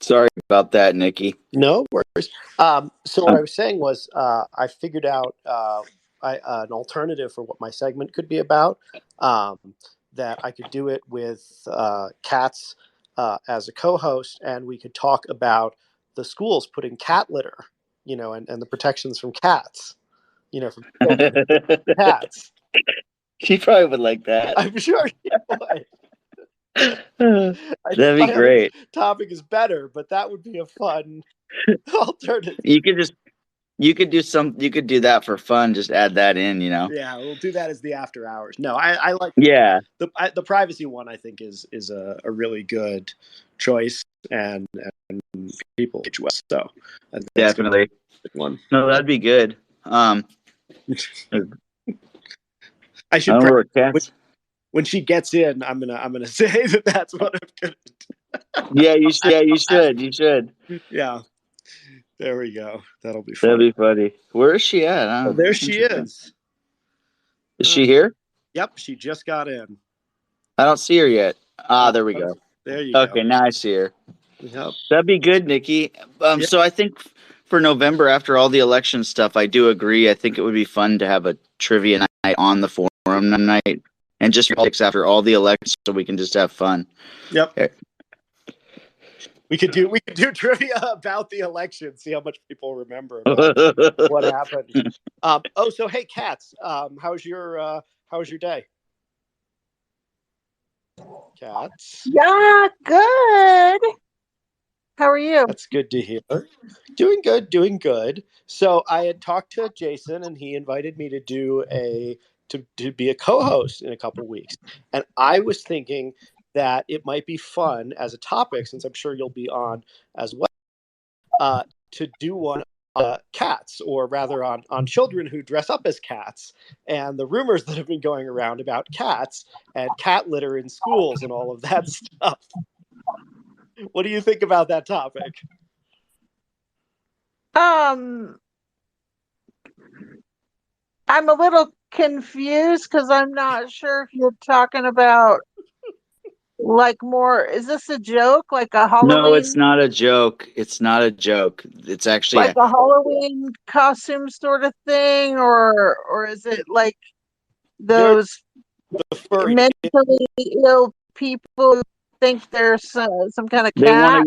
Sorry about that, Nikki. No worries. So what I was saying was I figured out an alternative for what my segment could be about. Um, that I could do it with cats as a co-host, and we could talk about the schools putting cat litter, and the protections from cats, from children, cats. She probably would like that. I'm sure she would. I think That'd be my other great. topic is better, but that would be a fun alternative. You could do that for fun. Just add that in, Yeah, we'll do that as the after hours. No, I like Yeah. the privacy one. I think is a really good choice, and people get well. So I think that's Definitely. good one. No, that'd be good. I should don't know where cats. when she gets in, I'm gonna say that's what I'm gonna do. Yeah, you should. You should. Yeah. There we go. That'll be fun. That'd be funny. Where is she at? Oh, there she is. Is she here? Yep, she just got in. I don't see her yet. There we go. There you go. Okay, now I see her. Yep. That'd be good, Nikki. Yep. So I think for November, after all the election stuff, I do agree. I think it would be fun to have a trivia night on the forum night, and just politics after all the elections, so we can just have fun. Yep. Okay. We could do trivia about the election, see how much people remember about what happened. So hey, Cats, how's your day? Cats. Yeah, good. How are you? That's good to hear. Doing good. So I had talked to Jason, and he invited me to do to be a co-host in a couple weeks, and I was thinking that it might be fun as a topic, since I'm sure you'll be on as well, to do one on cats, or rather on children who dress up as cats, and the rumors that have been going around about cats and cat litter in schools and all of that stuff. What do you think about that topic? I'm a little confused because I'm not sure if you're talking about is this a joke? Like a Halloween? No, it's not a joke. It's not a joke. It's actually like a Halloween costume sort of thing, or is it like those mentally ill people who think there's some kind of cat?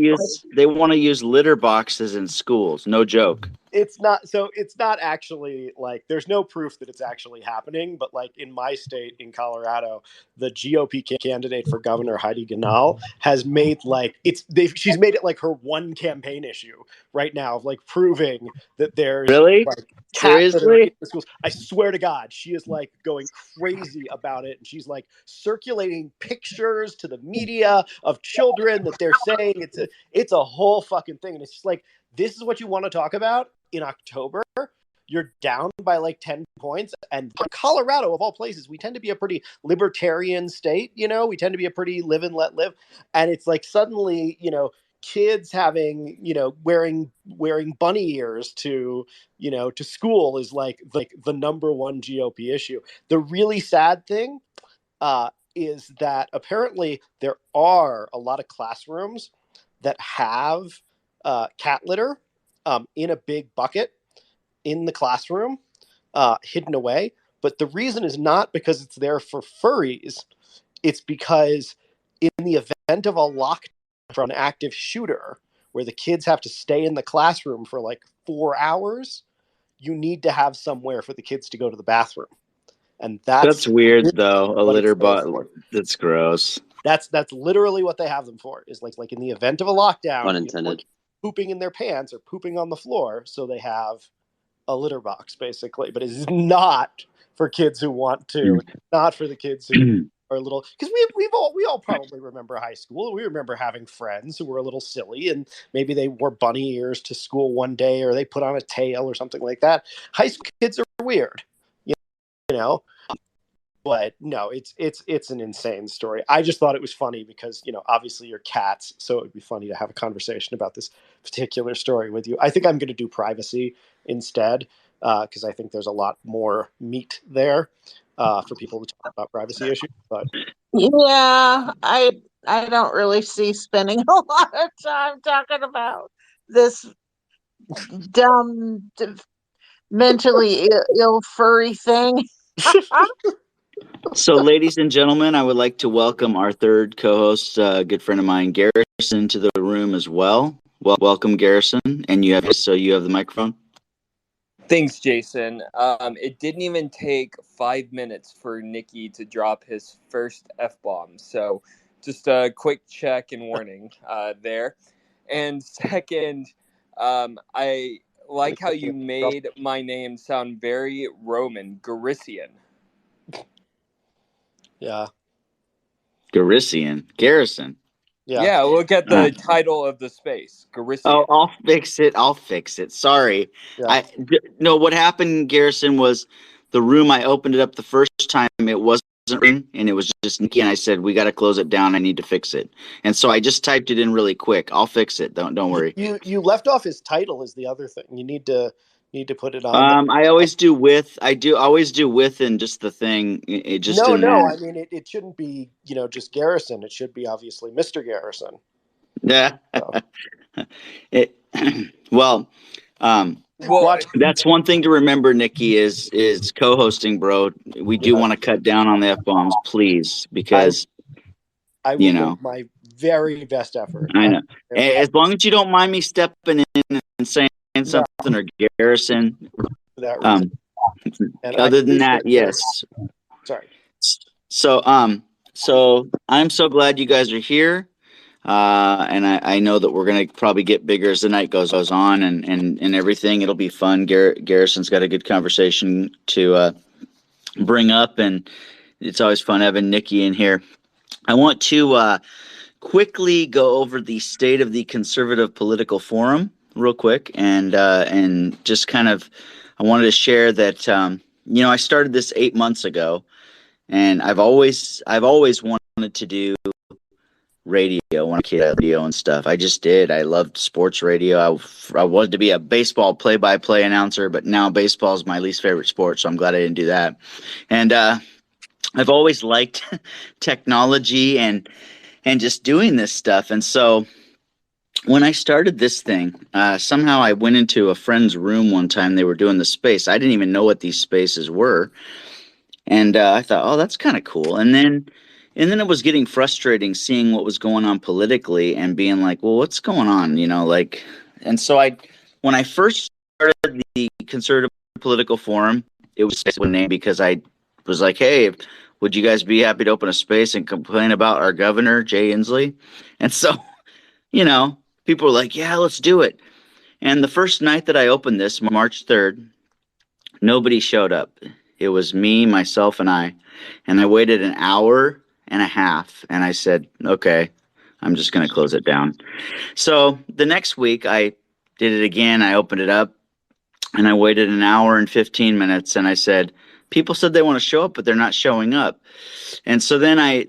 They want to use litter boxes in schools. No joke. It's not actually, like, there's no proof that it's actually happening, but like in my state, in Colorado, the GOP candidate for governor, Heidi Ganahl, has made she's made it like her one campaign issue right now of like proving that there's really like seriously in the schools. I swear to God, she is like going crazy about it, and she's like circulating pictures to the media of children that they're saying it's a whole fucking thing, and it's just like, this is what you want to talk about in October? You're down by like 10 points. And Colorado, of all places, we tend to be a pretty libertarian state. We tend to be a pretty live and let live. And it's like suddenly, kids having, wearing bunny ears to school is like the number one GOP issue. The really sad thing is that apparently there are a lot of classrooms that have cat litter in a big bucket in the classroom, hidden away. But the reason is not because it's there for furries. It's because in the event of a lockdown from an active shooter, where the kids have to stay in the classroom for like 4 hours, you need to have somewhere for the kids to go to the bathroom. And that's weird, though. A litter box. That's gross. That's literally what they have them for. Is like in the event of a lockdown, unintended, pooping in their pants or pooping on the floor, so they have a litter box, basically. But it's not for kids who want to. Not for the kids who are little. Because we all probably remember high school. We remember having friends who were a little silly, and maybe they wore bunny ears to school one day, or they put on a tail or something like that. High school kids are weird, you know. But no, it's an insane story. I just thought it was funny because, obviously you're cats, so it would be funny to have a conversation about this particular story with you. I think I'm going to do privacy instead, because I think there's a lot more meat there for people to talk about privacy issues. But yeah, I don't really see spending a lot of time talking about this dumb, mentally ill furry thing. So, ladies and gentlemen, I would like to welcome our third co-host, a good friend of mine, Garrison, to the room as well. Welcome, Garrison, and you have the microphone. Thanks, Jason. It didn't even take 5 minutes for Nikki to drop his first F-bomb. So just a quick check and warning there. And second, I like how you made my name sound very Roman, Garision. Yeah. Garrison. Yeah, look at the title of the space, Garision. Oh, I'll fix it. Sorry. Yeah. No, what happened, Garrison, was the room I opened it up the first time, it wasn't ring, and it was just Nikki, and I said, we got to close it down. I need to fix it. And so I just typed it in really quick. I'll fix it. Don't worry. You left off his title is the other thing. You need to put it on. I always do with. I always do with and just the thing. It just No. that. I mean, it shouldn't be just Garrison. It should be obviously Mr. Garrison. Yeah. So. Well, that's one thing to remember, Nikki, is co-hosting, bro. We do want to cut down on the F-bombs, please, because I will make my very best effort. I know. As long as you don't mind me stepping in and saying something or Garrison. Other than that, yes. Sorry. So I'm so glad you guys are here. And I know that we're going to probably get bigger as the night goes on and everything. It'll be fun. Garrison's got a good conversation to bring up, and it's always fun having Nikki in here. I want to quickly go over the state of the conservative political forum real quick, and just kind of, I wanted to share that, I started this 8 months ago, and I've always wanted to do radio when I was radio and stuff. I just did. I loved sports radio. I wanted to be a baseball play-by-play announcer, but now baseball is my least favorite sport, so I'm glad I didn't do that. And I've always liked technology and just doing this stuff. And so when I started this thing, somehow I went into a friend's room one time. They were doing the space. I didn't even know what these spaces were. And I thought, oh, that's kind of cool. And then it was getting frustrating seeing what was going on politically and being like, well, what's going on? And so when I first started the Conservative Political Forum, it was one name because I was like, hey, would you guys be happy to open a space and complain about our governor, Jay Inslee? And so, people were like, yeah, let's do it. And the first night that I opened this, March 3rd, nobody showed up. It was me, myself, and I waited an hour and a half, and I said, okay, I'm just going to close it down. So the next week I did it again. I opened it up, and I waited an hour and 15 minutes, and I said, people said they want to show up, but they're not showing up. And so then I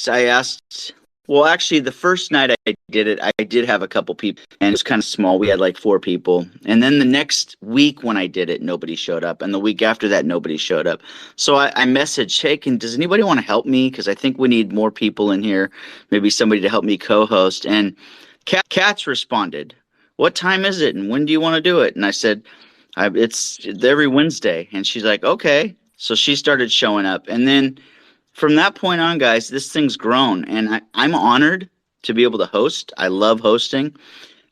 asked, well, actually the first night I did it, I did have a couple people, and it was kind of small. We had like 4 people. And then the next week when I did it, nobody showed up. And the week after that, nobody showed up. So I messaged, hey, does anybody want to help me? Because I think we need more people in here, maybe somebody to help me co-host. And Katz responded, what time is it? And when do you want to do it? And I said, it's every Wednesday. And she's like, okay. So she started showing up. And then from that point on, guys, this thing's grown, and I'm honored to be able to host. I love hosting.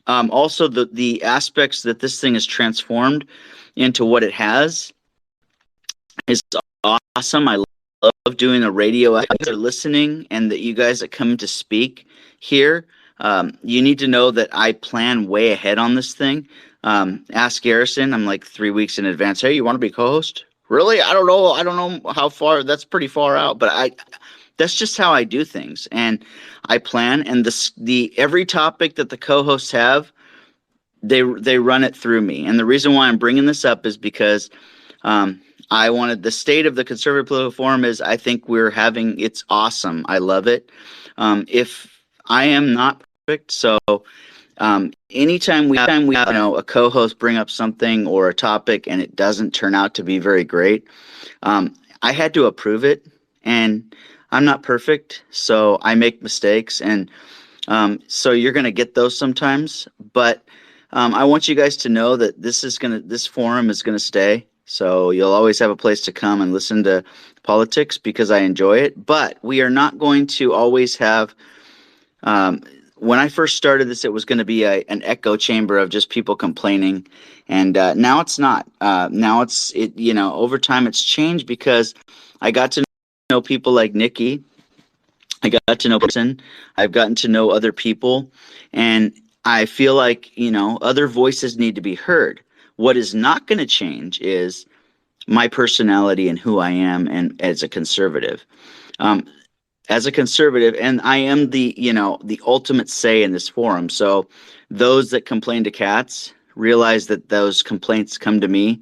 Also, the aspects that this thing has transformed into what it has is awesome. I love doing the radio. You're listening, and that you guys that come to speak here, you need to know that I plan way ahead on this thing. Ask Garrison. I'm like 3 weeks in advance. Hey, you want to be co-host? Really? I don't know how far. That's pretty far out, but that's just how I do things, and I plan. And every topic that the co-hosts have, they run it through me. And the reason why I'm bringing this up is because I wanted the state of the Conservative Political Forum is I think it's awesome. I love it. If I am not perfect, so. Anytime we a co-host bring up something or a topic and it doesn't turn out to be very great, I had to approve it, and I'm not perfect, so I make mistakes, and so you're going to get those sometimes. But I want you guys to know that this forum is going to stay. So you'll always have a place to come and listen to politics because I enjoy it. But we are not going to always have. When I first started this, it was going to be an echo chamber of just people complaining, and now it's not. Now over time it's changed because I got to know people like Nikki. I got to know person. I've gotten to know other people, and I feel like other voices need to be heard. What is not going to change is my personality and who I am, and as a conservative. Um, as a conservative, and I am the ultimate say in this forum. So those that complain to cats realize that those complaints come to me,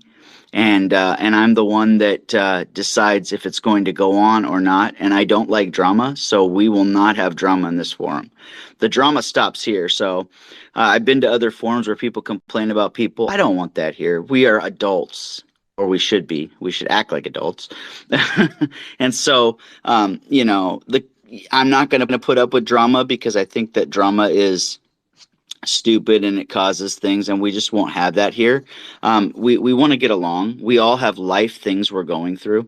and I'm the one that decides if it's going to go on or not. And I don't like drama, so we will not have drama in this forum. The drama stops here. So I've been to other forums where people complain about people. I don't want that here. We are adults, or we should be. We should act like adults. And so, I'm not going to put up with drama because I think that drama is stupid and it causes things, and we just won't have that here. We want to get along. We all have life things we're going through.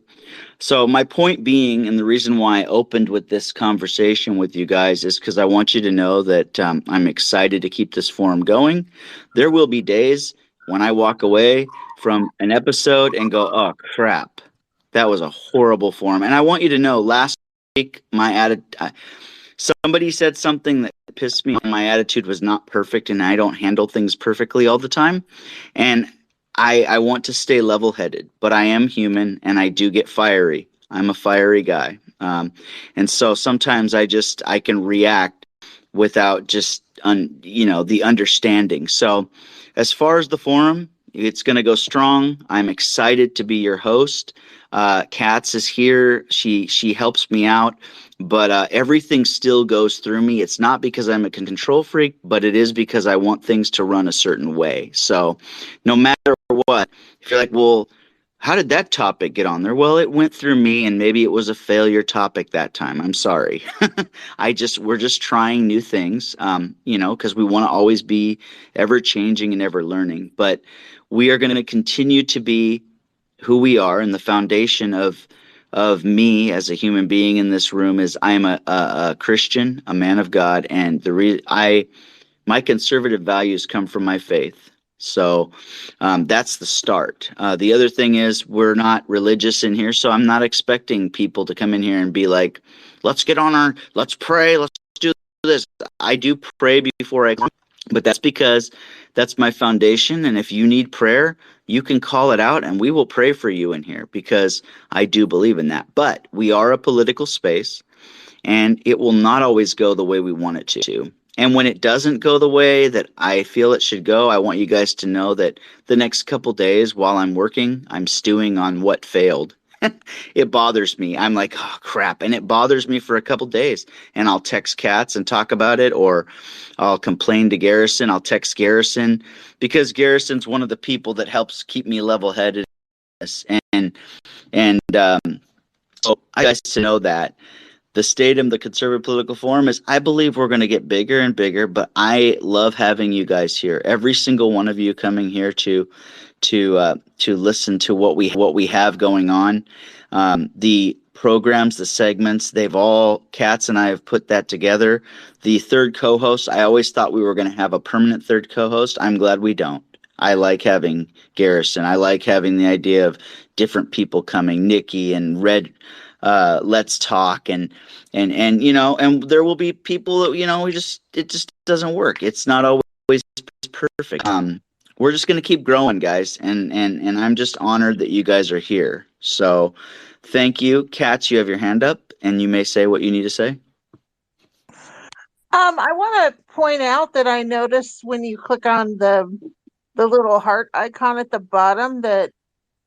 So my point being, and the reason why I opened with this conversation with you guys, is because I want you to know that I'm excited to keep this forum going. There will be days when I walk away from an episode and go, oh crap, that was a horrible forum. And I want you to know, last week somebody said something that pissed me off. My attitude was not perfect, and I don't handle things perfectly all the time. And I want to stay level-headed, but I am human, and I do get fiery. I'm a fiery guy. And so sometimes I can react without just, the understanding. So as far as the forum, it's going to go strong. I'm excited to be your host. Katz is here. She helps me out, but everything still goes through me. It's not because I'm a control freak, but it is because I want things to run a certain way. So no matter what, if you're like, well, how did that topic get on there? Well, it went through me, and maybe it was a failure topic that time. I'm sorry. We're just trying new things, because we want to always be ever changing and ever learning. But we are going to continue to be who we are, and the foundation of me as a human being in this room is I am a Christian, a man of God, and my conservative values come from my faith. So that's the start. The other thing is we're not religious in here, so I'm not expecting people to come in here and be like, let's pray, let's do this. I do pray before I come, but that's because that's my foundation. And if you need prayer, you can call it out and we will pray for you in here, because I do believe in that. But we are a political space, and it will not always go the way we want it to. And when it doesn't go the way that I feel it should go, I want you guys to know that the next couple days while I'm working, I'm stewing on what failed. It bothers me. I'm like, oh crap. And it bothers me for a couple days. And I'll text Katz and talk about it, or I'll complain to Garrison. I'll text Garrison, because Garrison's one of the people that helps keep me level-headed. And so I guys to know that the Stadium, the Conservative Political Forum, is, I believe we're going to get bigger and bigger, but I love having you guys here. Every single one of you coming here to listen to what we have going on. The programs, the segments, Katz and I have put that together. The third co-host, I always thought we were going to have a permanent third co-host. I'm glad we don't. I like having Garrison. I like having the idea of different people coming, Nikki and Red. Let's talk, and there will be people that it just doesn't work. It's not always perfect. We're just going to keep growing, guys, and I'm just honored that you guys are here. So thank you. Katz, you have your hand up, and you may say what you need to say. I want to point out that I noticed when you click on the little heart icon at the bottom that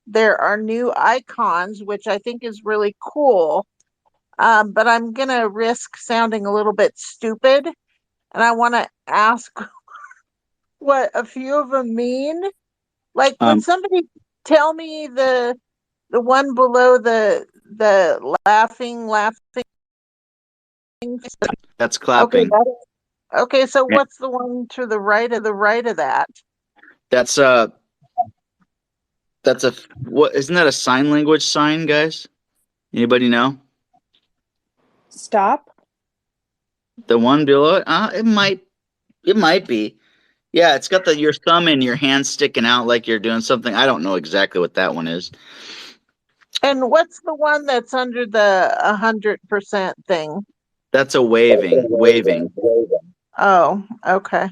there are new icons, which I think is really cool. But I'm going to risk sounding a little bit stupid, and I want to ask what a few of them mean. Like, would somebody tell me the one below the laughing That's Okay, clapping. okay. So what's the one to the right of that? That's a what? Isn't that a sign language sign, guys? Anybody know? Stop. The one below it? It might be. Yeah, it's got your thumb and your hand sticking out like you're doing something. I don't know exactly what that one is. And what's the one that's under the 100% thing? That's a waving. Oh, okay.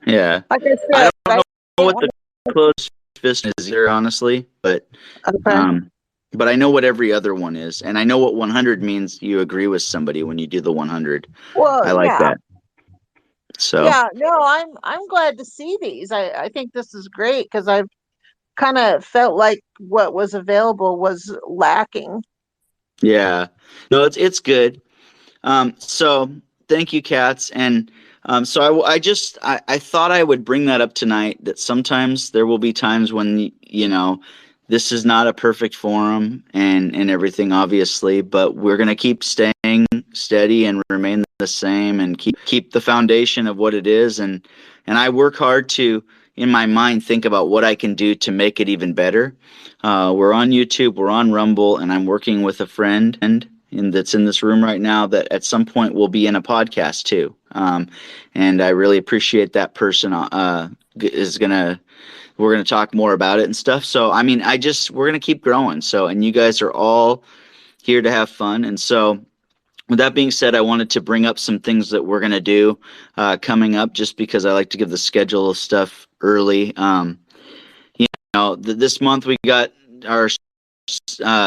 Yeah. Like I I said, don't I know what didn't the closed fist is here, honestly, okay. but I know what every other one is, and I know what 100 means. You agree with somebody when you do the 100. Well, I like yeah. that. So Yeah, no, I'm glad to see these. I think this is great because I've kind of felt like what was available was lacking. yeah, no, it's good. So thank you, Cats. And so I thought I would bring that up tonight, that sometimes there will be times when, this is not a perfect forum and everything, obviously, but we're going to keep staying steady and remain the same and keep the foundation of what it is. And I work hard to, in my mind, think about what I can do to make it even better. We're on YouTube, we're on Rumble, and I'm working with a friend that's in this room right now that at some point will be in a podcast too. And I really appreciate that person we're gonna talk more about it and stuff. So I mean, we're gonna keep growing. So, and you guys are all here to have fun. And so with that being said, I wanted to bring up some things that we're gonna do coming up, just because I like to give the schedule of stuff early. This month we got our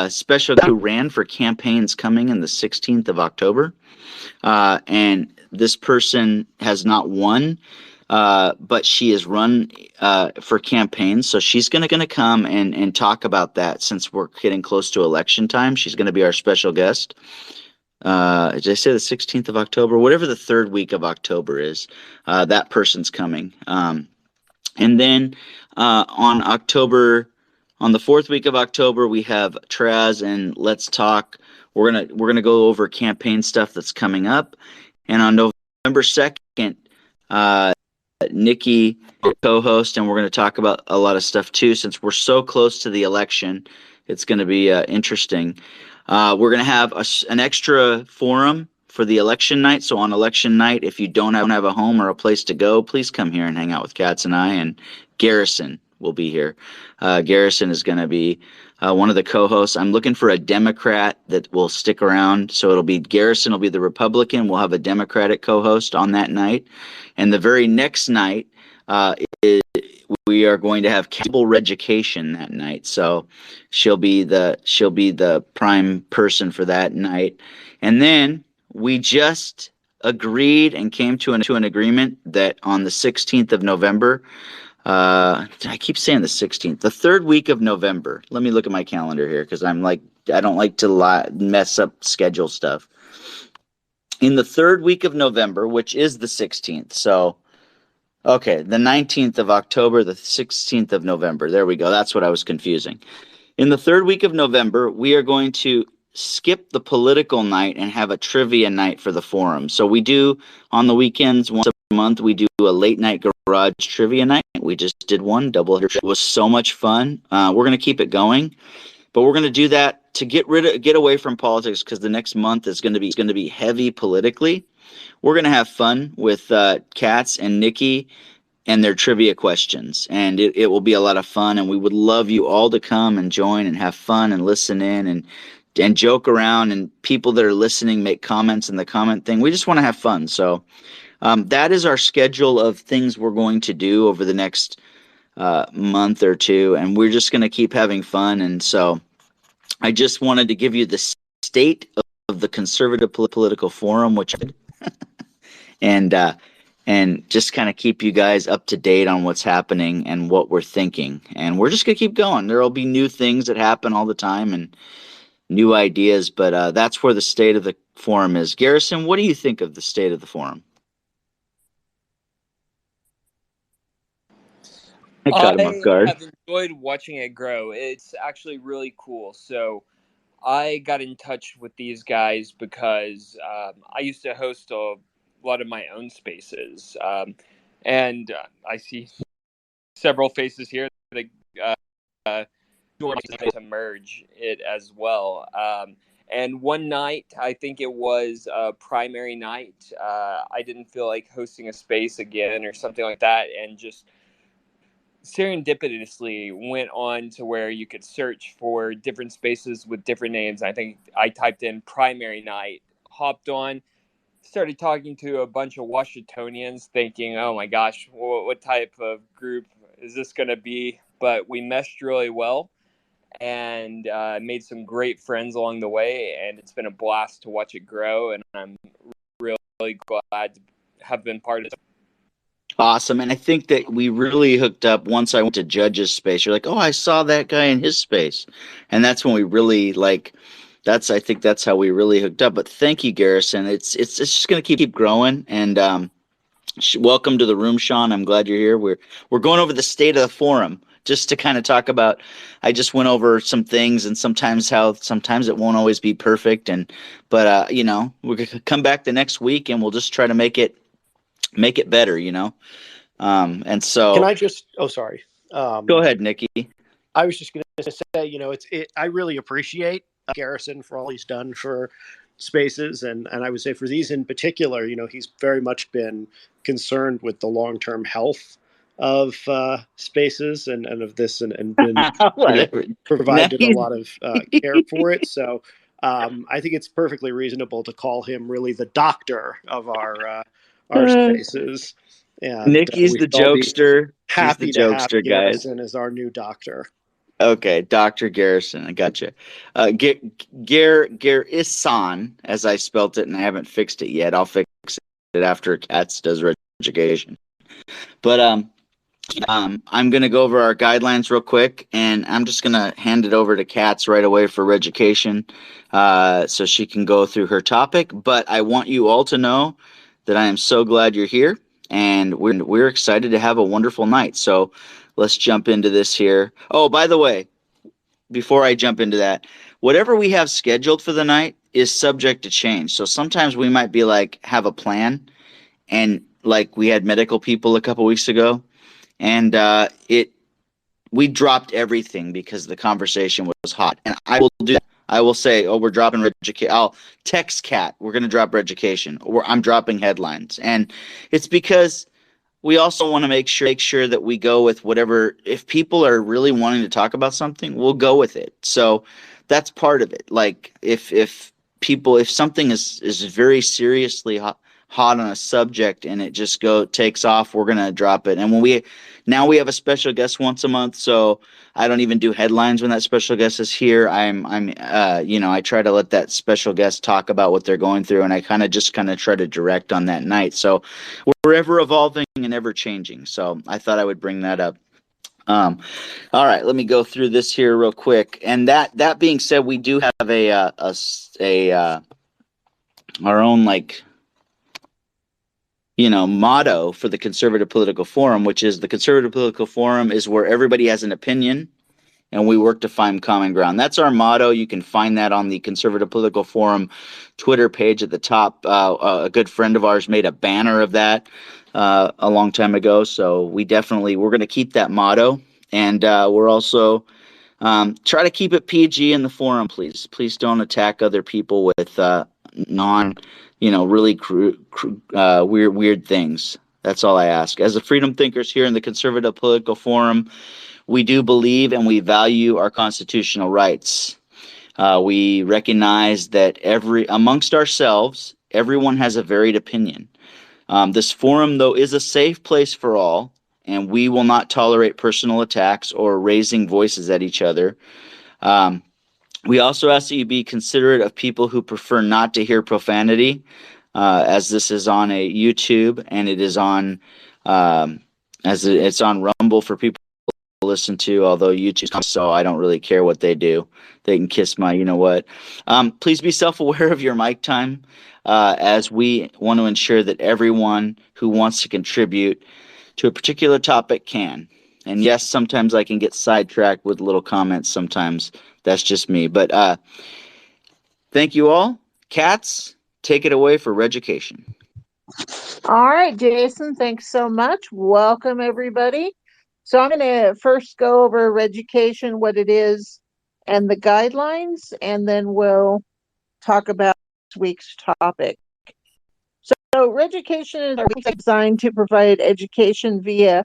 special guy who ran for campaigns coming in the 16th of October. And this person has not won, but she has run for campaigns. So she's going to come and talk about that, since we're getting close to election time. She's going to be our special guest. Did I say the 16th of October? Whatever the third week of October is, that person's coming. And then on the fourth week of October, we have Traz and Let's Talk. We're gonna go over campaign stuff that's coming up. And on November 2nd, Nikki co-host, and we're gonna talk about a lot of stuff too. Since we're so close to the election, it's gonna be interesting. We're gonna have an extra forum for the election night. So on election night, if you don't have a home or a place to go, please come here and hang out with Katz and I. And Garrison will be here. Garrison is going to be one of the co-hosts. I'm looking for a Democrat that will stick around. So it'll be Garrison will be the Republican. We'll have a Democratic co-host on that night. And the very next night, we are going to have cable education that night. So she'll be the prime person for that night. And then we just agreed and came to an agreement that on the 16th of November, I keep saying the 16th, the third week of November. Let me look at my calendar here, because I don't like to mess up schedule stuff. In the third week of November, which is the 16th. So, okay, the 19th of October, the 16th of November. There we go. That's what I was confusing. In the third week of November, we are going to skip the political night and have a trivia night for the forum. So we do on the weekends once a month, we do a late night garage trivia night. We just did one double. It was so much fun. We're going to keep it going, but we're going to do that to get away from politics, because the next month is going to be heavy politically. We're going to have fun with Katz and Nikki and their trivia questions, and it will be a lot of fun. And we would love you all to come and join and have fun and listen in and joke around, and people that are listening make comments in the comment thing. We just want to have fun. So that is our schedule of things we're going to do over the next month or two, and we're just going to keep having fun. And so I just wanted to give you the state of the conservative political forum, which and just kind of keep you guys up to date on what's happening and what we're thinking. And we're just going to keep going. There will be new things that happen all the time and new ideas, but that's where the state of the forum is. Garrison, what do you think of the state of the forum? I caught him off I guard. have enjoyed watching it grow. It's actually really cool. So I got in touch with these guys because I used to host a lot of my own spaces, and I see several faces here that to merge it as well. And one night, I think it was a primary night, I didn't feel like hosting a space again or something like that, and just serendipitously went on to where you could search for different spaces with different names. I think I typed in primary night, hopped on, started talking to a bunch of Washingtonians, thinking, oh my gosh, what type of group is this going to be? But we meshed really well, and made some great friends along the way, and it's been a blast to watch it grow, and I'm really glad to have been part of it. Awesome. And I think that we really hooked up once I went to Judge's space. You're like, oh, I saw that guy in his space. And that's when we really I think that's how we really hooked up. But thank you, Garrison. It's just going to keep growing. And welcome to the room, Sean. I'm glad you're here. We're going over the state of the forum just to kind of talk about. I just went over some things, and sometimes it won't always be perfect. But we're going to come back the next week, and we'll just try to make it better. And so Can I just? Oh, sorry. Go ahead, Nikki. I was just going to say, I really appreciate Garrison for all he's done for spaces, and I would say for these in particular, he's very much been concerned with the long-term health of spaces and of this, and been provided a lot of care for it. So I think it's perfectly reasonable to call him really the doctor of our spaces. And Nikki's the jokester. Happy He's the to jokester, have guys. Garrison as our new doctor. Okay, Dr. Garrison. I gotcha. Garrison, as I spelt it, and I haven't fixed it yet. I'll fix it after Katz does education. But I'm going to go over our guidelines real quick, and I'm just going to hand it over to Katz right away for education, so she can go through her topic. But I want you all to know that I am so glad you're here, and we're excited to have a wonderful night. So let's jump into this here. Oh, by the way, before I jump into that, whatever we have scheduled for the night is subject to change. So sometimes we might be like, have a plan, and like we had medical people a couple weeks ago, and we dropped everything because the conversation was hot. And I will do that. I will say, oh, we're dropping education. I'll text Kat, we're going to drop education, or I'm dropping headlines. And it's because we also want to make sure that we go with whatever. If people are really wanting to talk about something, we'll go with it. So that's part of it. Like if something is very seriously hot on a subject and it just takes off, we're gonna drop it. And when we have a special guest once a month, so I don't even do headlines when that special guest is here. I try to let that special guest talk about what they're going through, and I kind of try to direct on that night. So we're ever evolving and ever changing. So I thought I would bring that up. All right, let me go through this here real quick. And that being said, we do have our own motto for the Conservative Political Forum, which is the Conservative Political Forum is where everybody has an opinion and we work to find common ground. That's our motto. You can find that on the Conservative Political Forum Twitter page at the top. A good friend of ours made a banner of that a long time ago. So we're going to keep that motto. And we're also try to keep it PG in the forum, please. Please don't attack other people with really weird things. That's all I ask. As the freedom thinkers here in the Conservative Political Forum, we do believe and we value our constitutional rights. We recognize that amongst ourselves, everyone has a varied opinion. This forum, though, is a safe place for all, and we will not tolerate personal attacks or raising voices at each other. We also ask that you be considerate of people who prefer not to hear profanity, as this is on a YouTube and it is on it's on Rumble for people to listen to, although YouTube, so I don't really care what they do. They can kiss my what. Please be self-aware of your mic time, as we want to ensure that everyone who wants to contribute to a particular topic can. And yes, sometimes I can get sidetracked with little comments. Sometimes that's just me. But thank you all. Cats, take it away for Reducation. All right, Jason, thanks so much. Welcome, everybody. So I'm going to first go over education, what it is, and the guidelines, and then we'll talk about this week's topic. So education is designed to provide education via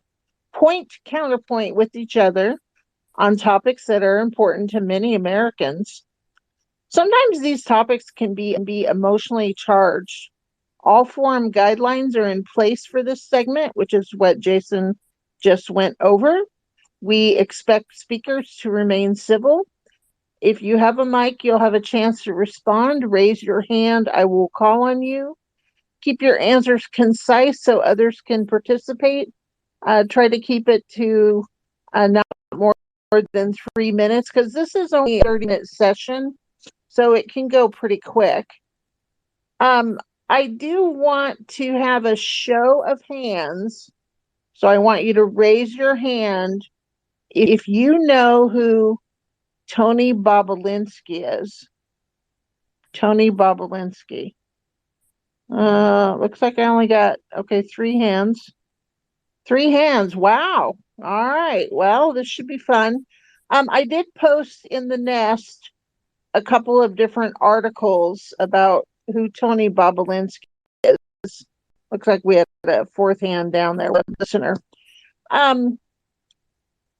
point counterpoint with each other on topics that are important to many Americans. Sometimes these topics can be emotionally charged. All forum guidelines are in place for this segment, which is what Jason just went over. We expect speakers to remain civil. If you have a mic, you'll have a chance to respond. Raise your hand. I will call on you. Keep your answers concise so others can participate. Try to keep it to not more than 3 minutes, because this is only a 30-minute session, so it can go pretty quick. I do want to have a show of hands, so I want you to raise your hand if you know who Tony Bobulinski is. Tony Bobulinski. Looks like I only got, 3 hands. 3 hands. Wow. All right. Well, this should be fun. I did post in the Nest a couple of different articles about who Tony Bobulinski is. Looks like we have a 4th hand down there, listener.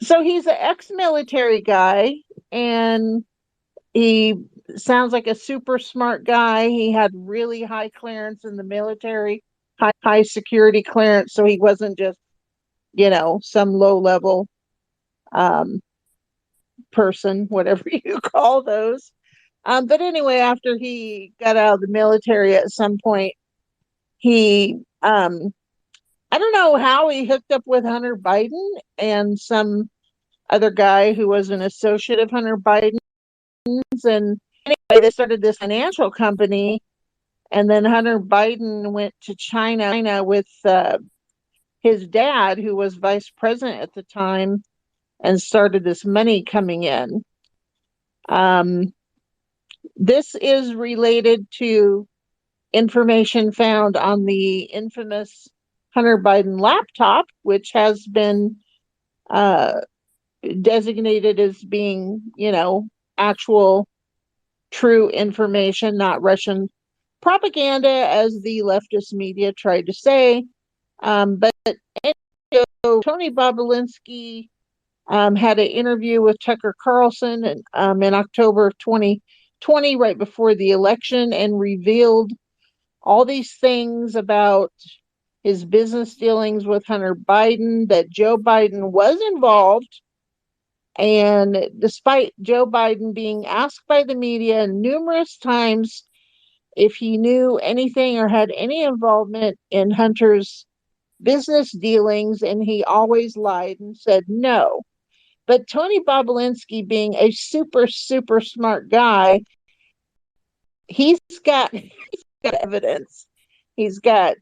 So he's an ex-military guy, and he sounds like a super smart guy. He had really high clearance in the military, high security clearance, so he wasn't just, some low-level person, whatever you call those. But anyway, after he got out of the military at some point, he, I don't know how he hooked up with Hunter Biden and some other guy who was an associate of Hunter Biden's. And anyway, they started this financial company. And then Hunter Biden went to China with his dad, who was vice president at the time, and started this money coming in. This is related to information found on the infamous Hunter Biden laptop, which has been designated as being, actual true information, not Russian propaganda, as the leftist media tried to say. But anyway, Tony Bobulinski had an interview with Tucker Carlson in October of 2020, right before the election, and revealed all these things about his business dealings with Hunter Biden, that Joe Biden was involved. And despite Joe Biden being asked by the media numerous times if he knew anything or had any involvement in Hunter's business dealings, and he always lied and said no. But Tony Bobulinski, being a super, super smart guy, he's got evidence. He's got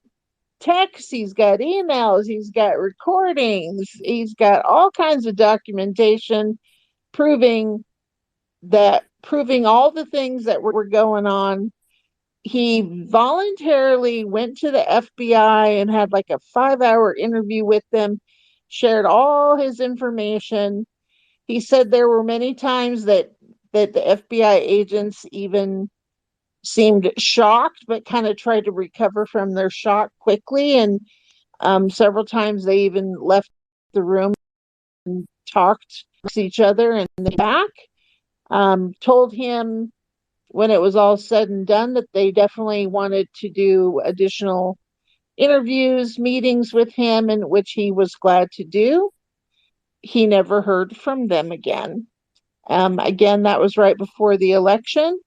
texts, he's got emails, he's got recordings, he's got all kinds of documentation proving all the things that were going on. He voluntarily went to the FBI and had like a 5-hour interview with them, shared all his information. He said there were many times that the FBI agents even seemed shocked, but kind of tried to recover from their shock quickly. And several times they even left the room and talked to each other and then back. Told him when it was all said and done that they definitely wanted to do additional interviews, meetings with him, and which he was glad to do. He never heard from them again. Again, that was right before the election.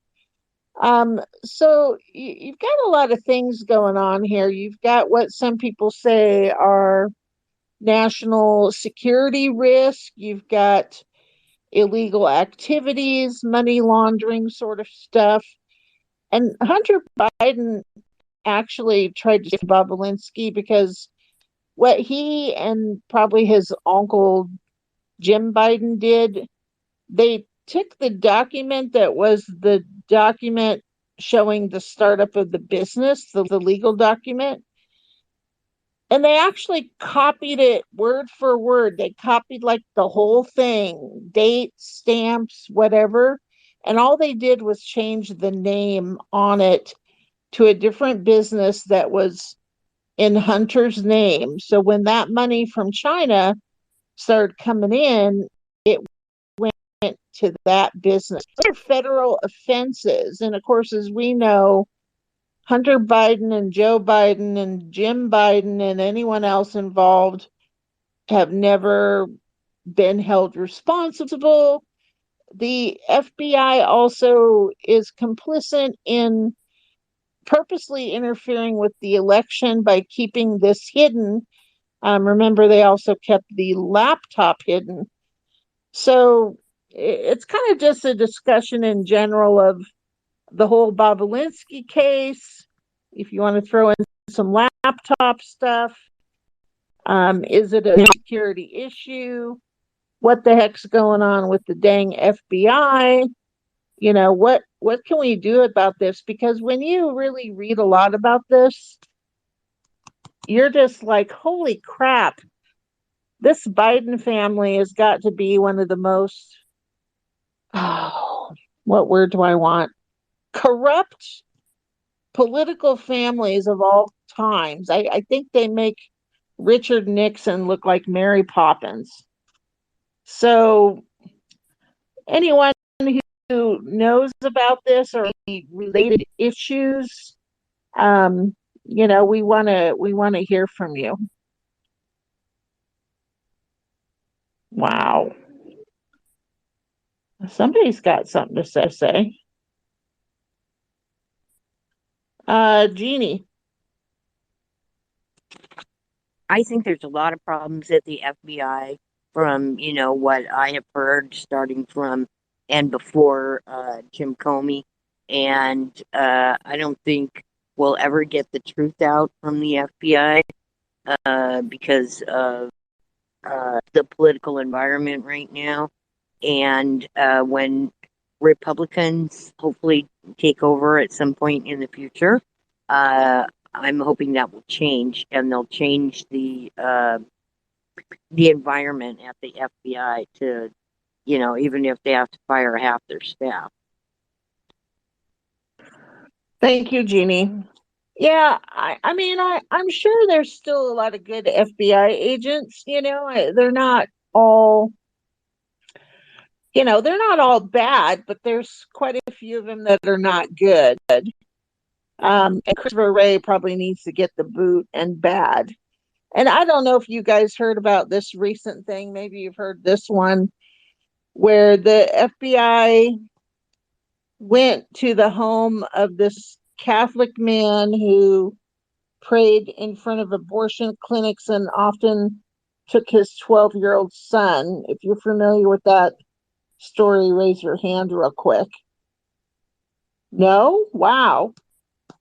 So you've got a lot of things going on here. You've got what some people say are national security risk. You've got illegal activities, money laundering sort of stuff. And Hunter Biden actually tried to save Bobulinski because what he and probably his uncle Jim Biden did, they took the document that was the document showing the startup of the business, the legal document. And they actually copied it word for word. They copied like the whole thing, dates, stamps, whatever. And all they did was change the name on it to a different business that was in Hunter's name. So when that money from China started coming in, it went to that business. They're federal offenses. And of course, as we know, Hunter Biden and Joe Biden and Jim Biden and anyone else involved have never been held responsible. The FBI also is complicit in purposely interfering with the election by keeping this hidden. Remember, they also kept the laptop hidden. So it's kind of just a discussion in general of the whole Bobolinsky case. If you want to throw in some laptop stuff, is it a security issue? What the heck's going on with the dang FBI? You know, what can we do about this? Because when you really read a lot about this, you're just like, holy crap, this Biden family has got to be one of the most, oh, what word do I want? Corrupt political families of all times. I think they make Richard Nixon look like Mary Poppins. So anyone who knows about this or any related issues, we want to hear from you. Wow. Somebody's got something to say. Jeannie. I think there's a lot of problems at the FBI from, what I have heard starting from and before Jim Comey. And I don't think we'll ever get the truth out from the FBI because of the political environment right now. And when Republicans hopefully take over at some point in the future, I'm hoping that will change, and they'll change the environment at the FBI to, even if they have to fire half their staff. Thank you, Jeannie. Yeah, I'm sure there's still a lot of good FBI agents. They're not all, they're not all bad, but there's quite a few of them that are not good. And Christopher Wray probably needs to get the boot and bad. And I don't know if you guys heard about this recent thing. Maybe you've heard this one where the FBI went to the home of this Catholic man who prayed in front of abortion clinics and often took his 12-year-old son. If you're familiar with that story, raise your hand real quick. No? Wow.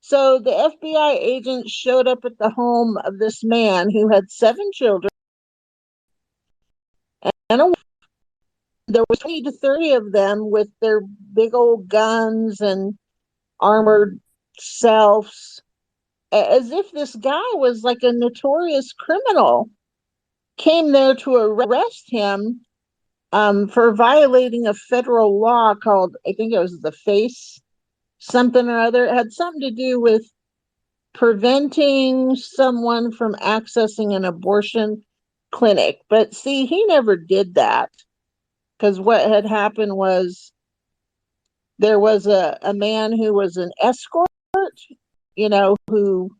So the FBI agent showed up at the home of this man who had 7 children, and there were 20 to 30 of them with their big old guns and armored selves, as if this guy was like a notorious criminal. Came there to arrest him for violating a federal law called, I think it was the FACE something or other. It had something to do with preventing someone from accessing an abortion clinic. But see, he never did that, because what had happened was there was a man who was an escort, who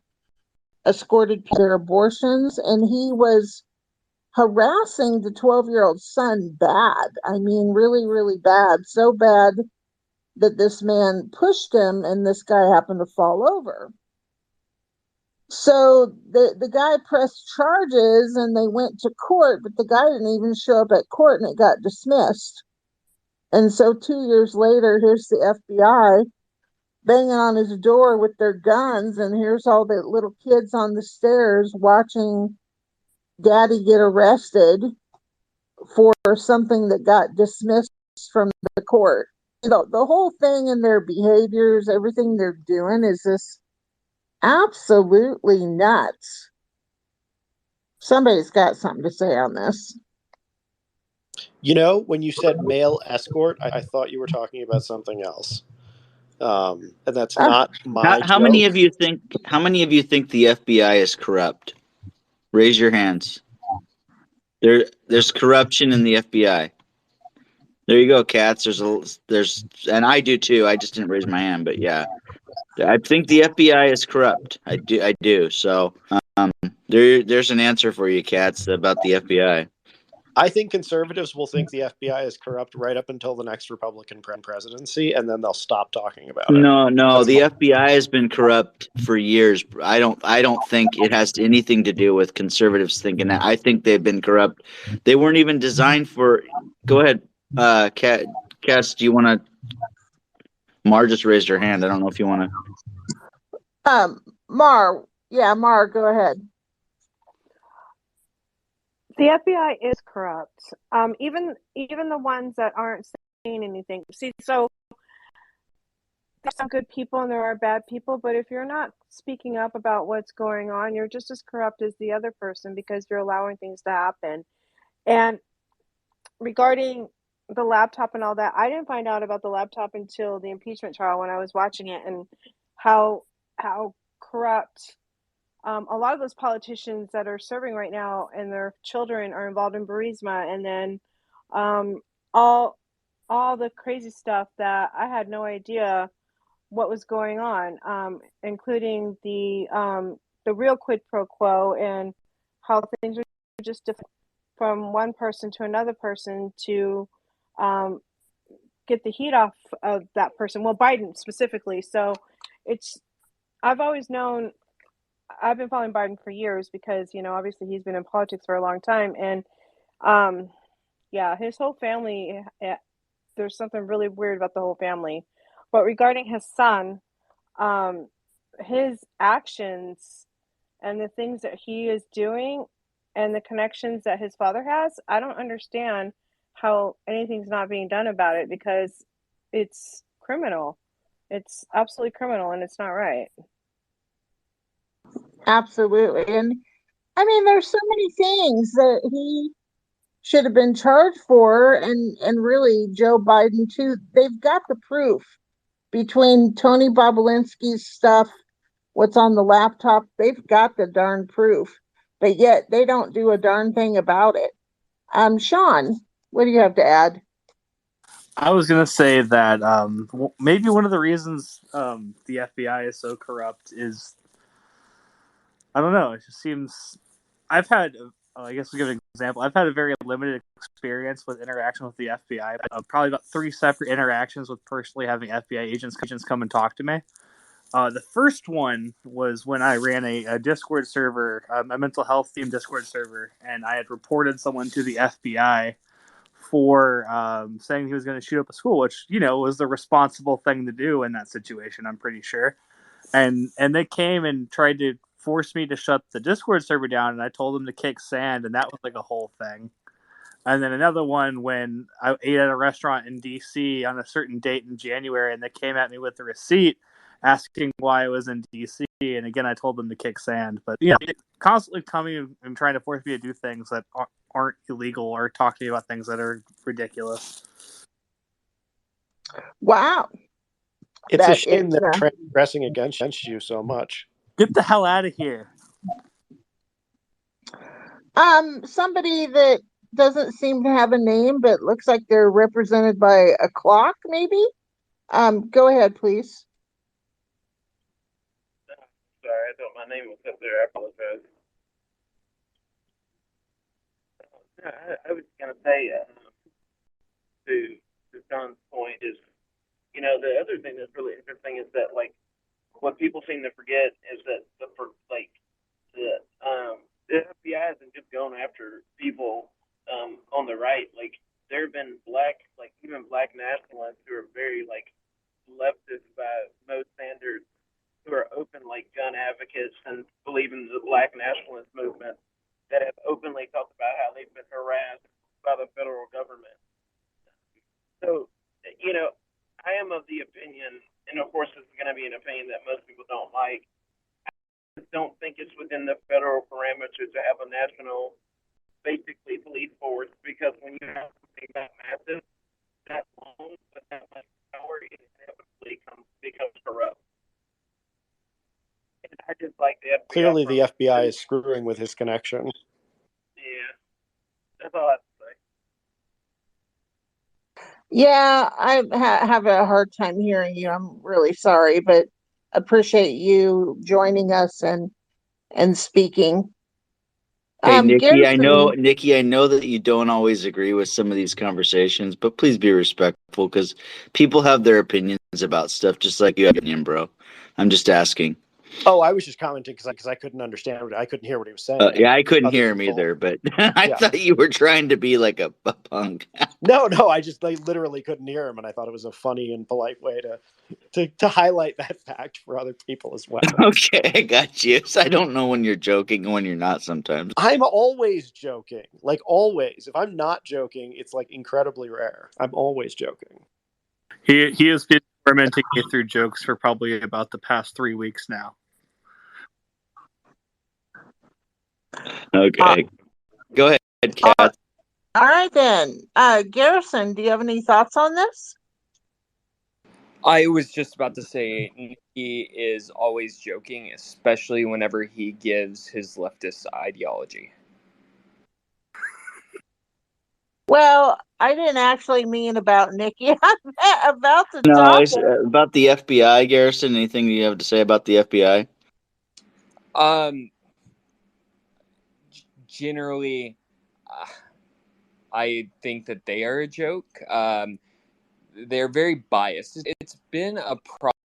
escorted their abortions, and he was harassing the 12-year-old son bad. I mean, really, really bad. So bad that this man pushed him and this guy happened to fall over. So the guy pressed charges and they went to court, but the guy didn't even show up at court and it got dismissed. And so 2 years later, here's the FBI banging on his door with their guns, and here's all the little kids on the stairs watching daddy get arrested for something that got dismissed from the court. the whole thing and their behaviors, everything they're doing is just absolutely nuts. Somebody's got something to say on this. You know, when you said male escort, I thought you were talking about something else. And that's not my How many joke. of you think? How many of you think the FBI is corrupt? Raise your hands. There's corruption in the FBI. There you go, cats. And I do too. I just didn't raise my hand, but yeah, I think the FBI is corrupt. I do. So, there's an answer for you, cats, about the FBI. I think conservatives will think the FBI is corrupt right up until the next Republican presidency, and then they'll stop talking about it. No, That's the FBI has been corrupt for years. I don't think it has anything to do with conservatives thinking that. I think they've been corrupt. They weren't even designed for. Go ahead, Cass. Do you want to? Mar just raised her hand. I don't know if you want to. Mar, go ahead. The FBI is corrupt. Even the ones that aren't saying anything. See, so there's some good people and there are bad people, but if you're not speaking up about what's going on, you're just as corrupt as the other person because you're allowing things to happen. And regarding the laptop and all that, I didn't find out about the laptop until the impeachment trial when I was watching it, and how corrupt a lot of those politicians that are serving right now and their children are involved in Burisma, and then all the crazy stuff that I had no idea what was going on, including the real quid pro quo and how things are just different from one person to another person to get the heat off of that person. Well, Biden specifically. So I've always known. I've been following Biden for years because, obviously he's been in politics for a long time. And his whole family, there's something really weird about the whole family. But regarding his son, his actions and the things that he is doing and the connections that his father has, I don't understand how anything's not being done about it because it's criminal. It's absolutely criminal and it's not right. Absolutely. And I mean, there's so many things that he should have been charged for, and really Joe Biden too. They've got the proof between Tony Bobulinski's stuff, what's on the laptop. They've got the darn proof, but yet they don't do a darn thing about it. Sean, what do you have to add? I was going to say that maybe one of the reasons the FBI is so corrupt is, I don't know, it just seems, I guess to give an example, I've had a very limited experience with interaction with the FBI, probably about 3 separate interactions with personally having FBI agents come and talk to me. The first one was when I ran a Discord server, a mental health themed Discord server, and I had reported someone to the FBI for saying he was going to shoot up a school, which, was the responsible thing to do in that situation, I'm pretty sure. And they came and tried to force me to shut the Discord server down, and I told them to kick sand, and that was like a whole thing. And then another one when I ate at a restaurant in DC on a certain date in January, and they came at me with the receipt asking why I was in DC. And again, I told them to kick sand. But, constantly coming and trying to force me to do things that aren't illegal or talking about things that are ridiculous. Wow. It's a shame they're transgressing against you so much. Get the hell out of here. Somebody that doesn't seem to have a name, but looks like they're represented by a clock, maybe. Go ahead, please. Sorry, I thought my name was up there. I apologize. I was going to say, to John's point is, the other thing that's really interesting is that, like, what people seem to forget is that the FBI isn't just going after people on the right. Like, there have been even black nationalists who are very, like, leftist by most standards, who are open, like, gun advocates and believe in the black nationalist movement, that have openly talked about how they've been harassed by the federal government. So, I am of the opinion, and of course this is going to be an opinion that most people don't like. I don't think it's within the federal parameters to have a national, basically police force, because when you have something that massive, that long, with that much power, it inevitably becomes corrupt. And I just like the FBI. Clearly, the FBI is screwing with his connection. Yeah, that's all I have to say. Yeah, I have a hard time hearing you. I'm really sorry, but appreciate you joining us and speaking. Hey, Nikki, Garrison, I know that you don't always agree with some of these conversations, but please be respectful because people have their opinions about stuff just like you have an opinion, bro. I'm just asking. Oh, I was just commenting because I couldn't understand. I couldn't hear what he was saying. Yeah, I couldn't Other hear him people, either, but I yeah. thought you were trying to be like a punk. No, I just literally couldn't hear him, and I thought it was a funny and polite way to highlight that fact for other people as well. Okay, I got you. So I don't know when you're joking and when you're not sometimes. I'm always joking, like always. If I'm not joking, it's like incredibly rare. I'm always joking. He has been tormenting me through jokes for probably about the past 3 weeks now. Okay. Go ahead, Kat. all right then. Garrison, do you have any thoughts on this? I was just about to say, Nikki is always joking, especially whenever he gives his leftist ideology. Well, I didn't actually mean about Nikki. I meant about the No, topic. it's about the FBI, Garrison. Anything you have to say about the FBI? Generally, I think that they are a joke. They're very biased. It's been a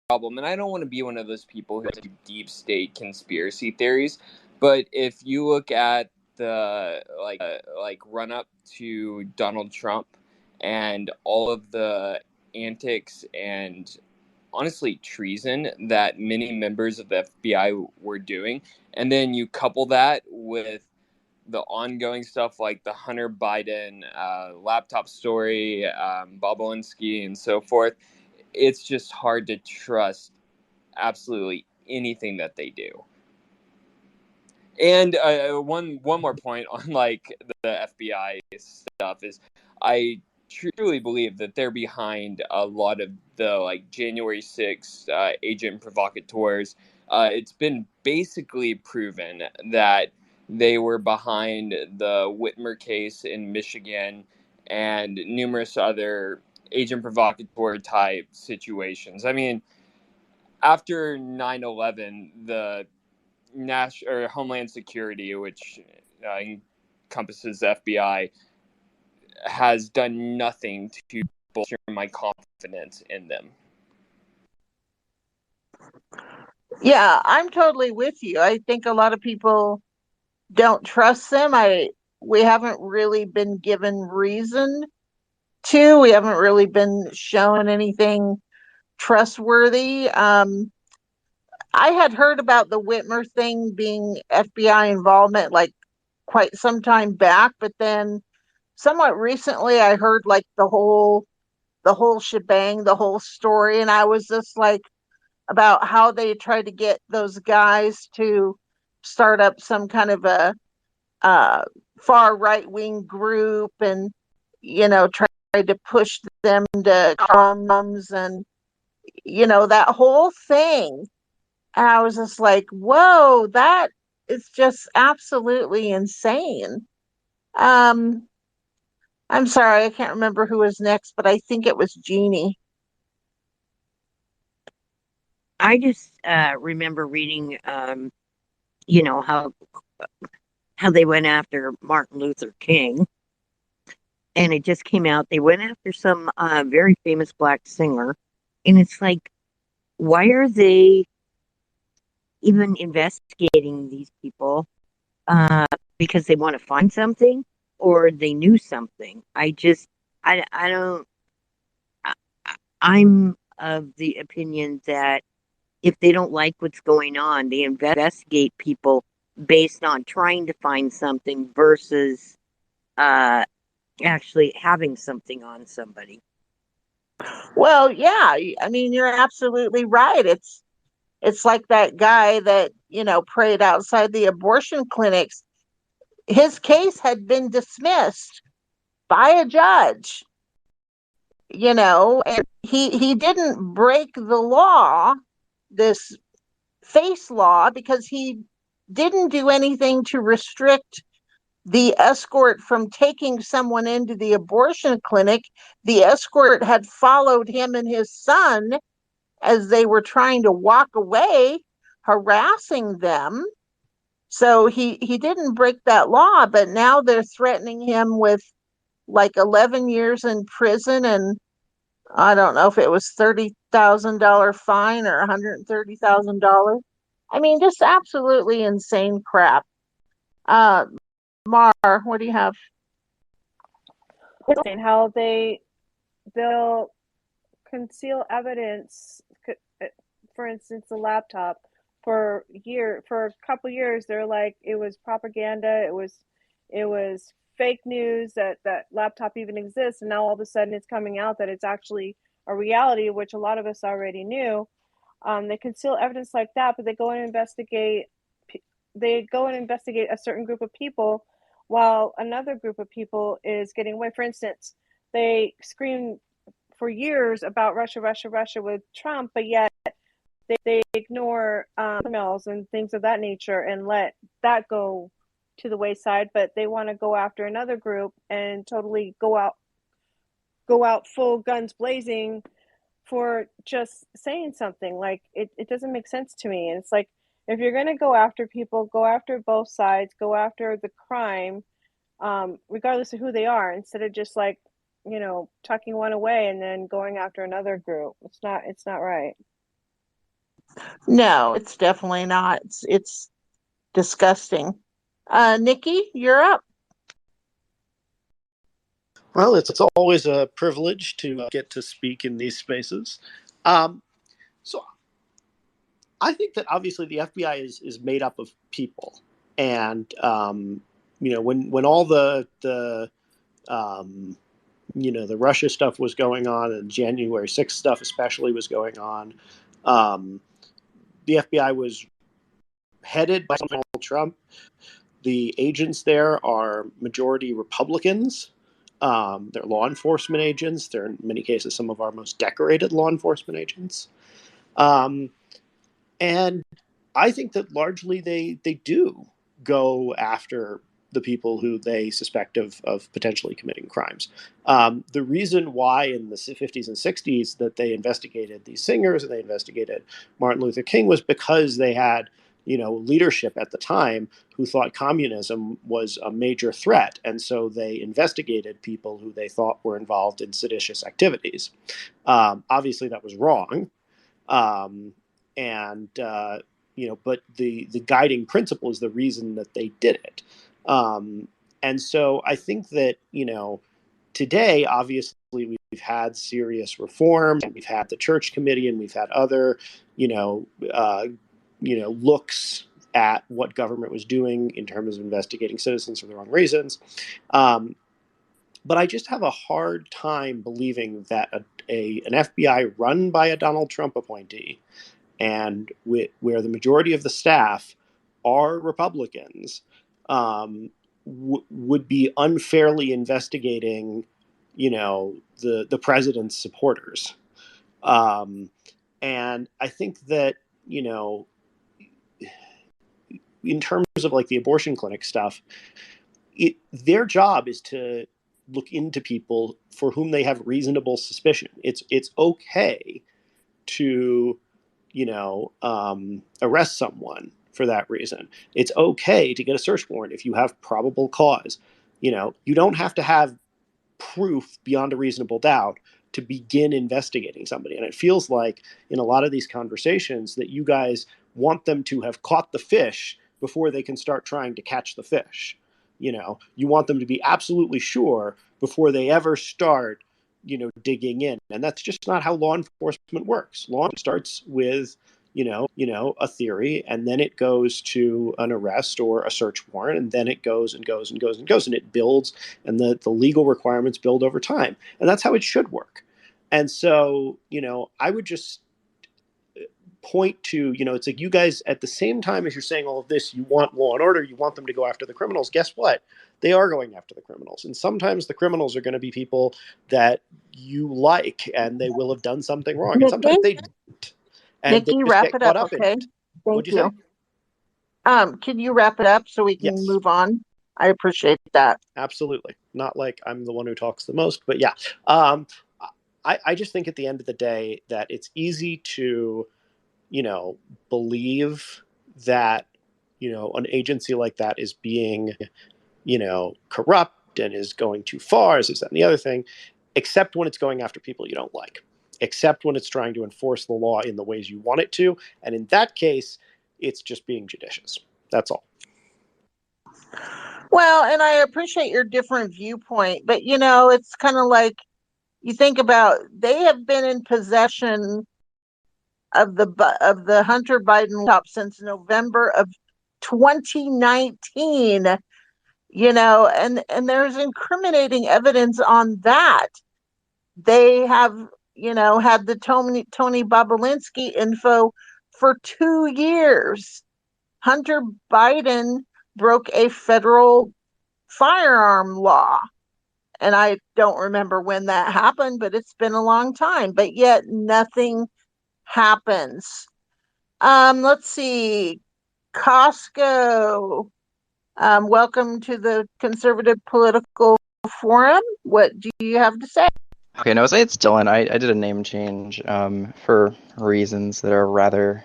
problem, and I don't want to be one of those people who do deep state conspiracy theories. But if you look at the run up to Donald Trump and all of the antics and honestly treason that many members of the FBI were doing, and then you couple that with the ongoing stuff like the Hunter Biden laptop story, Bob Alinsky, and so forth, it's just hard to trust absolutely anything that they do. And one more point on like the FBI stuff is, I truly believe that they're behind a lot of the like January 6th agent provocateurs. It's been basically proven that they were behind the Whitmer case in Michigan and numerous other agent provocateur type situations. I mean, after 9/11, the National or Homeland Security, which encompasses the FBI, has done nothing to bolster my confidence in them. Yeah, I'm totally with you. I think a lot of people don't trust them. We haven't really been given reason to. We haven't really been shown anything trustworthy. I had heard about the Whitmer thing being FBI involvement like quite some time back, but then somewhat recently I heard like the whole shebang, the whole story, and I was just like about how they tried to get those guys to start up some kind of a far right wing group and tried to push them to condoms and that whole thing. And I was just like, whoa, that is just absolutely insane. Um, I'm sorry, I can't remember who was next, but I think it was Jeannie. I just remember reading, you know, how they went after Martin Luther King, and it just came out they went after some very famous black singer, and it's like, why are they even investigating these people? Uh, because they want to find something, or they knew something. I don't. I, I'm of the opinion that if they don't like what's going on, they investigate people based on trying to find something versus uh, actually having something on somebody. Well, yeah, I mean, you're absolutely right. It's like that guy that, prayed outside the abortion clinics. His case had been dismissed by a judge, and he didn't break the law, this face law, because he didn't do anything to restrict the escort from taking someone into the abortion clinic. The escort had followed him and his son as they were trying to walk away, harassing them. So he didn't break that law, but now they're threatening him with like 11 years in prison, and I don't know if it was $30,000 fine or $130,000. I mean, just absolutely insane crap. Uh, Mar, what do you have? And how they'll conceal evidence. For instance, the laptop for a couple years, they're like it was propaganda. It was fake news that laptop even exists, and now all of a sudden it's coming out that it's actually a reality, which a lot of us already knew. They conceal evidence like that, but they go and investigate. They go and investigate a certain group of people, while another group of people is getting away. For instance, they scream for years about Russia, Russia, Russia with Trump, but yet they ignore emails and things of that nature and let that go to the wayside. But they want to go after another group and totally go out full guns blazing for just saying something. Like it doesn't make sense to me. And it's like, if you're going to go after people, go after both sides, go after the crime, regardless of who they are, instead of just like, tucking one away and then going after another group. It's not right. No, it's definitely not. It's disgusting. Nikki, you're up. Well, it's always a privilege to get to speak in these spaces. So I think that obviously the FBI is made up of people, and when all the the Russia stuff was going on, and January 6th stuff especially was going on, the FBI was headed by Donald Trump. The agents there are majority Republicans. They're law enforcement agents. They're in many cases some of our most decorated law enforcement agents. And I think that largely they do go after the people who they suspect of potentially committing crimes. The reason why in the 50s and 60s that they investigated these singers and they investigated Martin Luther King was because they had leadership at the time who thought communism was a major threat. And so they investigated people who they thought were involved in seditious activities. Obviously, that was wrong. But the guiding principle is the reason that they did it. And so I think that, today, obviously, we've had serious reforms, and we've had the church committee, and we've had other, looks at what government was doing in terms of investigating citizens for the wrong reasons. But I just have a hard time believing that an FBI run by a Donald Trump appointee, and where the majority of the staff are Republicans, would be unfairly investigating, the president's supporters. And I think that, in terms of like the abortion clinic stuff, their job is to look into people for whom they have reasonable suspicion. It's okay to arrest someone for that reason. It's okay to get a search warrant if you have probable cause. You don't have to have proof beyond a reasonable doubt to begin investigating somebody. And it feels like in a lot of these conversations that you guys want them to have caught the fish before they can start trying to catch the fish. You want them to be absolutely sure before they ever start, digging in. And that's just not how law enforcement works. Law enforcement starts with, a theory, and then it goes to an arrest or a search warrant, and then it goes and goes and goes and goes, and it builds, and the legal requirements build over time. And that's how it should work. And so, I would just point to, it's like, you guys, at the same time as you're saying all of this, you want law and order, you want them to go after the criminals. Guess what? They are going after the criminals. And sometimes the criminals are going to be people that you like, and they will have done something wrong. And sometimes Nikki, they don't. And they just wrap get it caught up, up in okay? it. Thank What'd you say? you. Can you wrap it up so we can Yes. move on? I appreciate that. Absolutely. Not like I'm the one who talks the most, but yeah. Um, I just think at the end of the day that it's easy to, believe that, an agency like that is being, corrupt and is going too far, is this, that, and the other thing, except when it's going after people you don't like, except when it's trying to enforce the law in the ways you want it to. And in that case, it's just being judicious. That's all. Well, and I appreciate your different viewpoint, but it's kind of like you think about they have been in possession of the Hunter Biden laptop since November of 2019, and there's incriminating evidence on that. They have, had the Tony Bobolinsky info for 2 years. Hunter Biden broke a federal firearm law. And I don't remember when that happened, but it's been a long time. But yet nothing happens. Let's see. Costco. Welcome to the Conservative Political Forum. What do you have to say? Okay, no, it's Dylan. I did a name change for reasons that are rather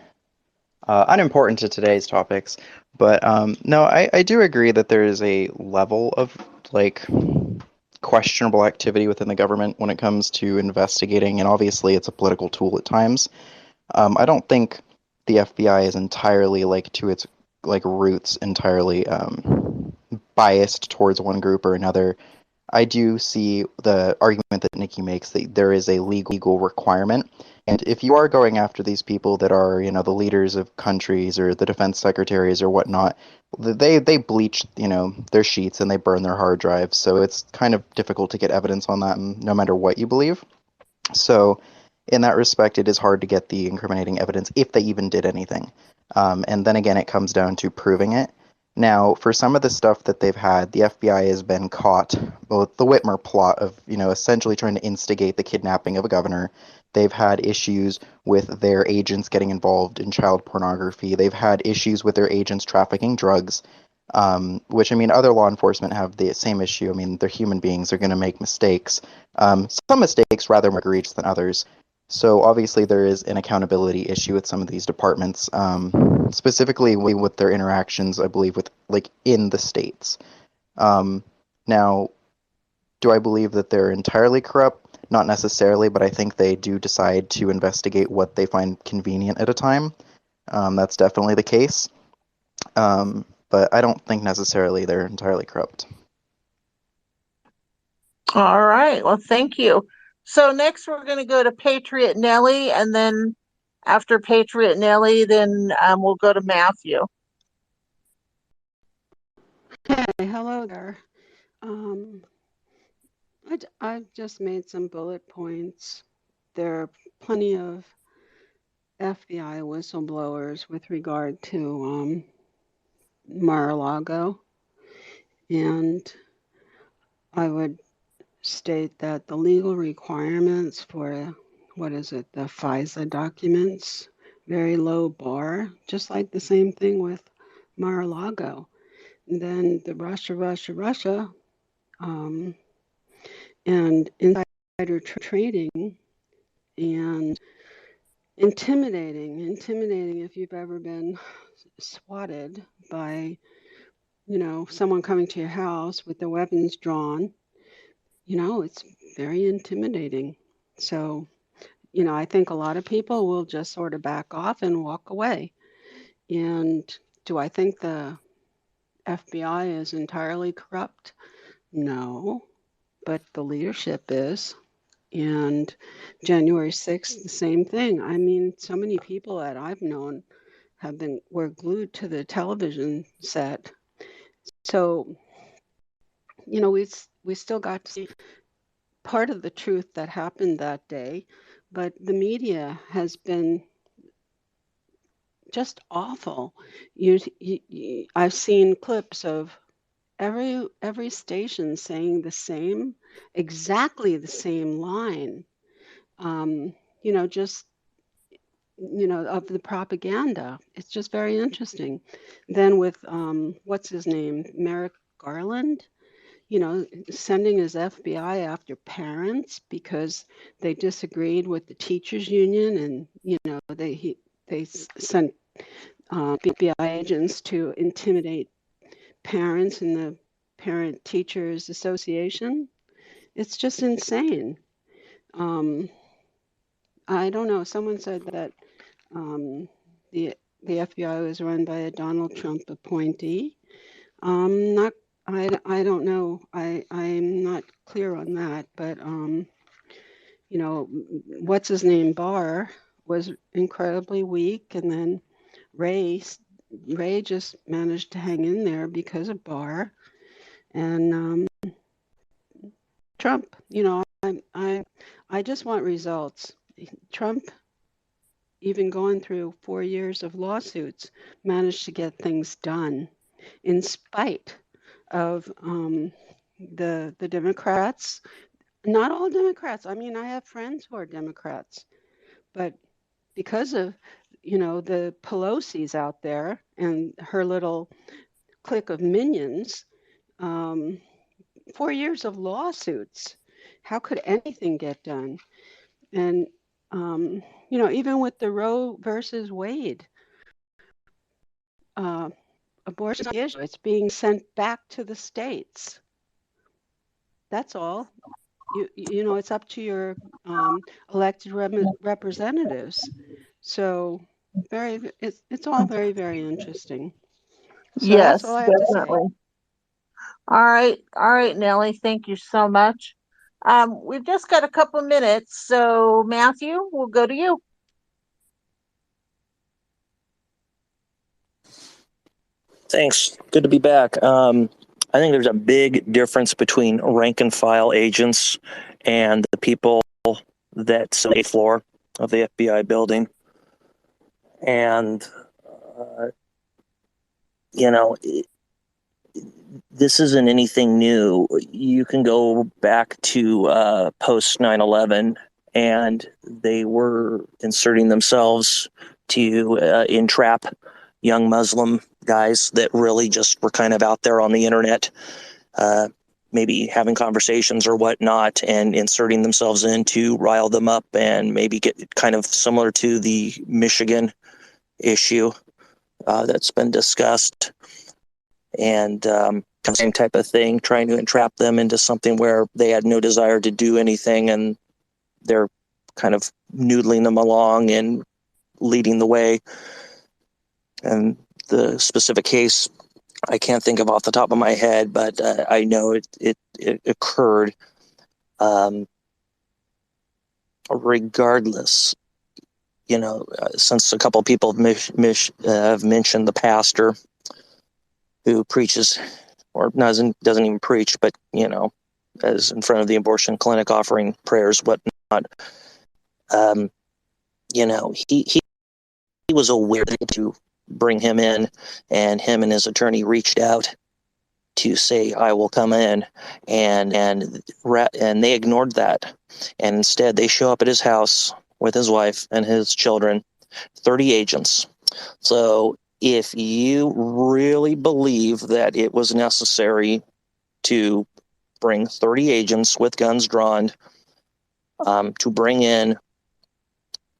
unimportant to today's topics. But no, I do agree that there is a level of like questionable activity within the government when it comes to investigating, and obviously it's a political tool at times. I don't think the FBI is entirely to its roots entirely biased towards one group or another. I do see the argument that Nikki makes that there is a legal requirement. And if you are going after these people that are, the leaders of countries or the defense secretaries or whatnot, they bleach, their sheets and they burn their hard drives. So it's kind of difficult to get evidence on that, no matter what you believe. So in that respect, it is hard to get the incriminating evidence if they even did anything. And then again, it comes down to proving it. Now, for some of the stuff that they've had, the FBI has been caught, both the Whitmer plot of, essentially trying to instigate the kidnapping of a governor. They've had issues with their agents getting involved in child pornography. They've had issues with their agents trafficking drugs, which, other law enforcement have the same issue. They're human beings. They're going to make mistakes. Some mistakes rather more egregious than others. So obviously there is an accountability issue with some of these departments, specifically with their interactions, I believe, with in the states. Now, do I believe that they're entirely corrupt? Not necessarily, but I think they do decide to investigate what they find convenient at a time. That's definitely the case. But I don't think necessarily they're entirely corrupt. All right. Well, thank you. So next we're going to go to Patriot Nellie, and then after Patriot Nellie, then we'll go to Matthew. Hey, hello there. I've just made some bullet points. There are plenty of FBI whistleblowers with regard to Mar-a-Lago, and I would state that the legal requirements for, the FISA documents, very low bar, just like the same thing with Mar-a-Lago. And then the Russia, and insider trading and intimidating if you've ever been swatted by, someone coming to your house with their weapons drawn, it's very intimidating. So, I think a lot of people will just sort of back off and walk away. And do I think the FBI is entirely corrupt? No, but the leadership is. And January 6th, the same thing. So many people that I've known were glued to the television set. So, we still got to see part of the truth that happened that day, but the media has been just awful. I've seen clips of every station saying exactly the same line. Just of the propaganda. It's just very interesting. Then with what's his name, Merrick Garland, sending his FBI after parents because they disagreed with the teachers union, and they sent FBI agents to intimidate parents in the Parent Teachers Association. It's just insane. I don't know. Someone said that the FBI was run by a Donald Trump appointee. Not, I don't know. I'm not clear on that, but what's his name, Barr, was incredibly weak, and then Ray just managed to hang in there because of Barr, and Trump. I just want results. Trump, even going through 4 years of lawsuits, managed to get things done in spite of the Democrats. Not all Democrats. I mean, I have friends who are Democrats, but because of the Pelosi's out there and her little clique of minions, 4 years of lawsuits. How could anything get done? And even with the Roe versus Wade abortion issue, it's being sent back to the states. That's all. It's up to your elected representatives. So it's all very, very interesting. So Yes, that's all I have definitely. to say. All right, Nellie. Thank you so much. We've just got a couple minutes, so Matthew, we'll go to you. Thanks. Good to be back. I think there's a big difference between rank and file agents and the people that sit on the floor of the FBI building. And, this isn't anything new. You can go back to post 9/11, and they were inserting themselves to entrap young Muslim guys that really just were kind of out there on the internet, maybe having conversations or whatnot, and inserting themselves in to rile them up and maybe get kind of similar to the Michigan issue that's been discussed. And same type of thing, trying to entrap them into something where they had no desire to do anything, and they're kind of noodling them along and leading the way. And the specific case I can't think of off the top of my head, but I know it occurred. Regardless, since a couple of people have mentioned the pastor who preaches or doesn't even preach, but as in front of the abortion clinic offering prayers, whatnot. He was aware to bring him in, and him and his attorney reached out to say, I will come in, and they ignored that, and instead they show up at his house with his wife and his children, 30 agents. So if you really believe that it was necessary to bring 30 agents with guns drawn to bring in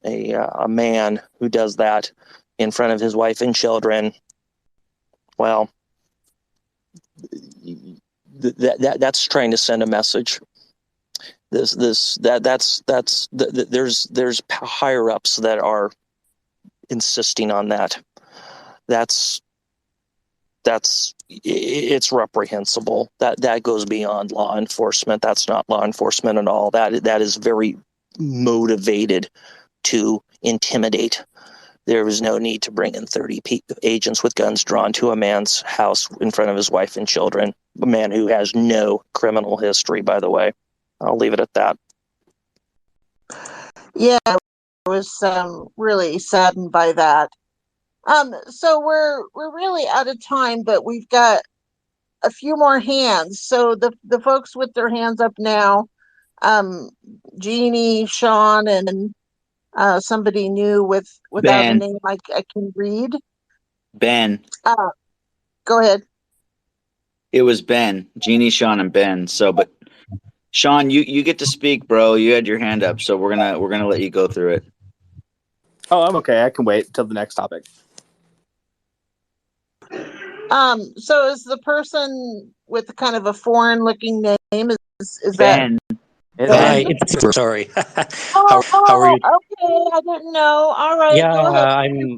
a man who does that in front of his wife and children, well, that's trying to send a message. There's higher ups that are insisting on that. It's reprehensible. That goes beyond law enforcement. That's not law enforcement at all. That is very motivated to intimidate. There was no need to bring in 30 agents with guns drawn to a man's house in front of his wife and children, a man who has no criminal history, by the way. I'll leave it at that. Yeah, I was really saddened by that. So we're really out of time, but we've got a few more hands. So the folks with their hands up now, Jeannie, Sean, and somebody new without a Ben. name I can read. Ben. Go ahead. It was Ben, Jeannie, Sean, and Ben. So, but Sean, you get to speak, bro. You had your hand up, so we're gonna let you go through it. Oh, I'm okay. I can wait until the next topic. So is the person with kind of a foreign looking name, is Ben. that Hi, Ben? it's sorry. Oh, how are you? okay. I didn't know. All right, Yeah, go ahead.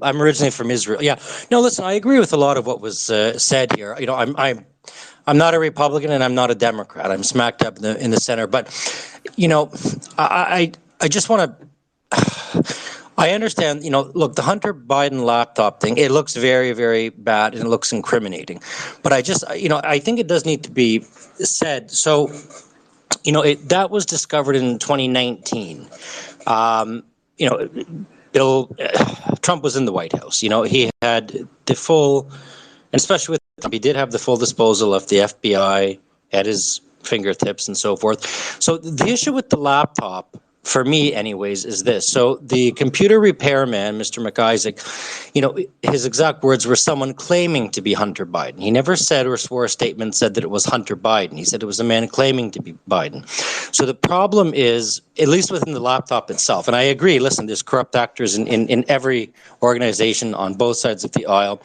I'm originally from Israel. Yeah, no, listen, I agree with a lot of what was said here. You know, I'm not a Republican and I'm not a Democrat. I'm smack dab in the center. But you know, I just want to. I understand. You know, look, the Hunter Biden laptop thing. It looks very, very bad and it looks incriminating. But I think it does need to be said. So, that was discovered in 2019. Um, you know, Trump was in the White House. He had the full, and especially with Trump, he did have the full disposal of the FBI at his fingertips and so forth. So the issue with the laptop, for me anyways, is this. So the computer repairman, Mr. McIsaac, his exact words were someone claiming to be Hunter Biden. He never said or swore a statement said that it was Hunter Biden. He said it was a man claiming to be Biden. So the problem is, at least within the laptop itself, and I agree, listen, there's corrupt actors in every organization on both sides of the aisle.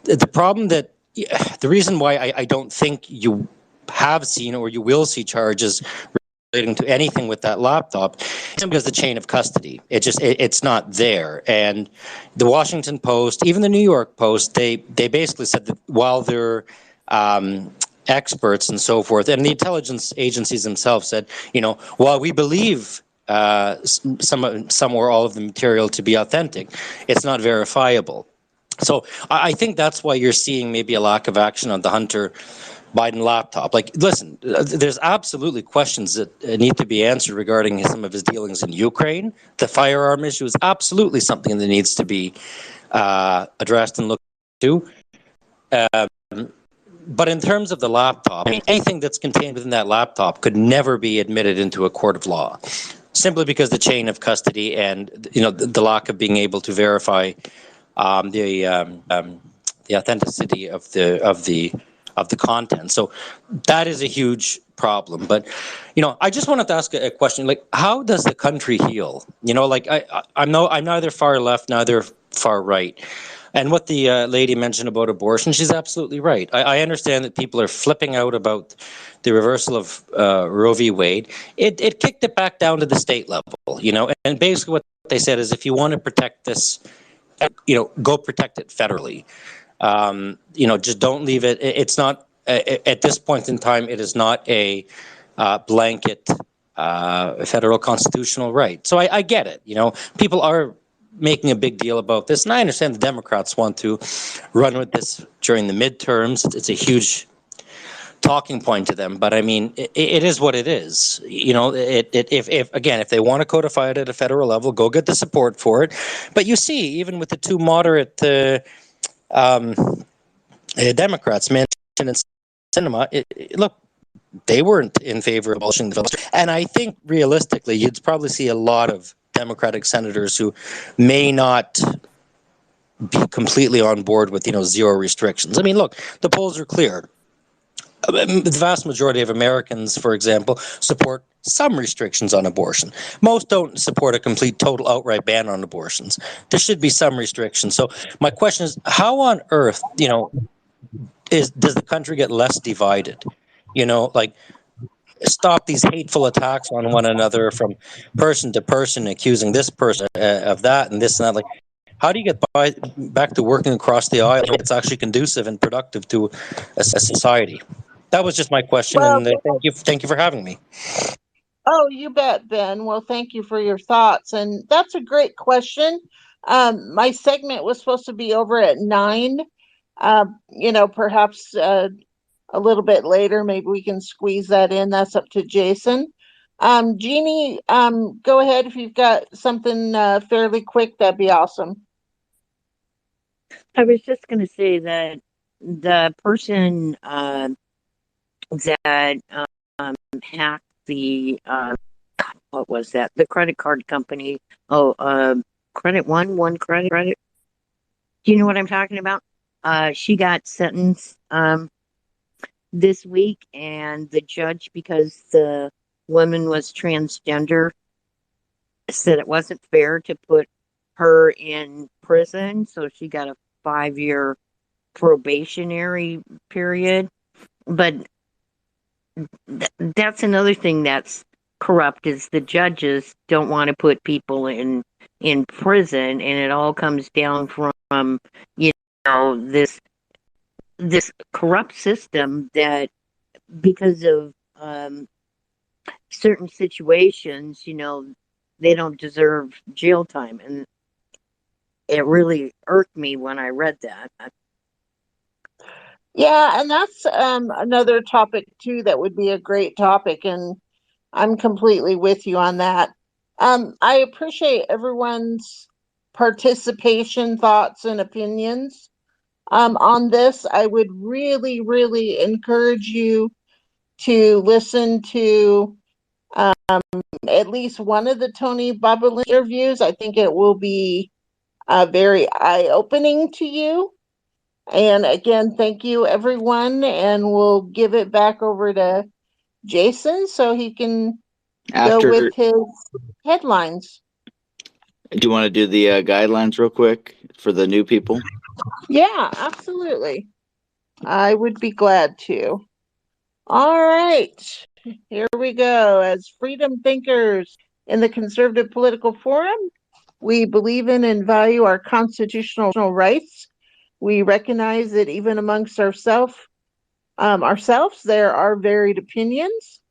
The problem the reason why I don't think you have seen or you will see charges relating to anything with that laptop is because the chain of custody. It's not there. And the Washington Post, even the New York Post, they basically said that while they're experts and so forth, and the intelligence agencies themselves said, while we believe some or all of the material to be authentic, it's not verifiable. So I think that's why you're seeing maybe a lack of action on the Hunter Biden laptop. Like, listen, there's absolutely questions that need to be answered regarding some of his dealings in Ukraine. The firearm issue is absolutely something that needs to be addressed and looked into. But in terms of the laptop, anything that's contained within that laptop could never be admitted into a court of law, simply because the chain of custody and the lack of being able to verify the authenticity of the content. So that is a huge problem. But I just wanted to ask a question: like, how does the country heal? I'm neither far left, neither far right. And what the lady mentioned about abortion, she's absolutely right. I understand that people are flipping out about the reversal of Roe v. Wade. It kicked it back down to the state level, and basically what they said is, if you want to protect this, go protect it federally. Just don't leave it. It's not at this point in time. It is not a blanket federal constitutional right. So I get it. People are making a big deal about this, and I understand the Democrats want to run with this during the midterms. It's a huge talking point to them, but I mean, it is what it is. If they want to codify it at a federal level, go get the support for it. But you see, even with the two moderate Democrats, Manchin and Sinema, look, they weren't in favor of abolishing the filibuster. And I think realistically, you'd probably see a lot of Democratic senators who may not be completely on board with zero restrictions. I mean, look, the polls are clear. The vast majority of Americans, for example, support some restrictions on abortion. Most don't support a complete, total, outright ban on abortions. There should be some restrictions. So my question is, how on earth, does the country get less divided? Like, stop these hateful attacks on one another from person to person, accusing this person of that and this and that. Like, how do you get back to working across the aisle when it's actually conducive and productive to a society? That was just my question, Well, and thank you for having me. oh, you bet, Ben. Well, thank you for your thoughts. And that's a great question. My segment was supposed to be over at 9. Perhaps a little bit later, maybe we can squeeze that in. That's up to Jason. Jeannie, go ahead if you've got something fairly quick. That'd be awesome. I was just going to say that the person that hacked the what was that? The credit card company. Oh, Credit One Credit. Do you know what I'm talking about? She got sentenced this week, and the judge, because the woman was transgender, said it wasn't fair to put her in prison, so she got a 5-year probationary period. But that's another thing that's corrupt, is the judges don't want to put people in prison, and it all comes down from you know this corrupt system that, because of certain situations, they don't deserve jail time, and it really irked me when I read that. Yeah, and that's another topic too that would be a great topic, and I'm completely with you on that. I appreciate everyone's participation, thoughts, and opinions on this. I would really, really encourage you to listen to at least one of the Tony Bobolin interviews. I think it will be very eye-opening to you. And again, thank you, everyone. And we'll give it back over to Jason so he can go with his headlines. Do you want to do the guidelines real quick for the new people? Yeah, absolutely. I would be glad to. All right, here we go. As freedom thinkers in the Conservative Political Forum, we believe in and value our constitutional rights. We recognize that even amongst ourselves, there are varied opinions.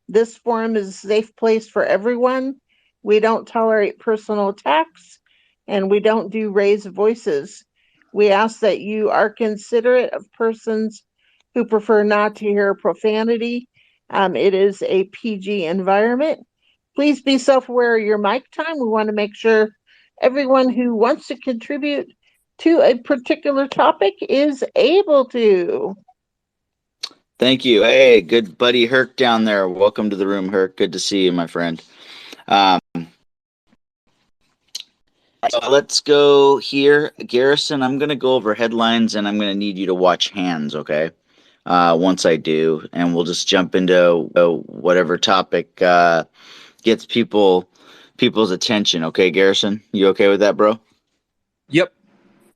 This forum is a safe place for everyone. We don't tolerate personal attacks, and we don't do raised voices. We ask that you are considerate of persons who prefer not to hear profanity. It is a PG environment. Please be self-aware of your mic time. We want to make sure everyone who wants to contribute to a particular topic is able to. Thank you. Hey, good buddy Herc down there. Welcome to the room, Herc. Good to see you, my friend. So let's go here. Garrison, I'm going to go over headlines, and I'm going to need you to watch hands, okay? Once I do, and we'll just jump into whatever topic gets people's attention, okay, Garrison? You okay with that, bro? Yep.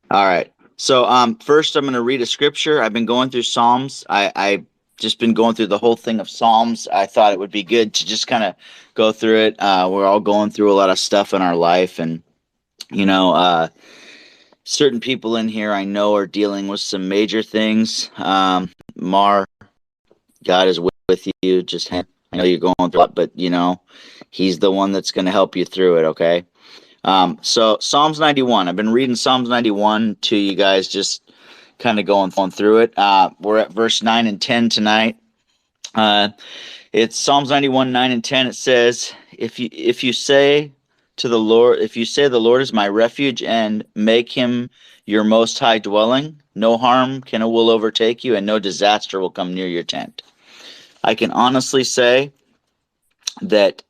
All right. So first I'm going to read a scripture. I've been going through Psalms. I just been going through the whole thing of Psalms. I thought it would be good to just kind of go through it. We're all going through a lot of stuff in our life, and certain people in here I know are dealing with some major things. Mar, God is with you. I know you're going through it, but He's the one that's going to help you through it. Okay. So Psalms 91. I've been reading Psalms 91 to you guys, just kind of going through it. We're at verse 9 and 10 tonight. It's Psalms 91, 9 and 10. It says, if you say the Lord is my refuge, and make him your most high dwelling, no harm will overtake you, and no disaster will come near your tent. I can honestly say that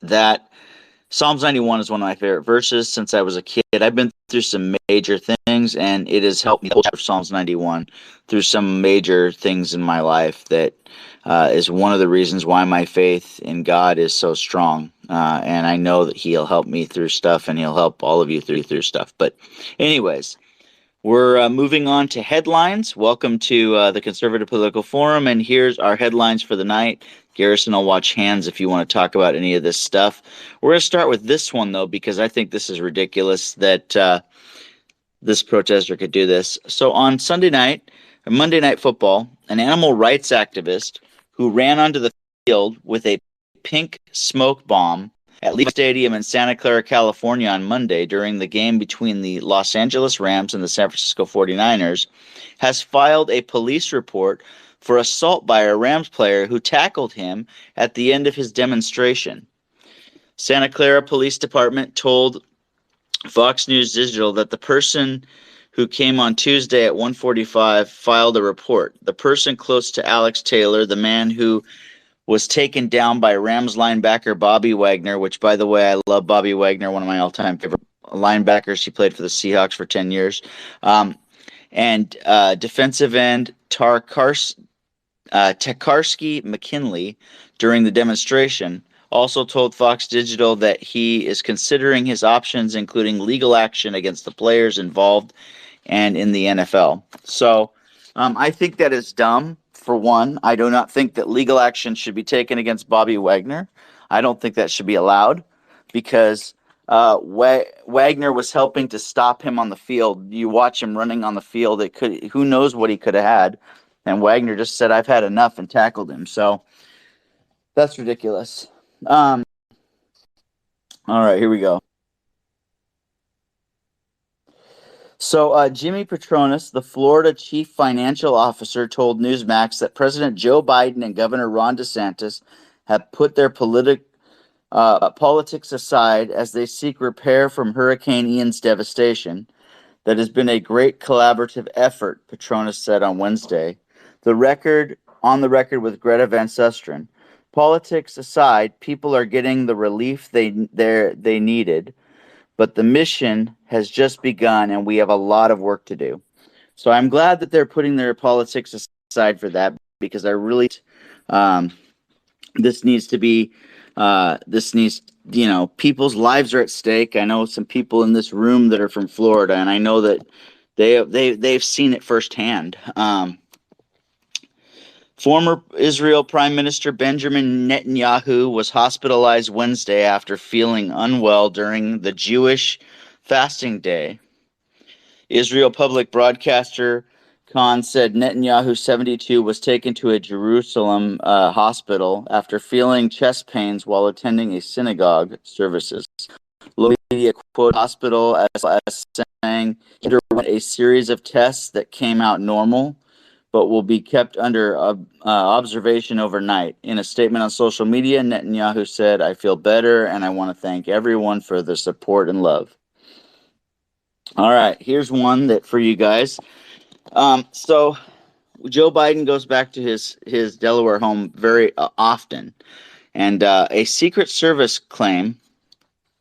Psalms 91 is one of my favorite verses since I was a kid. I've been through some major things, and it has helped me Psalms 91 through some major things in my life. That is one of the reasons why my faith in God is so strong. And I know that He'll help me through stuff, and He'll help all of you through stuff. But anyways, we're moving on to headlines. Welcome to the Conservative Political Forum, and here's our headlines for the night. Garrison will watch hands if you want to talk about any of this stuff. We're going to start with this one, though, because I think this is ridiculous that this protester could do this. So on Sunday night, or Monday Night Football, an animal rights activist who ran onto the field with a pink smoke bomb at Levi Stadium in Santa Clara, California on Monday during the game between the Los Angeles Rams and the San Francisco 49ers has filed a police report for assault by a Rams player who tackled him at the end of his demonstration. Santa Clara Police Department told Fox News Digital that the person who came on Tuesday at 1:45 filed a report. The person close to Alex Taylor, the man who was taken down by Rams linebacker Bobby Wagner, which, by the way, I love Bobby Wagner, one of my all-time favorite linebackers. He played for the Seahawks for 10 years. And defensive end Takarsky McKinley during the demonstration also told Fox Digital that he is considering his options, including legal action against the players involved and in the NFL. So I think that is dumb, for one. I do not think that legal action should be taken against Bobby Wagner. I don't think that should be allowed because Wagner was helping to stop him on the field. You watch him running on the field. Who knows what he could have had. And Wagner just said, "I've had enough," and tackled him. So that's ridiculous. All right, here we go. So Jimmy Patronis, the Florida chief financial officer, told Newsmax that President Joe Biden and Governor Ron DeSantis have put their politics aside as they seek repair from Hurricane Ian's devastation. That has been a great collaborative effort, Patronis said on Wednesday. On the record with Greta Van Susteren. Politics aside, people are getting the relief they needed, but the mission has just begun and we have a lot of work to do. So I'm glad that they're putting their politics aside for that, because I really this needs, people's lives are at stake. I know some people in this room that are from Florida, and I know that they've seen it firsthand. Former Israel Prime Minister Benjamin Netanyahu was hospitalized Wednesday after feeling unwell during the Jewish fasting day. Israel public broadcaster Khan said Netanyahu, 72, was taken to a Jerusalem hospital after feeling chest pains while attending a synagogue services. Local media quote hospital as saying he underwent a series of tests that came out normal, but will be kept under observation overnight. In a statement on social media, Netanyahu said, "I feel better, and I want to thank everyone for their support and love." All right, here's one that for you guys. So Joe Biden goes back to his Delaware home very often, and a Secret Service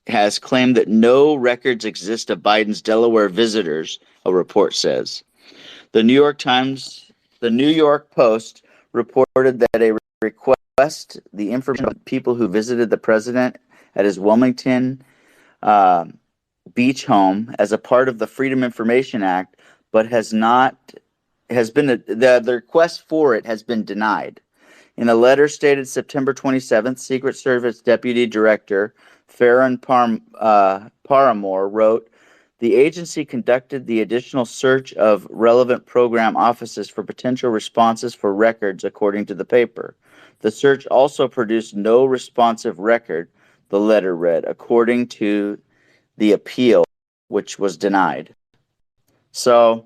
has claimed that no records exist of Biden's Delaware visitors, a report says. The New York Post reported that a request the information of people who visited the president at his Wilmington beach home as a part of the Freedom Information Act, but the request for it has been denied. In a letter dated September 27th, Secret Service Deputy Director Farron Paramore wrote, "The agency conducted the additional search of relevant program offices for potential responses for records," according to the paper. The search also produced no responsive record, the letter read, according to the appeal, which was denied. So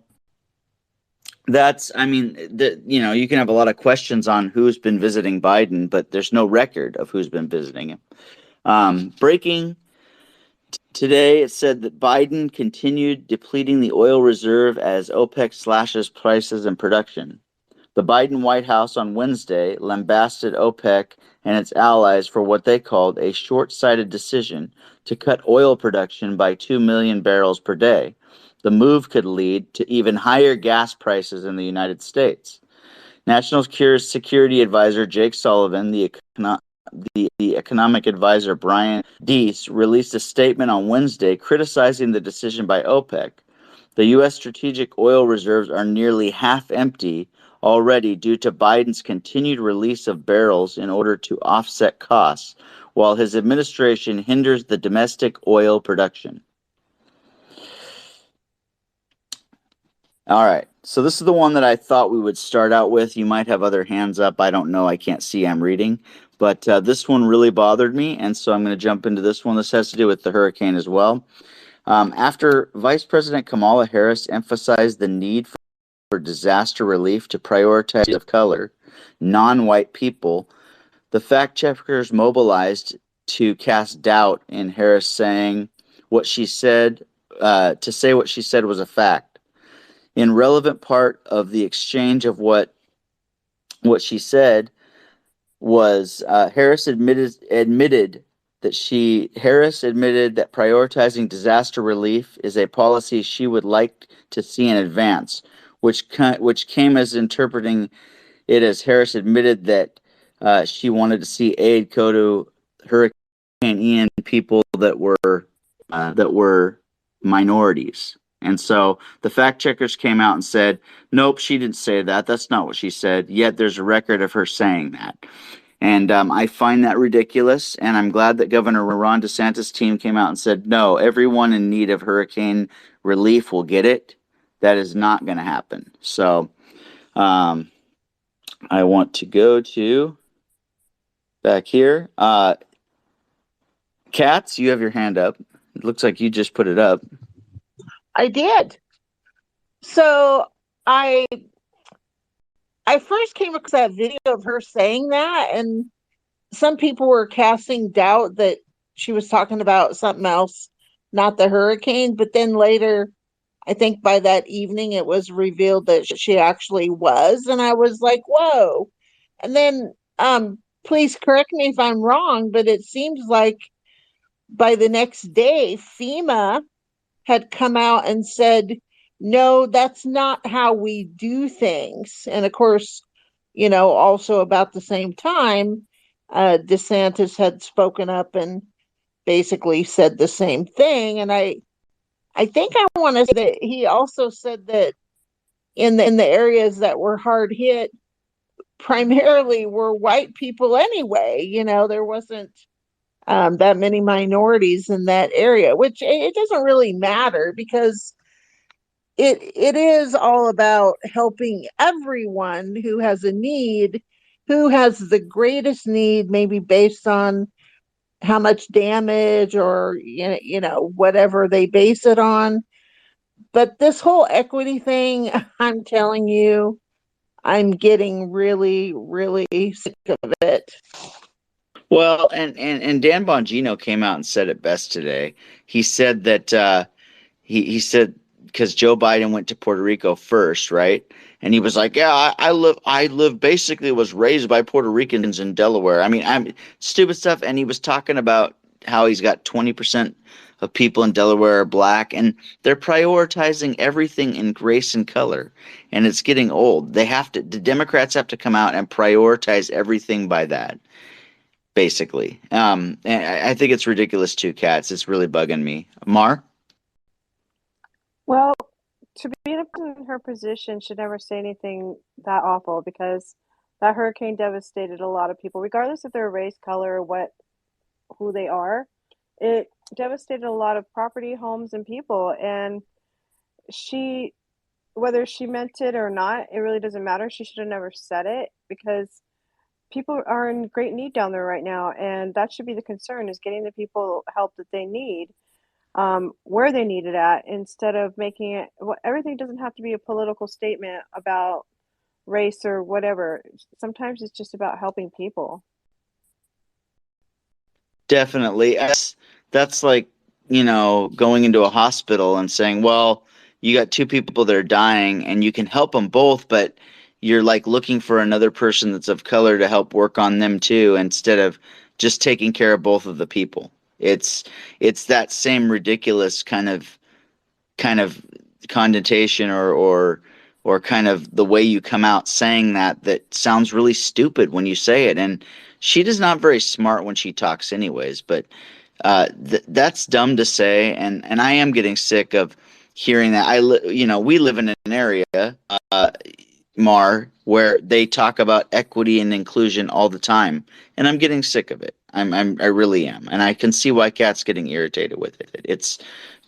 you can have a lot of questions on who's been visiting Biden, but there's no record of who's been visiting him. Breaking today, it said that Biden continued depleting the oil reserve as OPEC slashes prices and production. The Biden White House on Wednesday lambasted OPEC and its allies for what they called a short-sighted decision to cut oil production by 2 million barrels per day. The move could lead to even higher gas prices in the United States. National Security Advisor Jake Sullivan, the economic advisor Brian Deese released a statement on Wednesday criticizing the decision by OPEC. The U.S. strategic oil reserves are nearly half empty already due to Biden's continued release of barrels in order to offset costs, while his administration hinders the domestic oil production. All right, so this is the one that I thought we would start out with. You might have other hands up. I don't know. I can't see. I'm reading. But this one really bothered me, and so I'm going to jump into this one. This has to do with the hurricane as well. After Vice President Kamala Harris emphasized the need for disaster relief to prioritize people of color, non-white people, the fact checkers mobilized to cast doubt in Harris saying what she said, to say what she said was a fact. In relevant part of the exchange of what she said was Harris admitted that prioritizing disaster relief is a policy she would like to see in advance, which came as interpreting it as Harris admitted that she wanted to see aid go to Hurricane Ian people that were minorities. And so the fact checkers came out and said, nope, she didn't say that. That's not what she said. Yet there's a record of her saying that. And I find that ridiculous. And I'm glad that Governor Ron DeSantis' team came out and said, no, everyone in need of hurricane relief will get it. That is not going to happen. So I want to go to back here. Katz, you have your hand up. It looks like you just put it up. I did. So I first came across that video of her saying that, and some people were casting doubt that she was talking about something else, not the hurricane. But then later, I think by that evening, it was revealed that she actually was, and I was like, whoa. And then, please correct me if I'm wrong, but it seems like by the next day, FEMA had come out and said, no, that's not how we do things. And of course, also about the same time, DeSantis had spoken up and basically said the same thing. And I think I want to say that he also said that in the areas that were hard hit, primarily were white people anyway. There wasn't that many minorities in that area, which it doesn't really matter because it is all about helping everyone who has a need, who has the greatest need, maybe based on how much damage or whatever they base it on. But this whole equity thing, I'm telling you, I'm getting really, really sick of it. Well, and Dan Bongino came out and said it best today. He said that he said because Joe Biden went to Puerto Rico first, right? And he was like, "Yeah, I live basically was raised by Puerto Ricans in Delaware." I mean, I'm stupid stuff. And he was talking about how he's got 20% of people in Delaware are black, and they're prioritizing everything in race and color, and it's getting old. The Democrats have to come out and prioritize everything by that. Basically, and I think it's ridiculous too, Cats. It's really bugging me. Mar? Well, to be in her position should never say anything that awful because that hurricane devastated a lot of people, regardless of their race, color, or who they are. It devastated a lot of property, homes, and people. And whether she meant it or not, it really doesn't matter. She should have never said it because people are in great need down there right now, and that should be the concern: is getting the people help that they need, where they need it at, instead of making it. Well, everything doesn't have to be a political statement about race or whatever. Sometimes it's just about helping people. Definitely. That's like, going into a hospital and saying, well, you got two people that are dying and you can help them both, but you're like looking for another person that's of color to help work on them too, instead of just taking care of both of the people. It's that same ridiculous kind of connotation or kind of the way you come out saying that sounds really stupid when you say it. And she is not very smart when she talks anyways, but that's dumb to say. And I am getting sick of hearing that. We live in an area, Mar, where they talk about equity and inclusion all the time, and I'm getting sick of it. I really am, and I can see why Kat's getting irritated with it. It's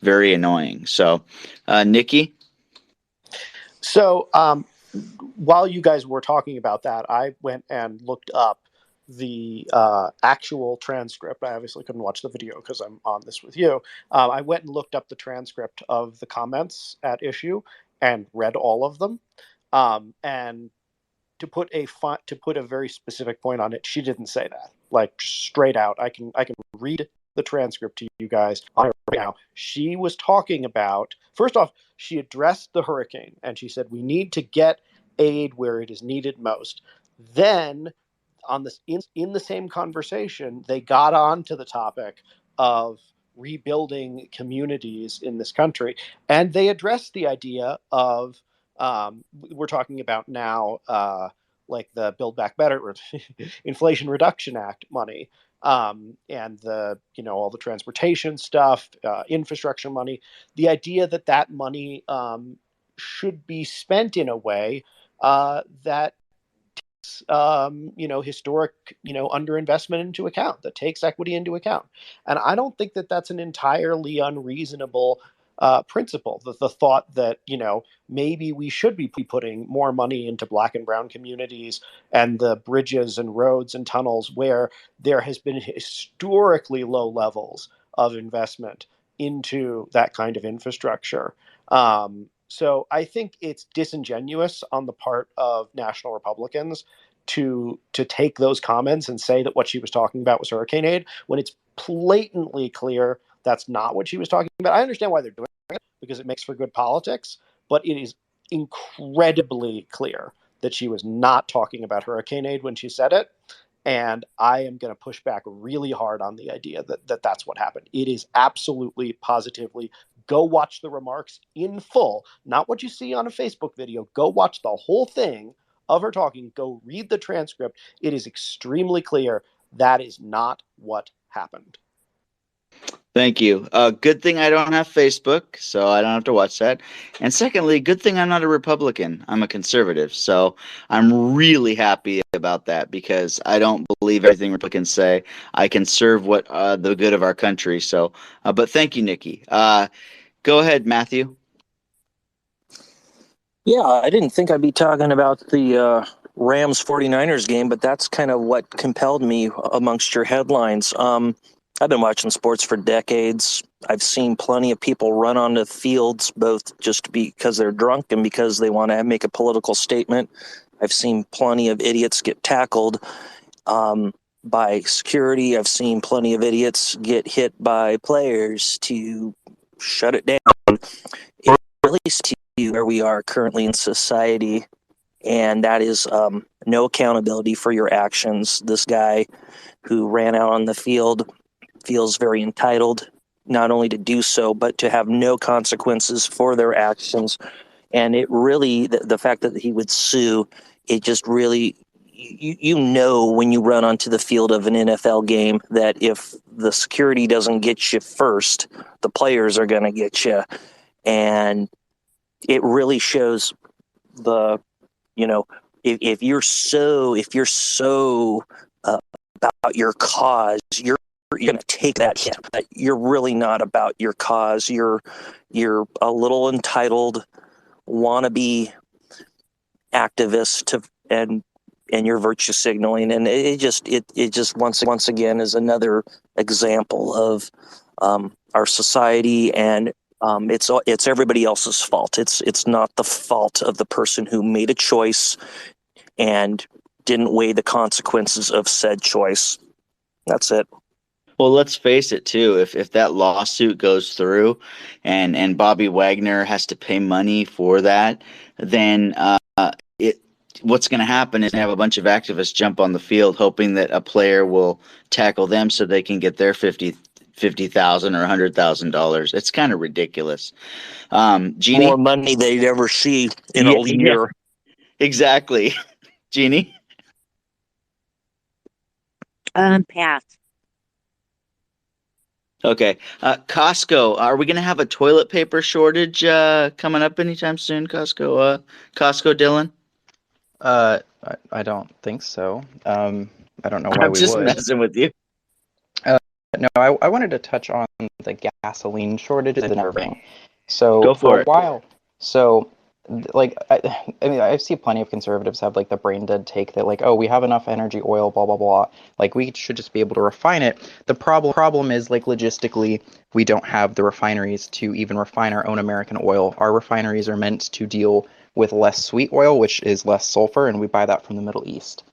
very annoying. So, Nikki. So, while you guys were talking about that, I went and looked up the actual transcript. I obviously couldn't watch the video because I'm on this with you. I went and looked up the transcript of the comments at issue and read all of them. And to put a very specific point on it, she didn't say that. like straight out. I can read the transcript to you guys on it right now. She was talking about, first off, she addressed the hurricane and she said we need to get aid where it is needed most. Then on this in the same conversation, they got on to the topic of rebuilding communities in this country, and they addressed the idea of we're talking about now like the Build Back Better Inflation Reduction Act money, and the all the transportation stuff, infrastructure money. The idea that that money should be spent in a way that historic, underinvestment into account, that takes equity into account. And I don't think that that's an entirely unreasonable principle. The thought that, maybe we should be putting more money into Black and brown communities and the bridges and roads and tunnels where there has been historically low levels of investment into that kind of infrastructure. So I think it's disingenuous on the part of national Republicans to take those comments and say that what she was talking about was hurricane aid when it's blatantly clear that's not what she was talking about. I understand why they're doing it because it makes for good politics, but it is incredibly clear that she was not talking about hurricane aid when she said it. And I am going to push back really hard on the idea that that's what happened. It is absolutely, positively. Go watch the remarks in full, not what you see on a Facebook video. Go watch the whole thing of her talking. Go read the transcript. It is extremely clear that is not what happened. Thank you. Good thing I don't have Facebook, so I don't have to watch that. And secondly, good thing I'm not a Republican. I'm a conservative. So I'm really happy about that because I don't believe everything Republicans say. I can serve what the good of our country. So, but thank you, Nikki. Go ahead, Matthew. Yeah, I didn't think I'd be talking about the Rams 49ers game, but that's kind of what compelled me amongst your headlines. I've been watching sports for decades. I've seen plenty of people run onto fields, both just because they're drunk and because they want to make a political statement. I've seen plenty of idiots get tackled by security. I've seen plenty of idiots get hit by players to shut it down. It relates to where we are currently in society, and that is no accountability for your actions. This guy who ran out on the field feels very entitled not only to do so, but to have no consequences for their actions. And it really, the fact that he would sue, it just really, when you run onto the field of an NFL game that if the security doesn't get you first, the players are going to get you. And it really shows the, if you're so about your cause, you're going to take that hit. But you're really not about your cause. You're a little entitled wannabe activist and you're virtue signaling, and it just once again is another example of our society, and it's everybody else's fault. It's not the fault of the person who made a choice and didn't weigh the consequences of said choice. That's it. Well, let's face it too. If that lawsuit goes through, and Bobby Wagner has to pay money for that, then what's going to happen is have a bunch of activists jump on the field, hoping that a player will tackle them so they can get their $50,000 or $100,000. It's kind of ridiculous. Jeannie? More money they'd ever see in a year. Yeah, exactly. Jeannie? Pass. Okay. Costco, are we going to have a toilet paper shortage coming up anytime soon, Costco? Costco, Dylan? I don't think so. I don't know why I'm we just would. messing with you. No, I wanted to touch on the gasoline shortages and everything. So Go for a it. while, like I mean, I see plenty of conservatives have like the brain dead take that like, oh, we have enough energy, oil, blah blah blah. Like we should just be able to refine it. The problem is like logistically, we don't have the refineries to even refine our own American oil. Our refineries are meant to deal with less sweet oil, which is less sulfur, and we buy that from the Middle East.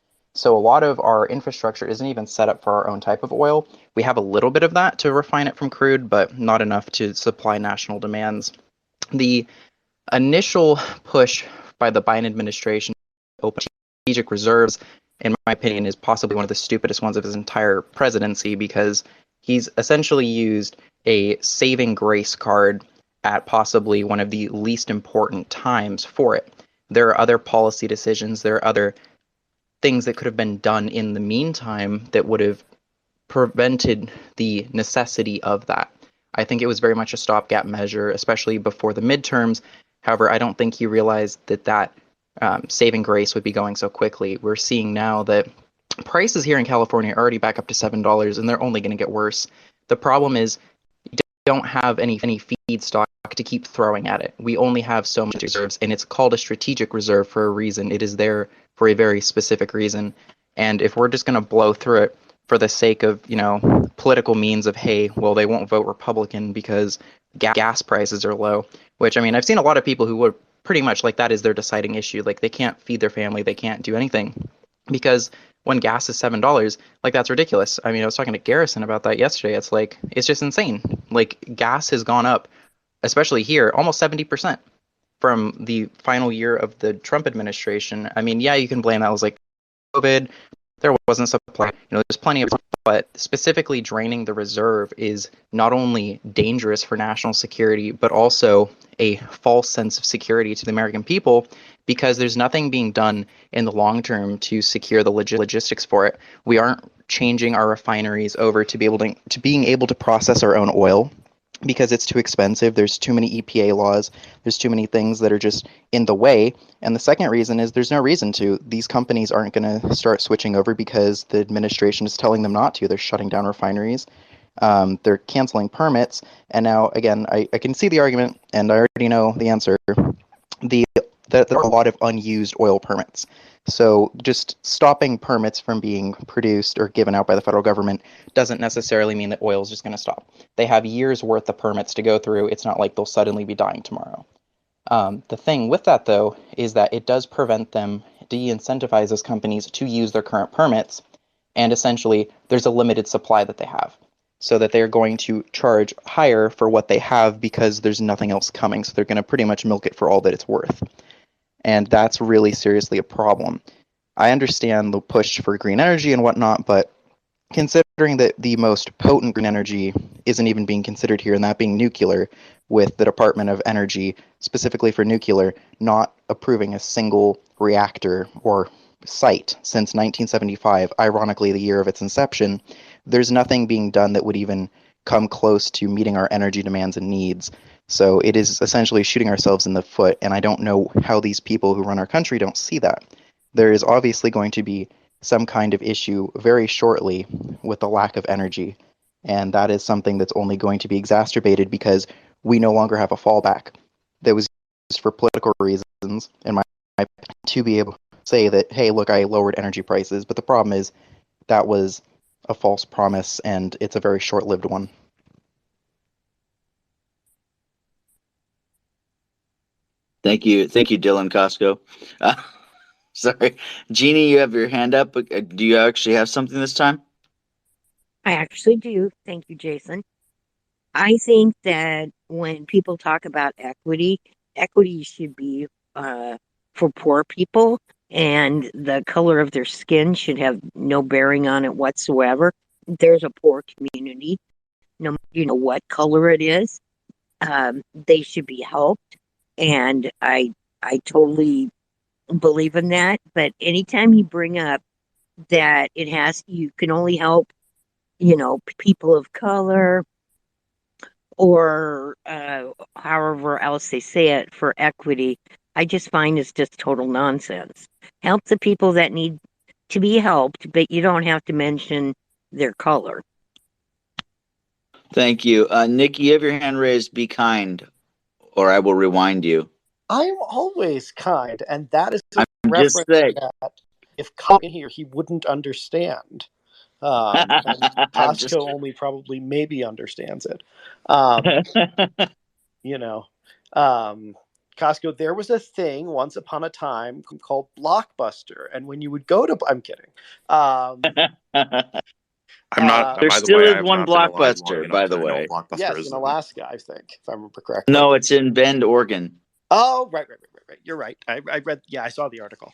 So a lot of our infrastructure isn't even set up for our own type of oil. We have a little bit of that to refine it from crude, but not enough to supply national demands. The initial push by the Biden administration to open strategic reserves, in my opinion, is possibly one of the stupidest ones of his entire presidency, because he's essentially used a saving grace card at possibly one of the least important times for it. There are other policy decisions, there are other things that could have been done in the meantime that would have prevented the necessity of that. I think it was very much a stopgap measure, especially before the midterms. However, I don't think he realized that saving grace would be going so quickly. We're seeing now that prices here in California are already back up to $7, and they're only going to get worse. The problem is you don't have any feedstock to keep throwing at it. We only have so much reserves, and it's called a strategic reserve for a reason. It is there for a very specific reason. And if we're just going to blow through it for the sake of, political means of, hey, well, they won't vote Republican because gas prices are low, which, I mean, I've seen a lot of people who would pretty much like that is their deciding issue. Like, they can't feed their family, they can't do anything because when gas is $7, like, that's ridiculous. I mean, I was talking to Garrison about that yesterday. It's like, it's just insane. Like, gas has gone up, especially here, almost 70% from the final year of the Trump administration. I mean, yeah, you can blame that. It was like COVID, there wasn't supply. There's plenty of, but specifically draining the reserve is not only dangerous for national security, but also a false sense of security to the American people, because there's nothing being done in the long term to secure the logistics for it. We aren't changing our refineries over to being able to process our own oil, because it's too expensive. There's too many EPA laws. There's too many things that are just in the way. And the second reason is there's no reason to. These companies aren't going to start switching over because the administration is telling them not to. They're shutting down refineries. They're canceling permits. And now, again, I can see the argument, and I already know the answer. There are a lot of unused oil permits. So just stopping permits from being produced or given out by the federal government doesn't necessarily mean that oil is just going to stop. They have years worth of permits to go through. It's not like they'll suddenly be dying tomorrow. The thing with that, though, is that it does prevent them, de-incentivize those companies to use their current permits, and essentially there's a limited supply that they have, so that they're going to charge higher for what they have because there's nothing else coming, so they're going to pretty much milk it for all that it's worth. And that's really seriously a problem. I understand the push for green energy and whatnot, but considering that the most potent green energy isn't even being considered here, and that being nuclear, with the Department of Energy, specifically for nuclear, not approving a single reactor or site since 1975, ironically the year of its inception, there's nothing being done that would even come close to meeting our energy demands and needs. So it is essentially shooting ourselves in the foot, and I don't know how these people who run our country don't see that. There is obviously going to be some kind of issue very shortly with the lack of energy, and that is something that's only going to be exacerbated because we no longer have a fallback that was used for political reasons, in my opinion, to be able to say that, hey, look, I lowered energy prices, but the problem is that was a false promise, and it's a very short-lived one. Thank you, Dylan Costco. Sorry, Jeannie, you have your hand up. Do you actually have something this time? I actually do. Thank you, Jason. I think that when people talk about equity, equity should be for poor people, and the color of their skin should have no bearing on it whatsoever. There's a poor community, no matter what color it is, they should be helped, and I totally believe in that. But anytime you bring up that you can only help, people of color, or however else they say it for equity, I just find it's just total nonsense. Help the people that need to be helped, but you don't have to mention their color. Thank you. Nikki, you have your hand raised. Be kind, or I will rewind you. I'm always kind, and that is a I'm just reference saying. that if Costco in here, he wouldn't understand. And I'm just. Costco only probably maybe understands it. You know, um, Costco, there was a thing once upon a time called Blockbuster, and when you would go to, I'm kidding. I'm not. There By the still way, I is have one not been alive long Blockbuster, enough by the to know way. what Blockbuster Yes, is. in Then. Alaska, I think, if I remember correctly. No, it's in Bend, Oregon. Oh, right. You're right. I read. Yeah, I saw the article.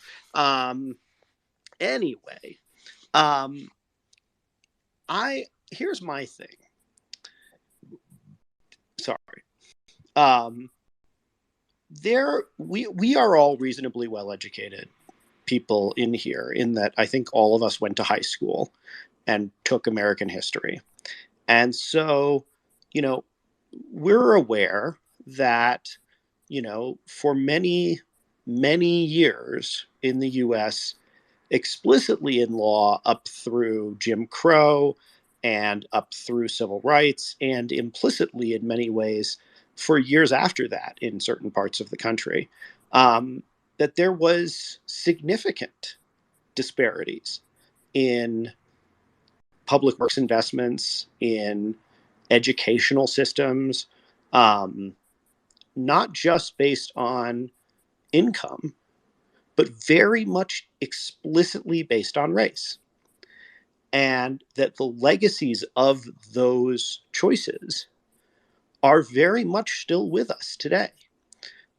Anyway, here's my thing. Sorry. We are all reasonably well educated people in here, in that I think all of us went to high school and took American history. And so, we're aware that, for many, many years in the US, explicitly in law up through Jim Crow and up through civil rights, and implicitly in many ways for years after that in certain parts of the country, that there was significant disparities in public works investments, in educational systems, not just based on income, but very much explicitly based on race. And that the legacies of those choices are very much still with us today.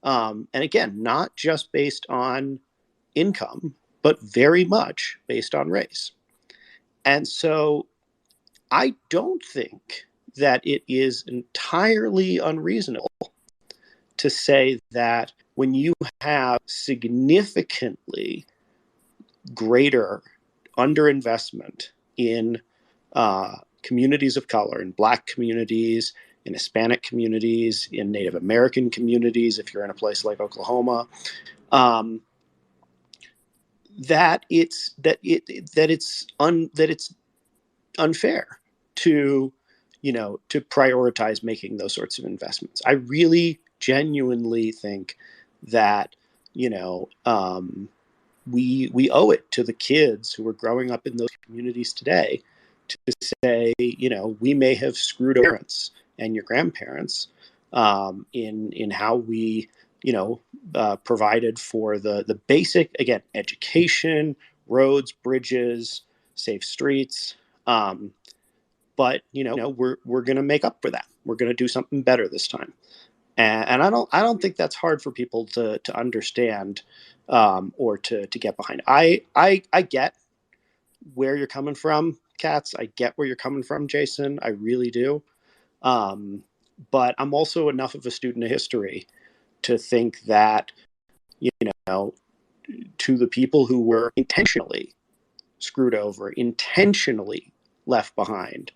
And again, not just based on income, but very much based on race. And so I don't think that it is entirely unreasonable to say that when you have significantly greater underinvestment in communities of color, in Black communities, in Hispanic communities, in Native American communities, if you're in a place like Oklahoma, that it's unfair to prioritize making those sorts of investments. I really genuinely think that we owe it to the kids who are growing up in those communities today to say, we may have screwed our parents and your grandparents in how we, provided for the basic, again, education, roads, bridges, safe streets. But we're going to make up for that. We're going to do something better this time. And I don't think that's hard for people to understand or to get behind. I get where you're coming from, Katz. I get where you're coming from, Jason. I really do. But I'm also enough of a student of history to think that, to the people who were intentionally screwed over, intentionally left behind,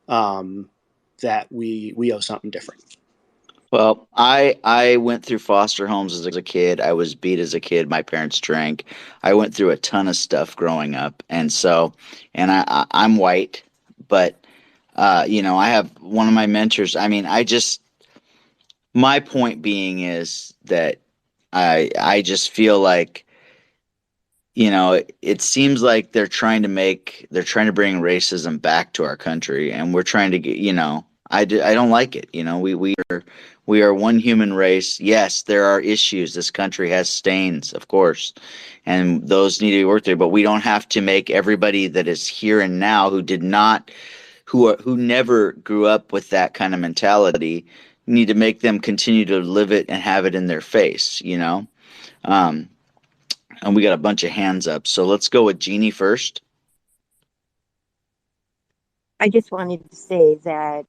that we owe something different. Well, I went through foster homes as a kid. I was beat as a kid. My parents drank. I went through a ton of stuff growing up, and I'm white, but I have one of my mentors. I mean, my point being is that I just feel like, it seems like they're trying to bring racism back to our country, and we're trying to get, I don't like it. We are one human race. Yes, there are issues. This country has stains, of course, and those need to be worked through. But we don't have to make everybody that is here and now who never grew up with that kind of mentality, need to make them continue to live it and have it in their face. And we got a bunch of hands up, so let's go with Jeannie first. I just wanted to say that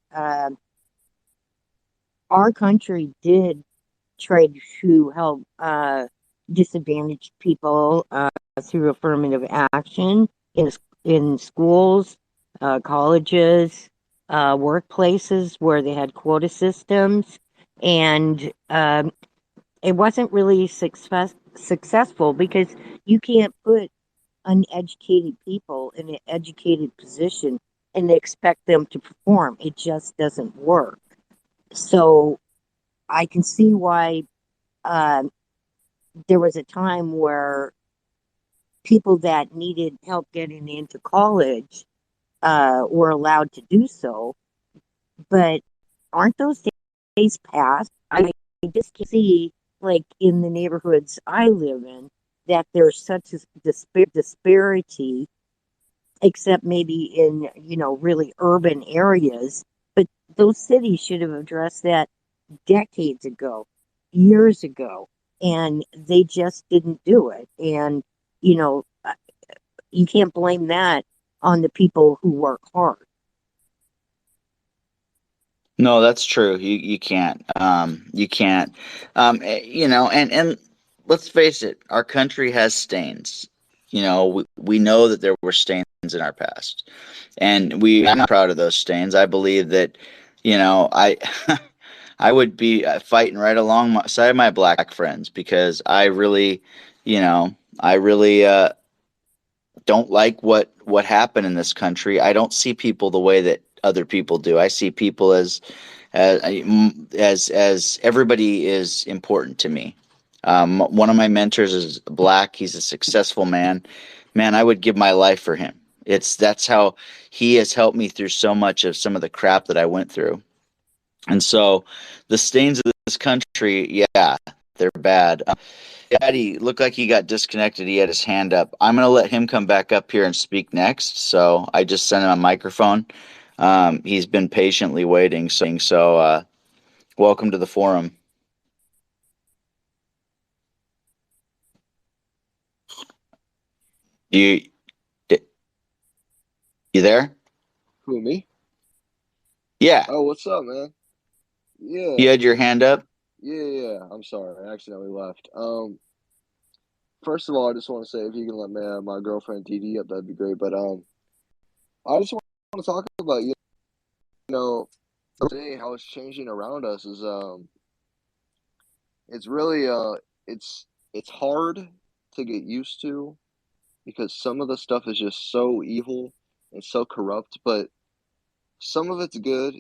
our country did try to help disadvantaged people through affirmative action in schools, colleges, workplaces where they had quota systems, and it wasn't really successful because you can't put uneducated people in an educated position and expect them to perform. It just doesn't work. So I can see why there was a time where people that needed help getting into college were allowed to do so. But aren't those days past? I just see like in the neighborhoods I live in, that there's such a disparity, except maybe in, really urban areas. But those cities should have addressed that decades ago, years ago, and they just didn't do it. And, you can't blame that on the people who work hard. No, that's true. You can't. You can't. And let's face it, our country has stains. We know that there were stains in our past, and I'm not proud of those stains. I believe that, I I would be fighting right alongside my black friends because I really don't like what happened in this country. I don't see people the way that other people do. I see people as everybody is important to me. One of my mentors is black. He's a successful man. Man, I would give my life for him. That's how he has helped me through so much of some of the crap that I went through. And so the stains of this country, yeah, they're bad. Daddy looked like he got disconnected. He had his hand up. I'm going to let him come back up here and speak next. So I just sent him a microphone. He's been patiently waiting. So welcome to the forum. You there? Who, me? Yeah. Oh, what's up, man? You Yeah, had your hand up? yeah. I'm sorry, I accidentally left. First of all, I just want to say if you can let my girlfriend TD up, that'd be great. But I just want to talk about know today how it's changing around us is it's really it's hard to get used to because some of the stuff is just so evil and so corrupt, but some of it's good.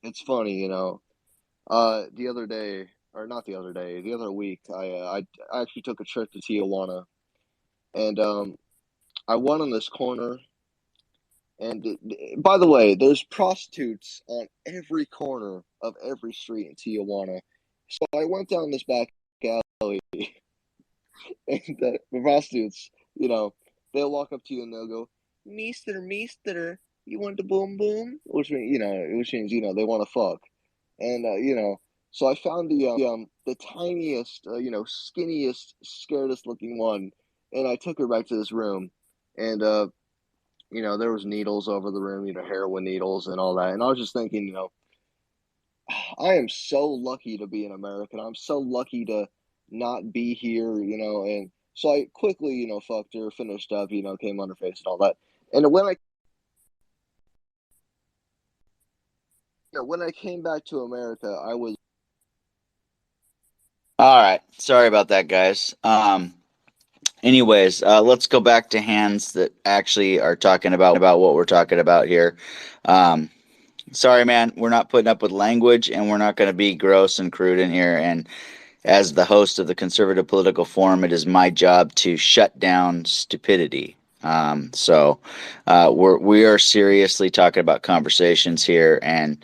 It's funny. The other day, or not the other day, the other week, I actually took a trip to Tijuana, and I went on this corner. And by the way, there's prostitutes on every corner of every street in Tijuana. So I went down this back alley, and the prostitutes, they'll walk up to you and they'll go, Meester, you want the boom boom? Which means they want to fuck. And so I found the tiniest, skinniest, scaredest looking one, and I took her back to this room, and there was needles over the room, heroin needles and all that. And I was just thinking, I am so lucky to be an American. I'm so lucky to not be here, and so I quickly, fucked her, finished up, came on her face and all that. And when I came back to America, I was All right. Sorry about that, guys. Anyways, let's go back to hands that actually are talking about what we're talking about here. Sorry, man, we're not putting up with language, and we're not going to be gross and crude in here. And as the host of the Conservative Political Forum, it is my job to shut down stupidity. So we are seriously talking about conversations here, and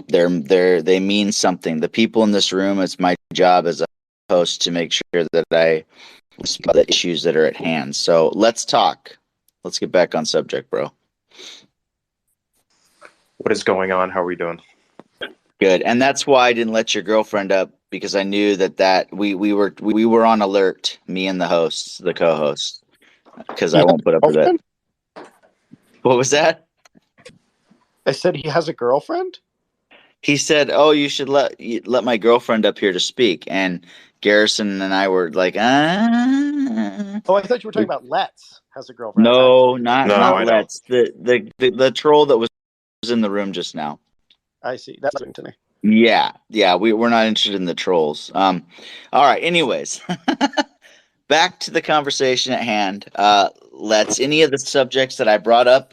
they mean something. The people in this room, it's my job as a host to make sure that I speak about the issues that are at hand. So let's talk. Let's get back on subject, bro. What is going on? How are we doing? Good. And that's why I didn't let your girlfriend up, because I knew that we were on alert, me and the hosts, the co-hosts, because I won't put up with that. What was that? I said he has a girlfriend? He said, "Oh, you should let my girlfriend up here to speak." And Garrison and I were like, "Ah." Oh, I thought you were talking about Let's has a girlfriend. No, not I know. Let's. The troll that was in the room just now. I see. That's to me. Yeah. We're not interested in the trolls. All right. Anyways, back to the conversation at hand. Let's any of the subjects that I brought up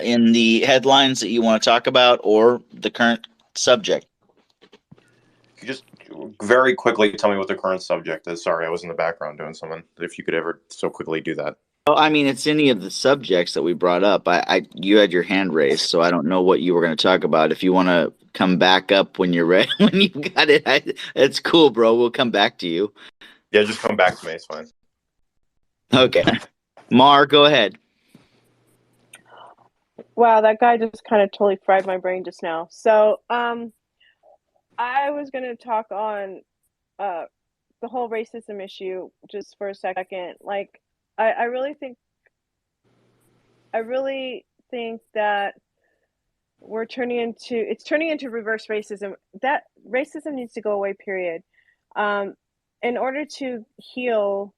in the headlines that you want to talk about, or the current subject. You just very quickly tell me what the current subject is. Sorry, I was in the background doing something. If you could ever so quickly do that. Well, I mean, it's any of the subjects that we brought up. You had your hand raised, so I don't know what you were going to talk about. If you want to come back up when you're ready. When you got it, it's cool, bro. We'll come back to you. Yeah, just come back to me. It's fine. Okay, Mar, go ahead. Wow, that guy just kind of totally fried my brain just now. So, I was going to talk on the whole racism issue just for a second. Like, I really think that it's turning into reverse racism. That racism needs to go away, period. In order to heal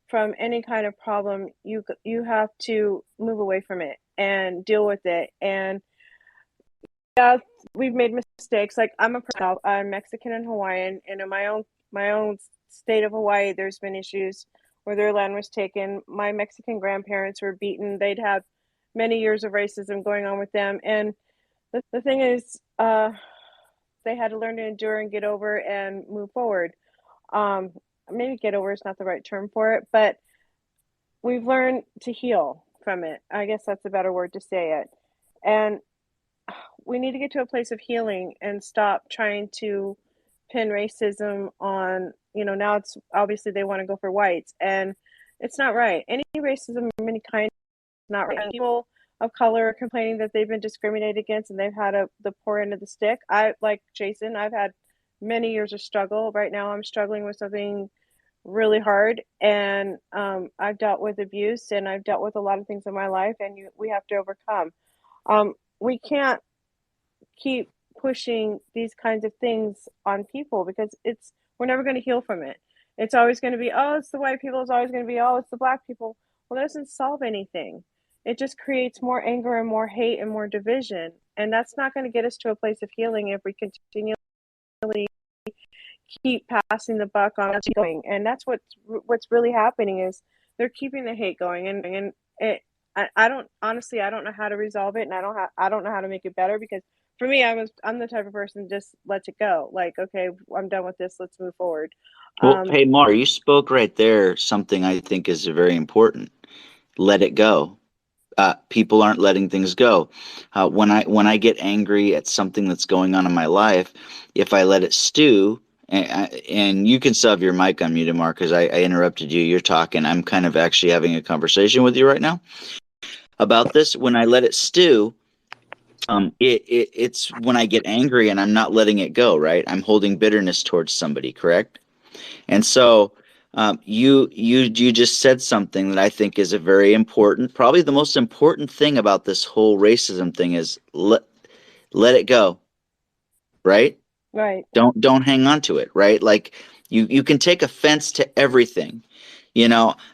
from any kind of problem, you have to move away from it and deal with it. And yeah, we've made mistakes. Like, I'm Mexican and Hawaiian, and in my own state of Hawaii, there's been issues where their land was taken. My Mexican grandparents were beaten. They'd had many years of racism going on with them, and the thing is, they had to learn to endure and get over and move forward. Maybe get over is not the right term for it, but we've learned to heal from it. I guess that's a better word to say it. And we need to get to a place of healing and stop trying to pin racism on, now it's obviously they want to go for whites, and it's not right. Any racism of any kind is not right. People of color are complaining that they've been discriminated against and they've had the poor end of the stick. Like Jason, I've had many years of struggle. Right now I'm struggling with something really hard, and I've dealt with abuse, and I've dealt with a lot of things in my life, and we have to overcome. We can't keep pushing these kinds of things on people because we're never going to heal from it. It's always going to be, oh, it's the white people. It's always going to be, oh, it's the black people. Well, that doesn't solve anything. It just creates more anger and more hate and more division. And that's not going to get us to a place of healing if we continually keep passing the buck on what's going. And that's what's really happening is they're keeping the hate going. And I don't know how to resolve it, and I don't know how to make it better, because for me, I'm the type of person just lets it go. Like, okay, I'm done with this. Let's move forward. Well, hey, Mar, you spoke right there something I think is very important. Let it go. People aren't letting things go. When I get angry at something that's going on in my life, if I let it stew, and you can still have your mic unmuted, Mark, because I interrupted you. You're talking. I'm kind of actually having a conversation with you right now about this. When I let it stew, it's when I get angry and I'm not letting it go, right? I'm holding bitterness towards somebody, correct? And so you just said something that I think is a very important, probably the most important thing about this whole racism thing is let it go, right? Right. Don't hang on to it, right? Like you can take offense to everything.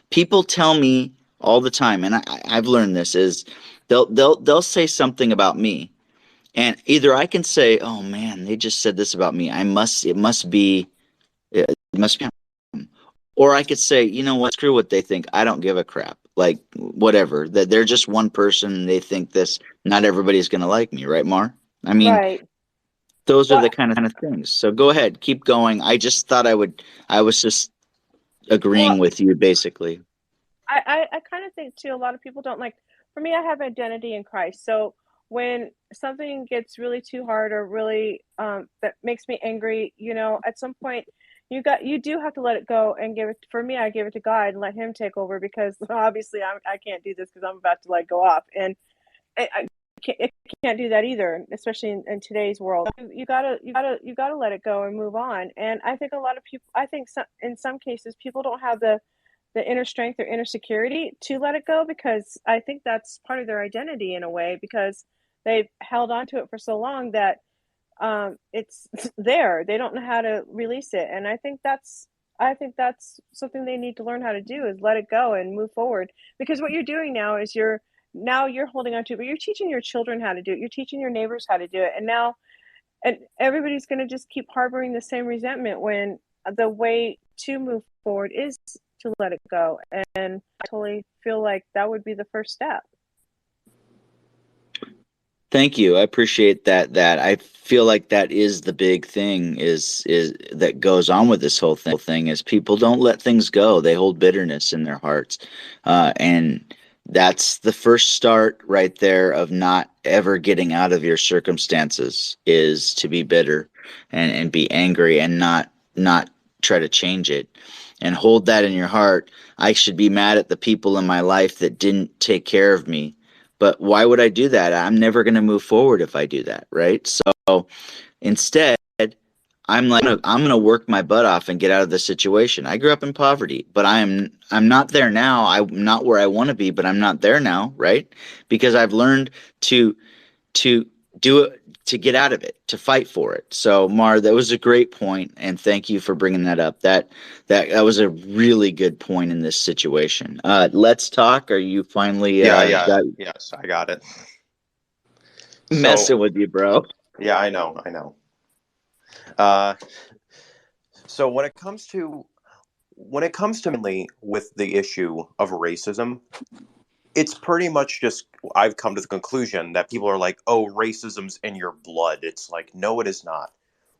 People tell me all the time, and I've learned this is they'll say something about me, and either I can say, "Oh man, they just said this about me. It must be." Or I could say, you know what, screw what they think. I don't give a crap. Like, whatever. That they're just one person and they think this. Not everybody's going to like me, right, Mar? I mean, Right. those are Well, the kind of things. So go ahead, keep going. I just thought I was just agreeing with you, basically. I kind of think too, a lot of people don't like, for me, I have identity in Christ. So when something gets really too hard or really that makes me angry, at some point you do have to let it go and give it. For me, I give it to God and let Him take over, because obviously I can't do this because I'm about to go off, and it can't do that either, especially in today's world. You gotta let it go and move on. And I think a lot of people, in some cases, people don't have the inner strength or inner security to let it go, because I think that's part of their identity in a way, because they've held on to it for so long that it's there. They don't know how to release it. And I think that's something they need to learn how to do, is let it go and move forward. Because what you're doing now is you're holding on to it, but you're teaching your children how to do it. You're teaching your neighbors how to do it. And everybody's going to just keep harboring the same resentment, when the way to move forward is to let it go. And I totally feel like that would be the first step. Thank you. I appreciate that. I feel like that is the big thing is that goes on with this whole thing is people don't let things go. They hold bitterness in their hearts. And That's the first start right there of not ever getting out of your circumstances, is to be bitter and be angry and not try to change it and hold that in your heart. I should be mad at the people in my life that didn't take care of me. But why would I do that? I'm never going to move forward if I do that, right? So instead, I'm like, I'm going to work my butt off and get out of this situation. I grew up in poverty, but I'm not there now. I'm not where I want to be, but I'm not there now, right? Because I've learned to do it, to get out of it, to fight for it. So Mar, that was a great point, and thank you for bringing that up. That was a really good point in this situation. Let's talk. Are you finally Yes, I got it. messing So, with you, bro? yeah, I know. Uh, so when it comes to mainly with the issue of racism, it's pretty much just I've come to the conclusion that people are like, "Oh, racism's in your blood." It's like, no, it is not.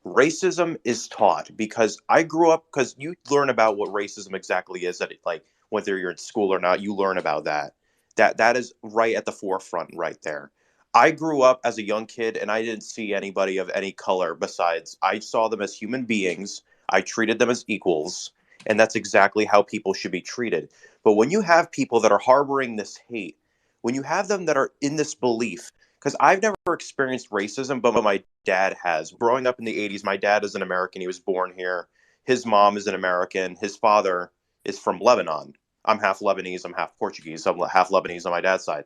Racism is taught because I grew up because you learn about what racism exactly is. That it, like whether you're in school or not, you learn about that. That is right at the forefront, right there. I grew up as a young kid, and I didn't see anybody of any color besides I saw them as human beings. I treated them as equals, and that's exactly how people should be treated. But when you have people that are harboring this hate, when you have them that are in this belief, because I've never experienced racism, but my dad has. Growing up in the 80s, my dad is an American. He was born here. His mom is an American. His father is from Lebanon. I'm half Lebanese. I'm half Portuguese. I'm half Lebanese on my dad's side.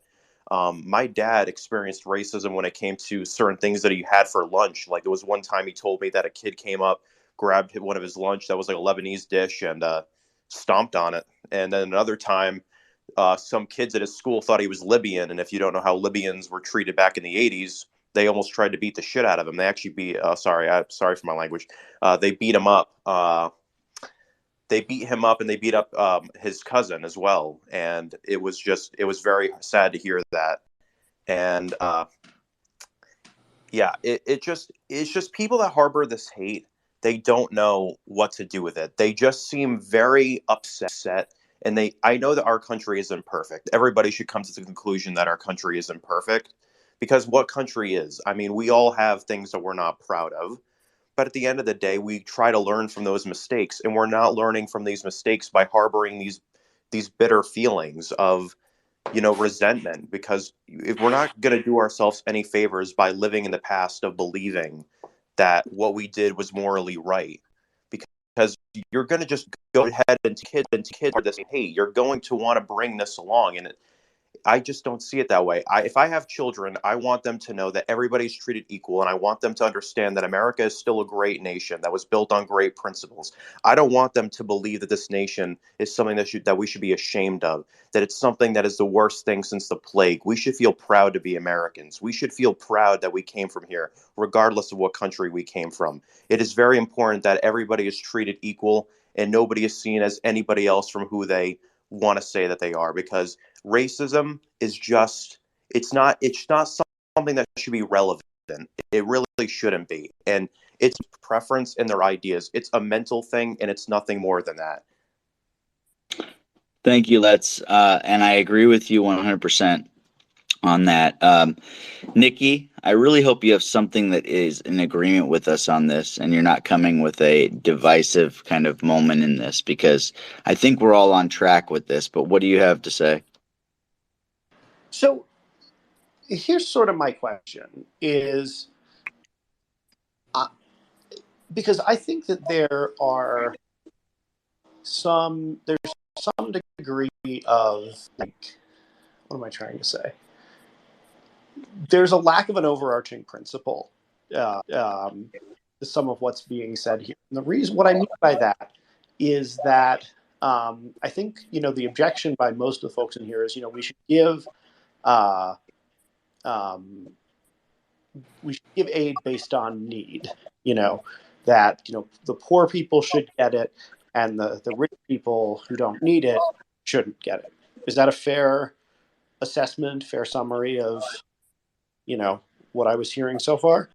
My dad experienced racism when it came to certain things that he had for lunch. Like, there was one time he told me that a kid came up, grabbed one of his lunch that was like a Lebanese dish, and stomped on it. And then another time, some kids at his school thought he was Libyan, and if you don't know how Libyans were treated back in the 80s, they almost tried to beat the shit out of him. They actually beat. Sorry for my language. They beat him up. They beat him up, and they beat up his cousin as well. And it was very sad to hear that. And yeah, it's just people that harbor this hate. They don't know what to do with it. They just seem very upset, and I know that our country isn't perfect. Everybody should come to the conclusion that our country isn't perfect, because what country is? I mean, we all have things that we're not proud of, but at the end of the day, we try to learn from those mistakes, and we're not learning from these mistakes by harboring these bitter feelings of resentment, because if we're not going to do ourselves any favors by living in the past of believing that what we did was morally right, because you're going to just go ahead and kids are this, hey, you're going to want to bring this along, and I just don't see it that way. If I have children, I want them to know that everybody's treated equal, and I want them to understand that America is still a great nation that was built on great principles. I don't want them to believe that this nation is something that we should be ashamed of, that it's something that is the worst thing since the plague. We should feel proud to be Americans. We should feel proud that we came from here, regardless of what country we came from. It is very important that everybody is treated equal and nobody is seen as anybody else from who they want to say that they are, because racism is just it's not something that should be relevant. It really shouldn't be. And it's preference and their ideas. It's a mental thing, and it's nothing more than that. Thank you, Let's. And I agree with you 100% on that. Nikki, I really hope you have something that is in agreement with us on this, and you're not coming with a divisive kind of moment in this, because I think we're all on track with this. But what do you have to say? So here's sort of my question is, because I think that there's some degree of, like, what am I trying to say? There's a lack of an overarching principle to some of what's being said here. And what I mean by that is that I think, the objection by most of the folks in here is, we should give aid based on need, that, the poor people should get it and the rich people who don't need it shouldn't get it. Is that a fair assessment, fair summary of, what I was hearing so far?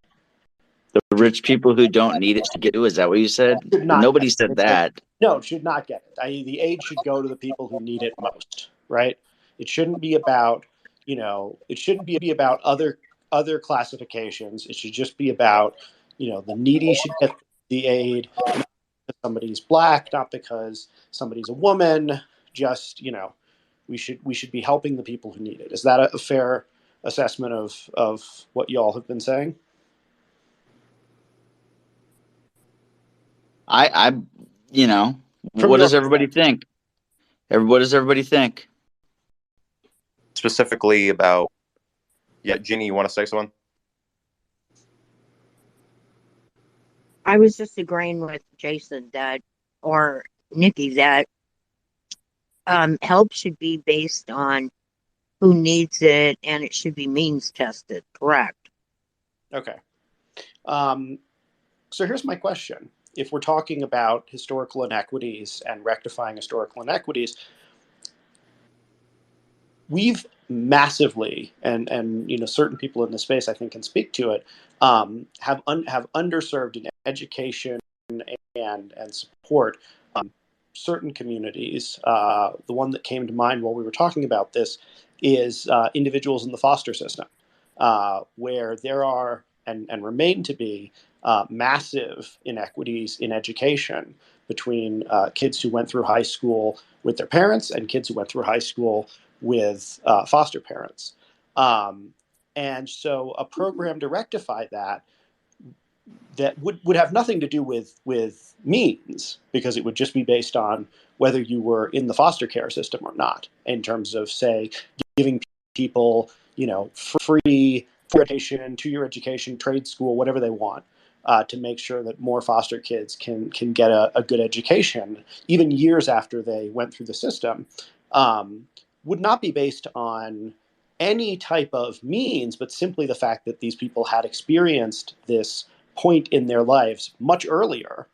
The rich people who don't need it should get it. Is that what you said? Nobody said that. No, should not get it. I.e., the aid should go to the people who need it most, right? It shouldn't be about, it shouldn't be about other classifications. It should just be about, the needy should get the aid, not because somebody's black, not because somebody's a woman. Just, we should be helping the people who need it. Is that a fair assessment of what y'all have been saying? I From what your does everybody think? What does everybody think? Specifically about, yeah, Ginny, you want to say something? I was just agreeing with Jason or Nikki, that help should be based on who needs it, and it should be means tested. Correct. Okay. So here's my question. If we're talking about historical inequities and rectifying historical inequities, we've massively, and certain people in the space I think can speak to it, have underserved in education and support certain communities. The one that came to mind while we were talking about this is individuals in the foster system, where there are and remain to be massive inequities in education between kids who went through high school with their parents and kids who went through high school with foster parents. And so a program to rectify that would have nothing to do with means, because it would just be based on whether you were in the foster care system or not, in terms of, say, giving people, free education, 2-year education, trade school, whatever they want, to make sure that more foster kids can get a good education, even years after they went through the system, would not be based on any type of means, but simply the fact that these people had experienced this point in their lives much earlier,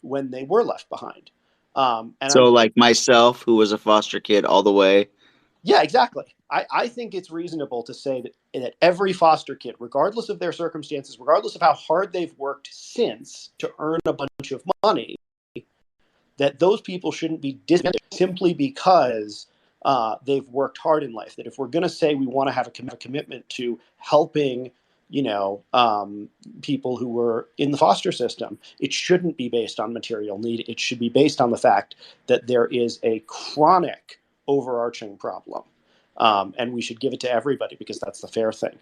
when they were left behind. So, like myself, who was a foster kid all the way. Yeah, exactly. I think it's reasonable to say that every foster kid, regardless of their circumstances, regardless of how hard they've worked since to earn a bunch of money, that those people shouldn't be dismissed simply because they've worked hard in life. That if we're going to say we want to have a commitment to helping, people who were in the foster system, it shouldn't be based on material need. It should be based on the fact that there is a chronic overarching problem, and we should give it to everybody because that's the fair thing.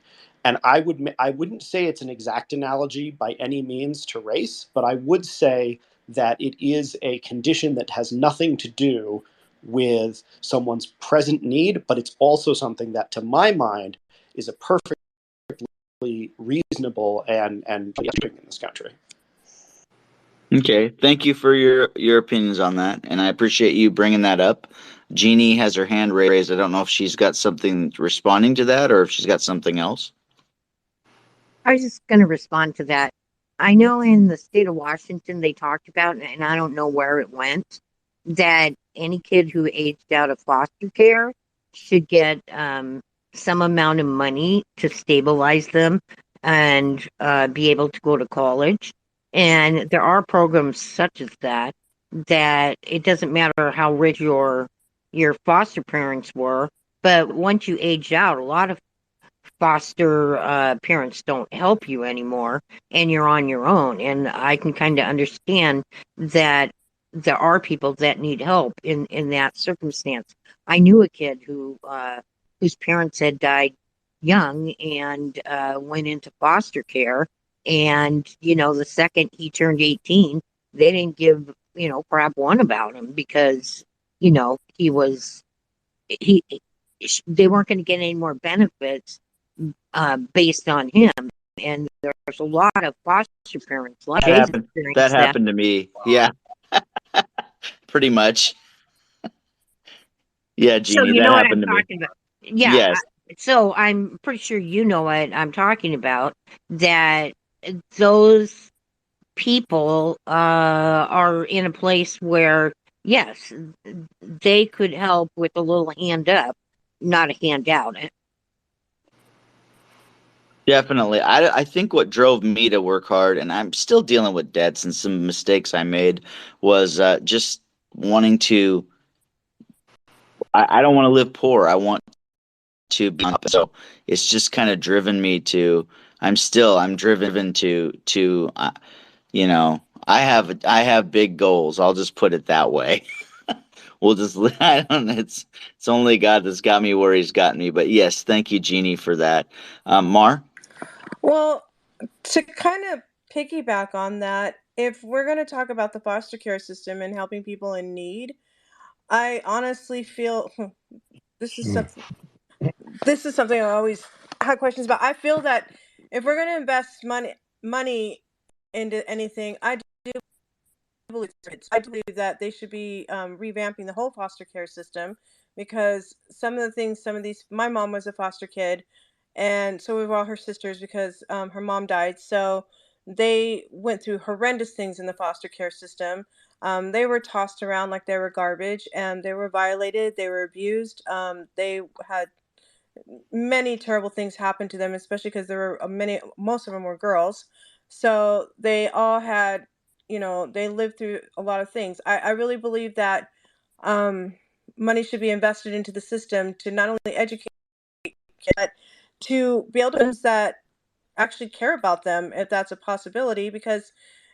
And I wouldn't say it's an exact analogy by any means to race, but I would say that it is a condition that has nothing to do with someone's present need, but it's also something that, to my mind, is a perfectly reasonable and in this country. Okay, thank you for your opinions on that, and I appreciate you bringing that up. Jeannie has her hand raised. I don't know if she's got something responding to that or if she's got something else. I was just going to respond to that. I know in the state of Washington they talked about, and I don't know where it went, that any kid who aged out of foster care should get some amount of money to stabilize them and be able to go to college. And there are programs such as that it doesn't matter how rich your foster parents were, but once you age out, a lot of foster parents don't help you anymore, and you're on your own. And I can kind of understand that there are people that need help in that circumstance. I knew a kid whose parents had died young and went into foster care. And the second he turned 18, they didn't give crap one about him because he was he they weren't going to get any more benefits based on him. And there's a lot of foster parents like Jason That happened to me. Yeah, pretty much. Yeah, So Jeannie, you that know what happened I'm to me. talking about. Yeah. Yes. So I'm pretty sure you know what I'm talking about, that those people are in a place where, yes, they could help with a little hand up, not a handout. Definitely. I think what drove me to work hard, and I'm still dealing with debts and some mistakes I made, was just wanting to I don't want to live poor. I want to be up. So it's just kind of driven me to. I'm driven to. You know, I have big goals. I'll just put it that way. We'll just I don't know. It's only God that's got me where He's got me. But yes, thank you, Jeannie, for that. Mar. Well, to kind of piggyback on that, if we're going to talk about the foster care system and helping people in need, I honestly feel this is something I always had questions about. I feel that if we're going to invest money into anything, I believe that they should be revamping the whole foster care system, because some of the things, my mom was a foster kid, and so were all her sisters, because her mom died. So they went through horrendous things in the foster care system. They were tossed around like they were garbage, and they were violated. They were abused. They had many terrible things happened to them, especially because there were most of them were girls. So they all had, they lived through a lot of things. I really believe that money should be invested into the system to not only educate kids, but to be able to that actually care about them, if that's a possibility, because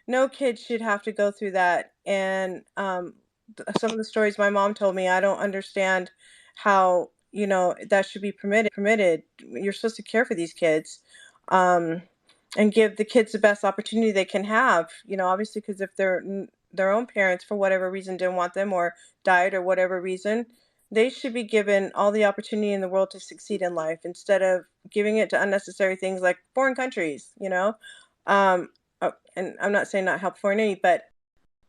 no kid should have to go through that. And some of the stories my mom told me, I don't understand how that should be permitted. You're supposed to care for these kids, um, and give the kids the best opportunity they can have. Obviously, because if their own parents for whatever reason didn't want them, or died, or whatever reason, they should be given all the opportunity in the world to succeed in life, instead of giving it to unnecessary things like foreign countries. And I'm not saying not help foreign aid, but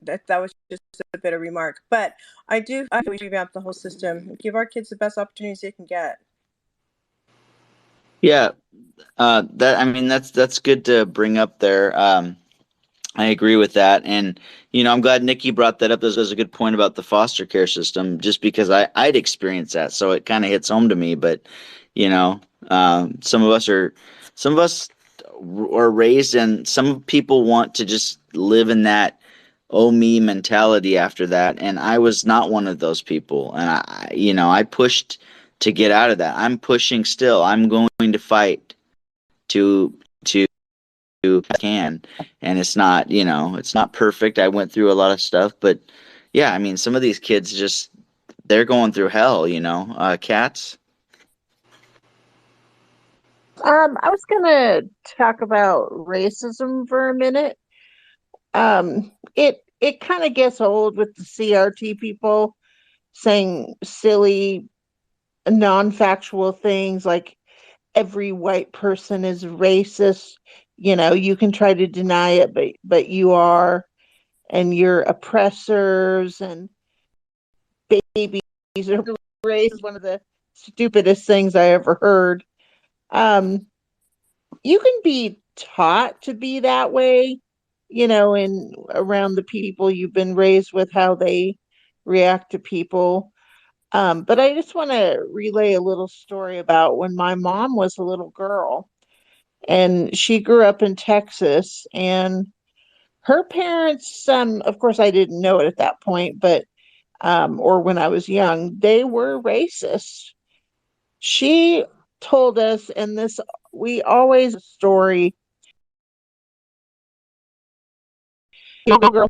that was just a bit of remark. But I we revamp the whole system, give our kids the best opportunities they can get. Yeah, that I mean that's good to bring up there. I agree with that, and I'm glad Nikki brought that up. This was a good point about the foster care system, just because I'd experienced that, so it kind of hits home to me. But some of us are raised, and some people want to just live in that oh me mentality after that, and I was not one of those people, and I pushed to get out of that. I'm pushing still. I'm going to fight to can, and it's not perfect. I went through a lot of stuff, but yeah, I mean, some of these kids just they're going through hell. Cats. I was gonna talk about racism for a minute. It kind of gets old with the CRT people saying silly, non-factual things like every white person is racist. You can try to deny it, but you are, and you're oppressors, and babies are raised. One of the stupidest things I ever heard. You can be taught to be that way, and around the people you've been raised with, how they react to people. But I just want to relay a little story about when my mom was a little girl, and she grew up in Texas, and her parents, of course, I didn't know it at that point, but or when I was young, they were racist. She told us, and this we always story. Girl,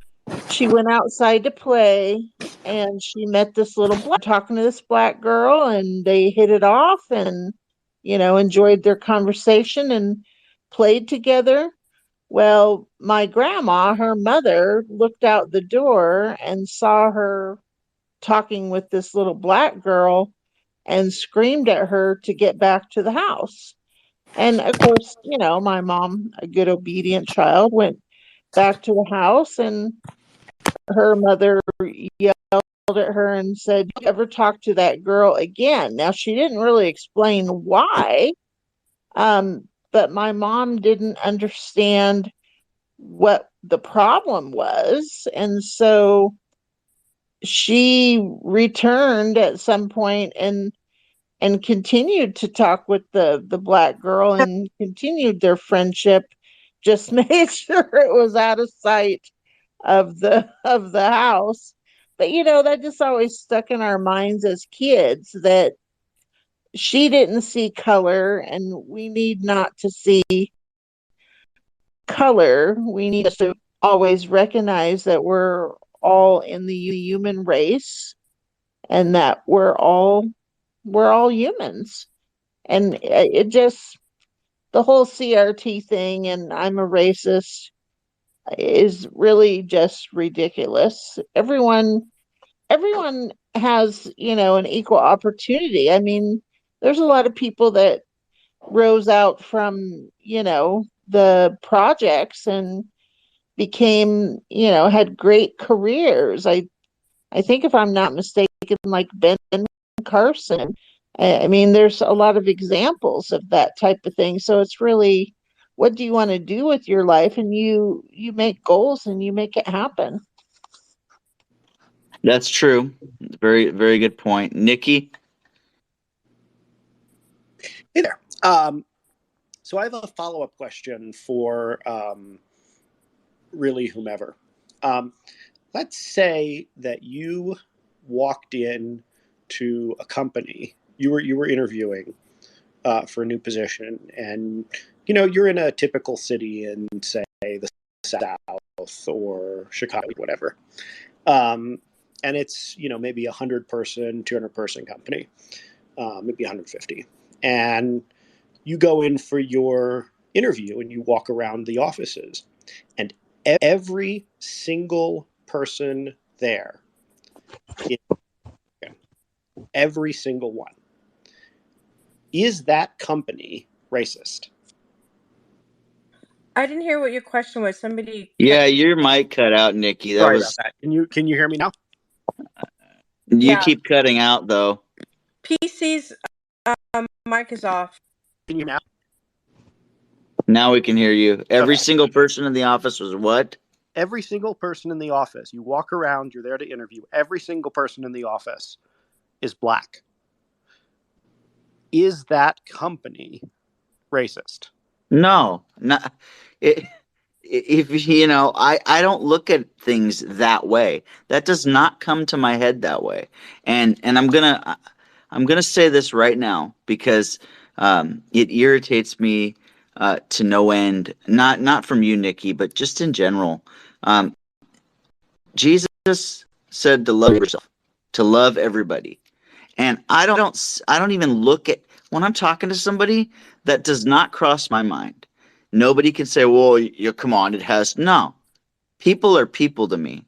she went outside to play, and she met this little black talking to this black girl, and they hit it off, and enjoyed their conversation and played together. Well, my grandma, her mother, looked out the door and saw her talking with this little black girl, and screamed at her to get back to the house. And of course, my mom, a good obedient child, went back to the house, and her mother yelled at her and said, "You ever talk to that girl again?" Now, she didn't really explain why, but my mom didn't understand what the problem was. And so she returned at some point, and continued to talk with the black girl, and continued their friendship, just made sure it was out of sight of the house. but that just always stuck in our minds as kids, that she didn't see color, and we need not to see color. We need to always recognize that we're all in the human race, and that we're all humans. And it just, the whole CRT thing and I'm a racist is really just ridiculous. Everyone has, an equal opportunity. I mean, there's a lot of people that rose out from, the projects and became, had great careers. I think, if I'm not mistaken, like Ben Carson. I mean, there's a lot of examples of that type of thing. So it's really, what do you want to do with your life? And you make goals and you make it happen. That's true. Very, very good point. Nikki? Hey there. So I have a follow-up question for really whomever. Let's say that you walked in to a company, you were interviewing for a new position, and you're in a typical city in, say, the South or Chicago, whatever, and it's maybe 100-person, 200-person company, maybe 150, and you go in for your interview and you walk around the offices, and every single person there, every single one, is that company racist? I didn't hear what your question was. Somebody Yeah, your mic cut out, Nikki. That Sorry was. about that. Can you hear me now? You Yeah. keep cutting out though. PC's mic is off. Can you hear me now? Now we can hear you. Every Okay. single person in the office was what? Every single person in the office, you walk around, you're there to interview, every single person in the office is black. Is that company racist? No, not it. If I don't look at things that way. That does not come to my head that way. And I'm gonna say this right now because it irritates me to no end. Not from you, Nikki, but just in general. Um, Jesus said to love yourself, to love everybody. And I don't even look at, when I'm talking to somebody, that does not cross my mind. Nobody can say, "Well, come on, it has." No, people are people to me.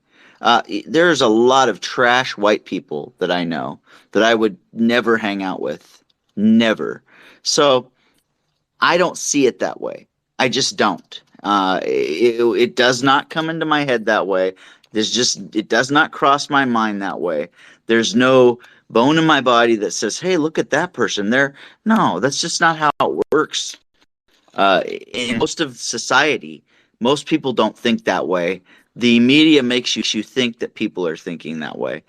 There's a lot of trash white people that I know that I would never hang out with, never. So I don't see it that way. I just don't. It does not come into my head that way. It does not cross my mind that way. There's no bone in my body that says, "Hey, look at that person there." No, that's just not how it works. In most of society, most people don't think that way. The media makes you think that people are thinking that way.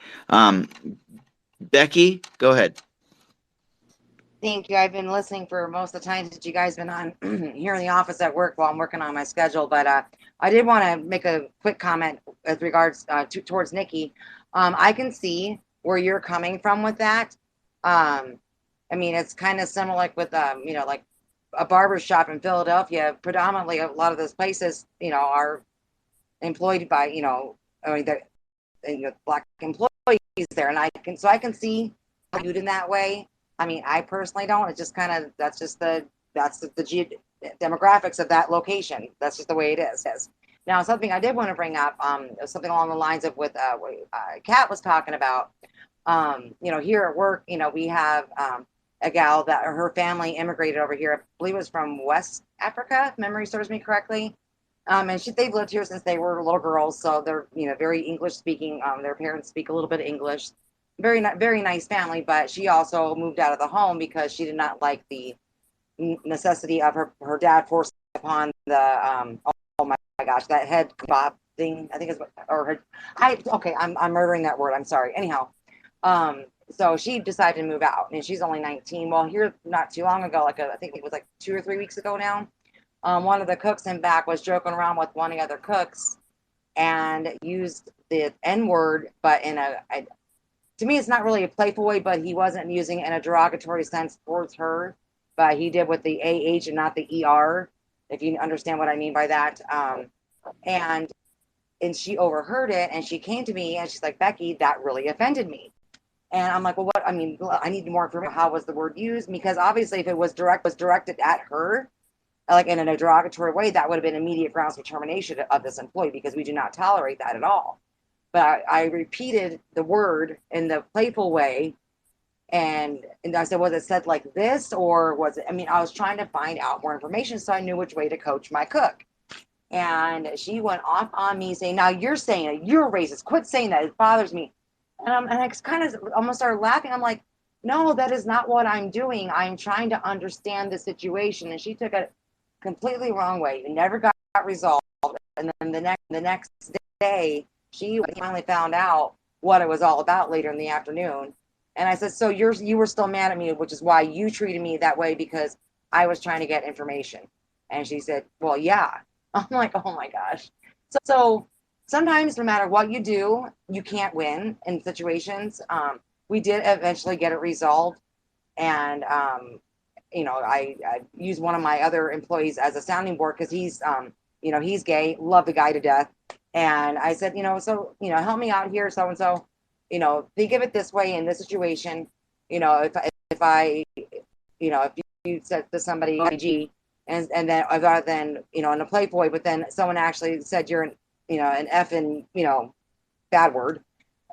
Becky, go ahead. Thank you. I've been listening for most of the time that you guys been on here in the office at work while I'm working on my schedule. But I did want to make a quick comment with regards towards Nikki. I can see where you're coming from with that. I mean, it's kind of similar like with like a barber shop in Philadelphia. Predominantly, a lot of those places, are employed by, I mean, black employees there, and I can see viewed in that way. I mean, I personally don't. It's just kind of that's the demographics of that location. That's just the way it is. Now, something I did want to bring up, something along the lines of what Kat was talking about. Here at work, we have a gal that her family immigrated over here. I believe it was from West Africa, if memory serves me correctly. And they've lived here since they were little girls, so they're very English speaking. Their parents speak a little bit of English. Very nice family, but she also moved out of the home because she did not like the necessity of her dad forcing upon the oh my gosh, that head kebab thing. I think I'm murdering that word. I'm sorry. Anyhow, so she decided to move out, and she's only 19. Well, here not too long ago, I think it was like 2 or 3 weeks ago now. One of the cooks in back was joking around with one of the other cooks, and used the N word, but to me, it's not really a playful way, but he wasn't using it in a derogatory sense towards her, but he did with the AH and not the ER, if you understand what I mean by that. And she overheard it, and she came to me and she's like, Becky, that really offended me. And I'm like, well, what? I mean, I need more information. How was the word used? Because obviously, if it was directed at her, like in a derogatory way, that would have been immediate grounds for termination of this employee, because we do not tolerate that at all. But I repeated the word in the playful way, and I said, was it said like this, or was it? I mean, I was trying to find out more information so I knew which way to coach my cook. And she went off on me saying, now you're saying it, you're racist, quit saying that, it bothers me. And I kind of almost started laughing. I'm like, no, that is not what I'm doing. I'm trying to understand the situation. And she took it completely wrong way. It never got resolved. And then the next day, she finally found out what it was all about later in the afternoon. And I said, so you were still mad at me, which is why you treated me that way, because I was trying to get information. And she said, well, yeah. I'm like, oh my gosh. So sometimes no matter what you do, you can't win in situations. We did eventually get it resolved. And, I used one of my other employees as a sounding board, because he's gay, love the guy to death. And I said, help me out here, so-and-so, think of it this way in this situation. If you said to somebody, and then rather than, in a playful way, but then someone actually said you're an effing, bad word,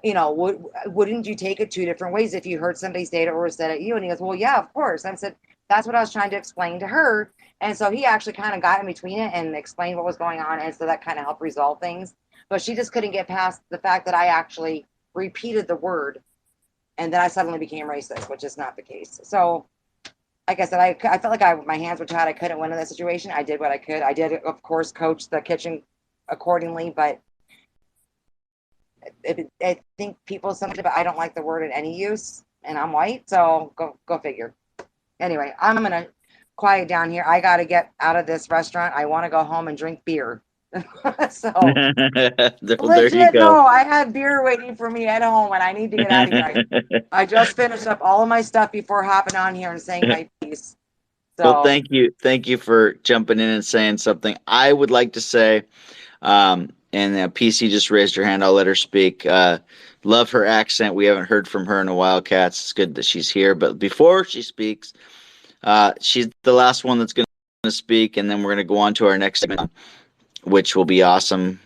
wouldn't you take it two different ways if you heard somebody say it or said it you? And he goes, well, yeah, of course. I said, that's what I was trying to explain to her. And so he actually kind of got in between it and explained what was going on. And so that kind of helped resolve things. But she just couldn't get past the fact that I actually repeated the word, and then I suddenly became racist, which is not the case. So, like I said, I felt like my hands were tied. I couldn't win in that situation. I did what I could. I did, of course, coach the kitchen accordingly, but I think people sometimes, but I don't like the word in any use, and I'm white, so go figure. Anyway, I'm gonna quiet down here. I got to get out of this restaurant. I want to go home and drink beer. So There you legit, go. no, I had beer waiting for me at home, and I need to get out of here. I just finished up all of my stuff before hopping on here and saying my piece. So, Well, thank you for jumping in and saying something. I would like to say, and PC just raised her hand. I'll let her speak. Love her accent. We haven't heard from her in a while, Cats. It's good that she's here. But before she speaks, she's the last one that's going to speak, and then we're going to go on to our next segment, which will be awesome.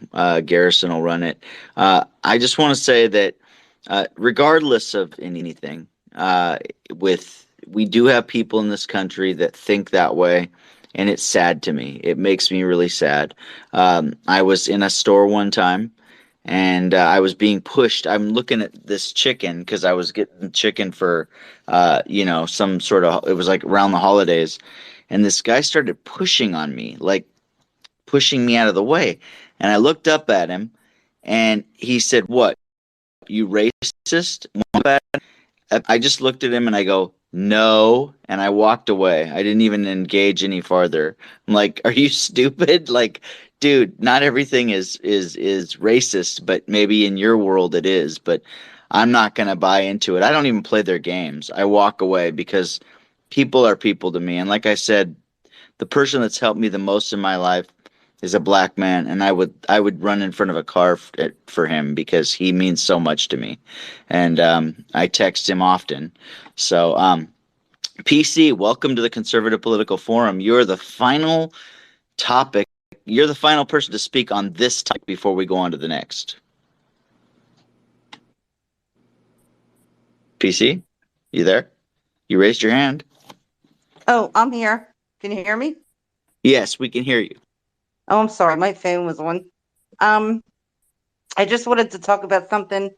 Garrison will run it. I just want to say that regardless of anything, we do have people in this country that think that way, and it's sad to me. It makes me really sad. I was in a store one time, and I was being pushed. I'm looking at this chicken because I was getting chicken for, some sort of. It was like around the holidays, and this guy started pushing on me, like pushing me out of the way. And I looked up at him, and he said, "What? You racist?" I just looked at him and I go, "No," and I walked away. I didn't even engage any farther. I'm like, "Are you stupid?" Like, dude, not everything is racist, but maybe in your world it is, but I'm not going to buy into it. I don't even play their games. I walk away because people are people to me. And like I said, the person that's helped me the most in my life is a black man, and I would run in front of a car for him because he means so much to me, and I text him often. So, PC, welcome to the Conservative Political Forum. You're the final topic. You're the final person to speak on this topic before we go on to the next. PC, you there? You raised your hand. Oh, I'm here. Can you hear me? Yes, we can hear you. Oh, I'm sorry. My phone was on. I just wanted to talk about something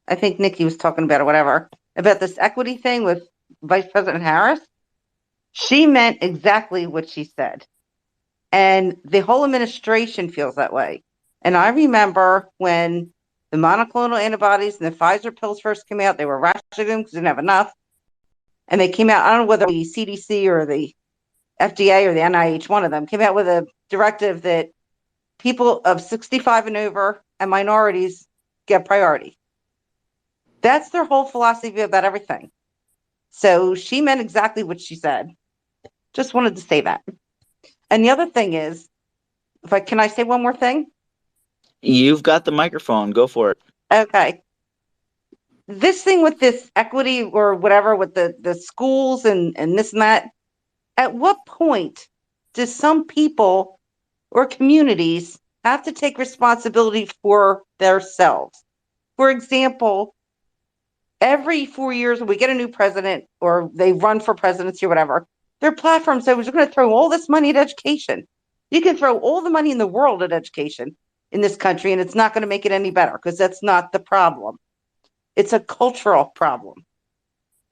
I think Nikki was talking about or whatever, about this equity thing with Vice President Harris. She meant exactly what she said. And the whole administration feels that way. And I remember when the monoclonal antibodies and the Pfizer pills first came out, they were rationing them because they didn't have enough. And they came out, I don't know whether the CDC or the FDA or the NIH, one of them, came out with a directive that people of 65 and over and minorities get priority. That's their whole philosophy about everything. So she meant exactly what she said. Just wanted to say that. And the other thing is, can I say one more thing? You've got the microphone. Go for it. Okay. This thing with this equity or whatever with the schools and this and that, at what point do some people or communities have to take responsibility for themselves? For example, every 4 years when we get a new president or they run for presidency or whatever, their platform says we're going to throw all this money at education. You can throw all the money in the world at education in this country and it's not going to make it any better because that's not the problem. It's a cultural problem.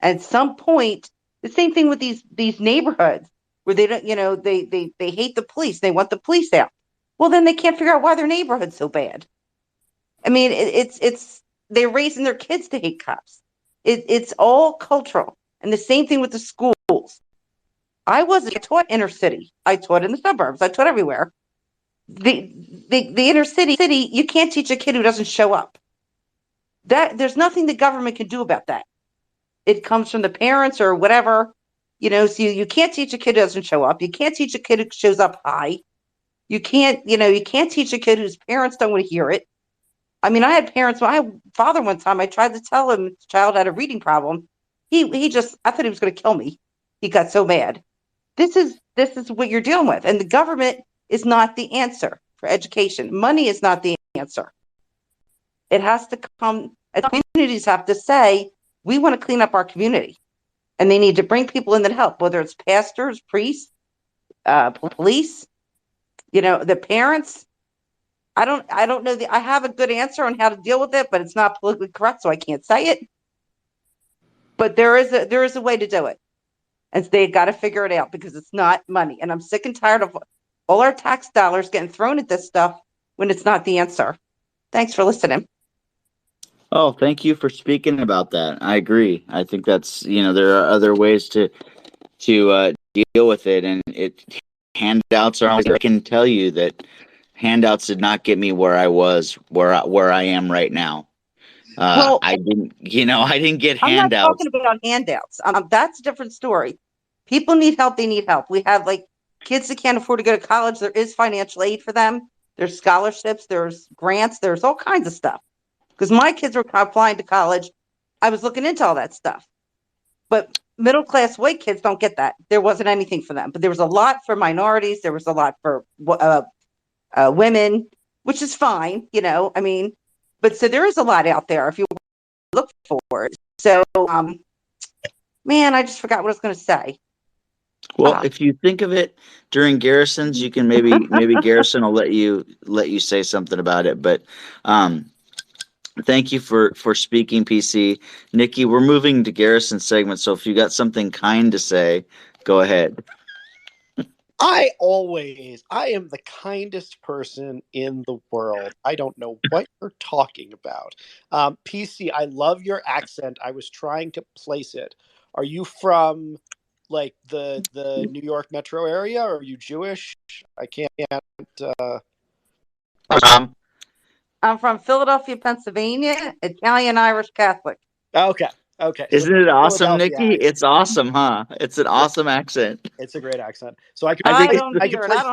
At some point, the same thing with these neighborhoods where they don't, they hate the police. They want the police out. Well, then they can't figure out why their neighborhood's so bad. I mean, it's they're raising their kids to hate cops. It's all cultural. And the same thing with the schools. I taught inner city. I taught in the suburbs. I taught everywhere. The inner city, you can't teach a kid who doesn't show up. There's nothing the government can do about that. It comes from the parents or whatever, so you can't teach a kid who doesn't show up. You can't teach a kid who shows up high. You can't teach a kid whose parents don't want to hear it. I mean, I had parents, my father one time, I tried to tell him his child had a reading problem. He just, I thought he was going to kill me. He got so mad. This is what you're dealing with. And the government is not the answer for education. Money is not the answer. It has to come, communities have to say, we want to clean up our community. And they need to bring people in that help, whether it's pastors, priests, police, the parents. I don't know. I have a good answer on how to deal with it, but it's not politically correct, so I can't say it. But there is a way to do it. And they got to figure it out because it's not money. And I'm sick and tired of all our tax dollars getting thrown at this stuff when it's not the answer. Thanks for listening. Oh, thank you for speaking about that. I agree. I think that's, there are other ways to deal with it, and handouts are always. I can tell you that handouts did not get me where I was, where I am right now. Well, I didn't, I didn't get I'm not handouts. talking about handouts. That's a different story. People need help. They need help. We have kids that can't afford to go to college. There is financial aid for them. There's scholarships. There's grants. There's all kinds of stuff. Because my kids were applying to college, I was looking into all that stuff. But middle class white kids don't get that. There wasn't anything for them. But there was a lot for minorities. There was a lot for women, which is fine. I mean, but so there is a lot out there if you look for it. So, man, I just forgot what I was going to say. Well, if you think of it during Garison's, you can maybe Garrison will let you say something about it. But thank you for speaking, PC. Nikki, we're moving to Garrison's segment, so if you got something kind to say, go ahead. I am the kindest person in the world. I don't know what you're talking about. PC, I love your accent. I was trying to place it. Are you from the New York metro area, or are you Jewish? I can't. I'm from Philadelphia, Pennsylvania, Italian Irish Catholic. Okay. Isn't it awesome, Nikki? It's awesome, huh? It's an awesome accent. It's a great accent. So I could place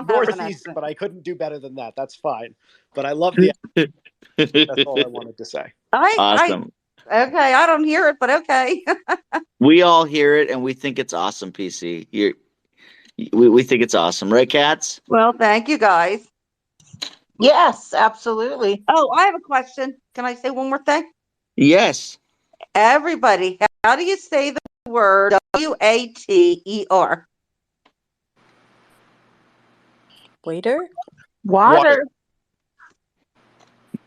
Northeast, but I couldn't do better than that. That's fine. But I love the accent. That's all I wanted to say. Awesome. Okay, I don't hear it, but okay. We all hear it, and we think it's awesome, PC. We think it's awesome, right, Cats? Well, thank you, guys. Yes, absolutely. Oh, I have a question. Can I say one more thing? Yes. Everybody, how do you say the word water? Waiter? Water.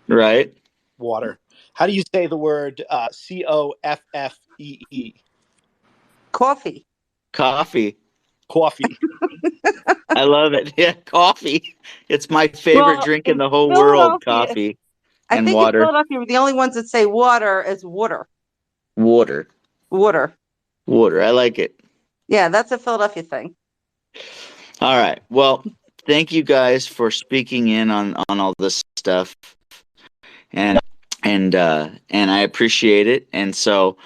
Right. Water. How do you say the word COFFEE? Coffee. Coffee. I love it. Yeah, coffee. It's my favorite drink in the whole world, coffee. I think water. In Philadelphia, we're the only ones that say water as water. Water. I like it. Yeah, that's a Philadelphia thing. All right. Well, thank you guys for speaking in on all this stuff, and and I appreciate it. And so,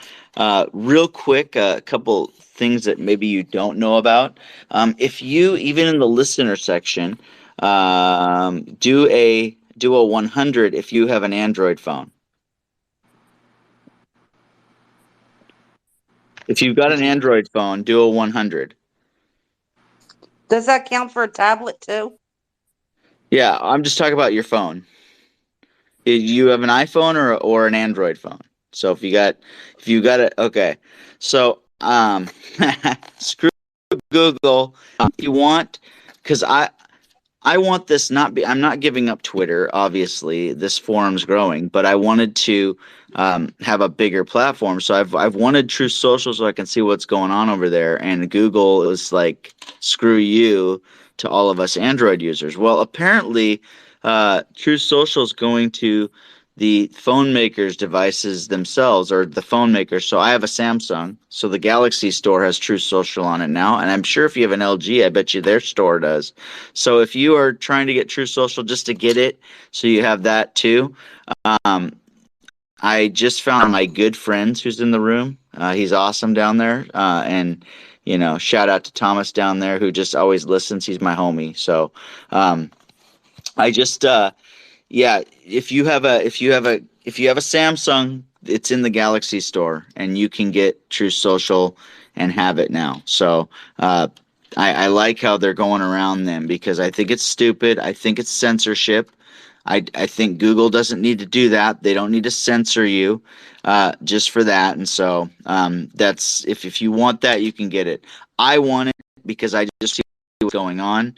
real quick, a couple things that maybe you don't know about. If you, even in the listener section, do a 100 if you have an Android phone. If you've got an Android phone, do a 100. Does that count for a tablet too? Yeah, I'm just talking about your phone. You have an iPhone or an Android phone. So if you got it, okay. So screw Google. If you want, because I want this not be. I'm not giving up Twitter. Obviously, this forum's growing, but I wanted to have a bigger platform. So I've wanted Truth Social so I can see what's going on over there. And Google is like, screw you to all of us Android users. Well, apparently, Truth Social is going to the phone makers' devices themselves, or the phone makers. So I have a Samsung, so the Galaxy store has Truth Social on it now, and I'm sure if you have an LG, I bet you their store does. So if you are trying to get Truth Social just to get it, so you have that too. Um, I just found my good friends who's in the room. He's awesome down there, and shout out to Thomas down there who just always listens. He's my homie. So I just yeah, if you have a Samsung, it's in the Galaxy store, and you can get True Social and have it now. So I like how they're going around them because I think it's stupid. I think it's censorship. I think Google doesn't need to do that. They don't need to censor you just for that. And so that's if you want that, you can get it. I want it because I just see what's going on.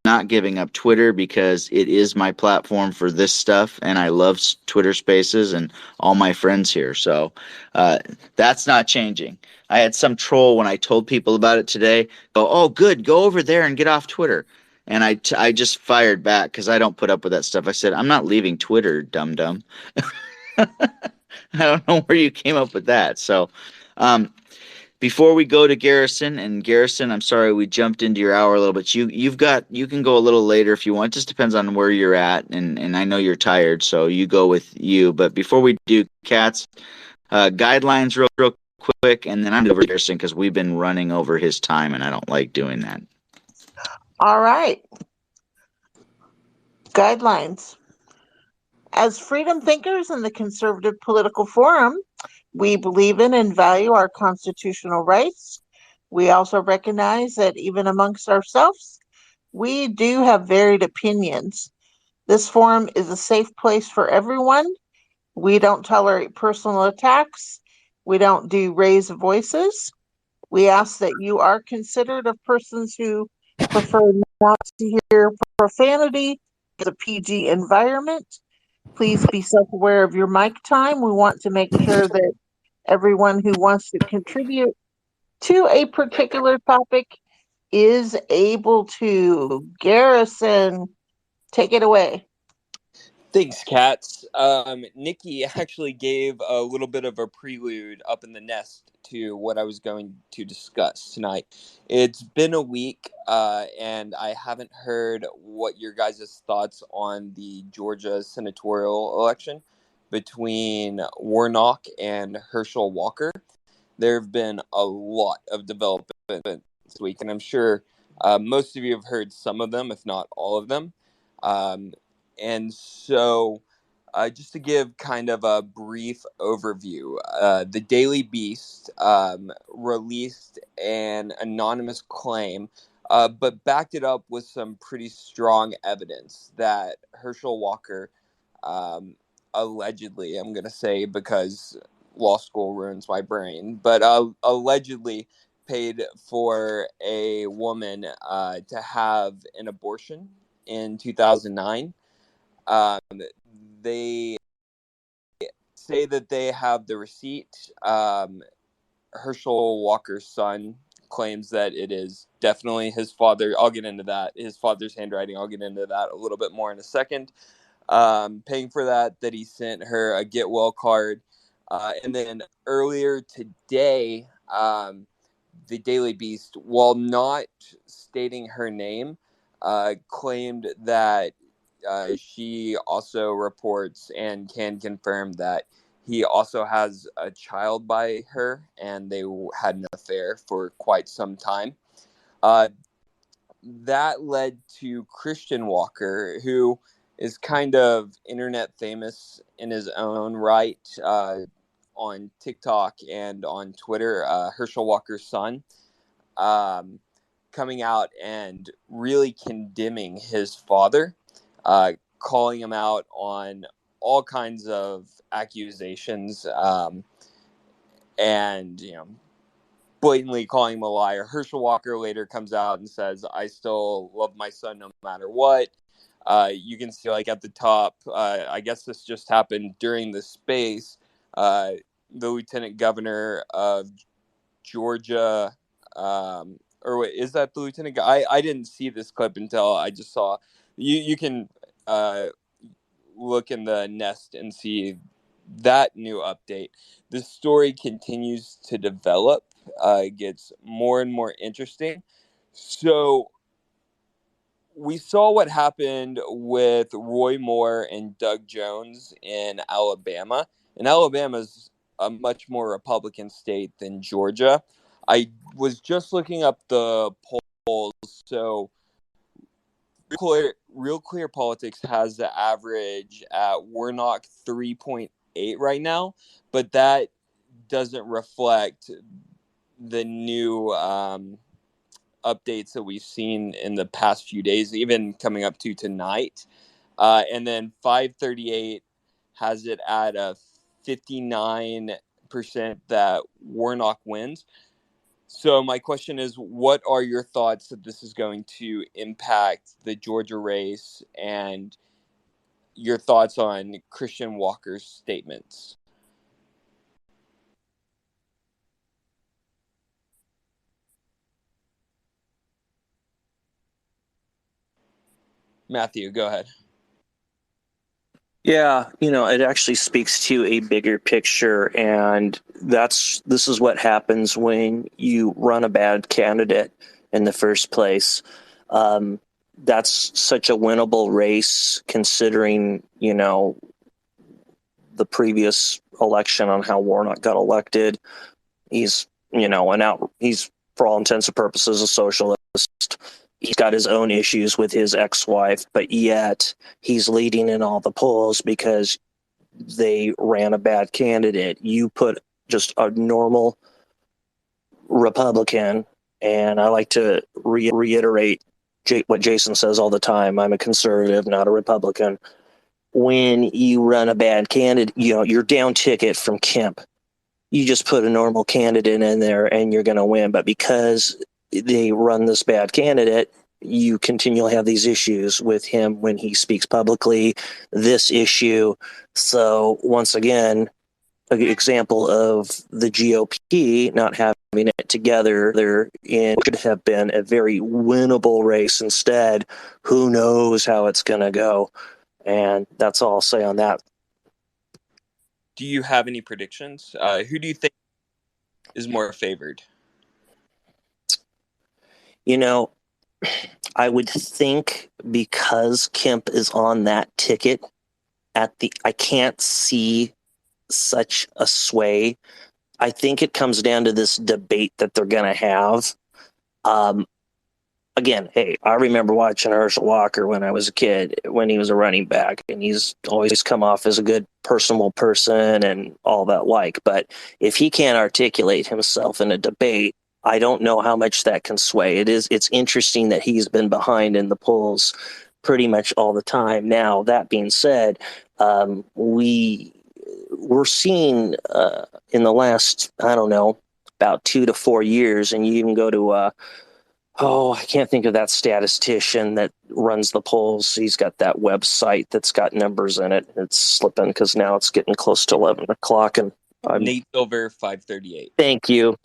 Not giving up Twitter because it is my platform for this stuff, and I love Twitter Spaces and all my friends here. So that's not changing. I had some troll when I told people about it today go, "Oh, good, go over there and get off Twitter." And I just fired back because I don't put up with that stuff. I said, "I'm not leaving Twitter, dum dum." I don't know where you came up with that. So, before we go to Garrison, and Garrison, I'm sorry we jumped into your hour a little bit. You can go a little later if you want. Just depends on where you're at, and I know you're tired, so you go with you. But before we do, Cats, guidelines real quick, and then I'm over to Garrison because we've been running over his time, and I don't like doing that. All right. Guidelines. As freedom thinkers in the conservative political forum, we believe in and value our constitutional rights. We also recognize that even amongst ourselves, we do have varied opinions. This forum is a safe place for everyone. We don't tolerate personal attacks. We don't do raised voices. We ask that you are considerate of persons who prefer not to hear profanity. It's a PG environment. Please be self-aware of your mic time. We want to make sure that everyone who wants to contribute to a particular topic is able to. Garrison, take it away. Thanks, Cats. Nikki actually gave a little bit of a prelude up in the nest to what I was going to discuss tonight. It's been a week, and I haven't heard what your guys' thoughts on the Georgia senatorial election between Warnock and Herschel Walker. There have been a lot of development this week, and I'm sure most of you have heard some of them, if not all of them. And so, just to give kind of a brief overview, the Daily Beast released an anonymous claim, but backed it up with some pretty strong evidence that Herschel Walker allegedly, I'm going to say because law school ruins my brain, but allegedly paid for a woman to have an abortion in 2009. They say that they have the receipt. Herschel Walker's son claims that it is definitely his father. I'll get into that. His father's handwriting. I'll get into that a little bit more in a second. Paying for that he sent her a get well card. And then earlier today, the Daily Beast, while not stating her name, claimed that she also reports and can confirm that he also has a child by her, and they had an affair for quite some time. That led to Christian Walker, who is kind of internet famous in his own right, on TikTok and on Twitter, Herschel Walker's son, coming out and really condemning his father, calling him out on all kinds of accusations, and blatantly calling him a liar. Herschel Walker later comes out and says, "I still love my son no matter what." You can see, like, at the top, I guess this just happened during the space. The lieutenant governor of Georgia, or wait, is that the lieutenant? I didn't see this clip until I just saw. You can look in the Nest and see that new update. The story continues to develop. It gets more and more interesting. So we saw what happened with Roy Moore and Doug Jones in Alabama. And Alabama's a much more Republican state than Georgia. I was just looking up the polls. So Real Clear Politics has the average at Warnock 3.8 right now, but that doesn't reflect the new updates that we've seen in the past few days, even coming up to tonight. And then 538 has it at a 59% that Warnock wins. So my question is, what are your thoughts that this is going to impact the Georgia race, and your thoughts on Christian Walker's statements? Matthew, go ahead. Yeah, it actually speaks to a bigger picture, and this is what happens when you run a bad candidate in the first place. That's such a winnable race, considering, the previous election on how Warnock got elected. He's, he's for all intents and purposes a socialist. He's got his own issues with his ex-wife, but yet he's leading in all the polls because they ran a bad candidate. You put just a normal Republican, and I like to reiterate what Jason says all the time. I'm a conservative, not a Republican. When you run a bad candidate, you're down ticket from Kemp. You just put a normal candidate in there and you're going to win. But because they run this bad candidate, you continually have these issues with him when he speaks publicly, this issue. So once again, an example of the GOP not having it together. It could have been a very winnable race. Instead, who knows how it's going to go. And that's all I'll say on that. Do you have any predictions? Who do you think is more favored? I would think because Kemp is on that ticket I can't see such a sway. I think it comes down to this debate that they're going to have. Again, hey, I remember watching Herschel Walker when I was a kid, when he was a running back, and he's always come off as a good, personable person and all that like. But if he can't articulate himself in a debate, I don't know how much that can sway. It's interesting that he's been behind in the polls pretty much all the time. Now, that being said, we're seeing in the last, I don't know, about 2 to 4 years, and you can go to I can't think of that statistician that runs the polls. He's got that website that's got numbers in it. It's slipping because now it's getting close to 11 o'clock. And Nate Silver, 538. Thank you.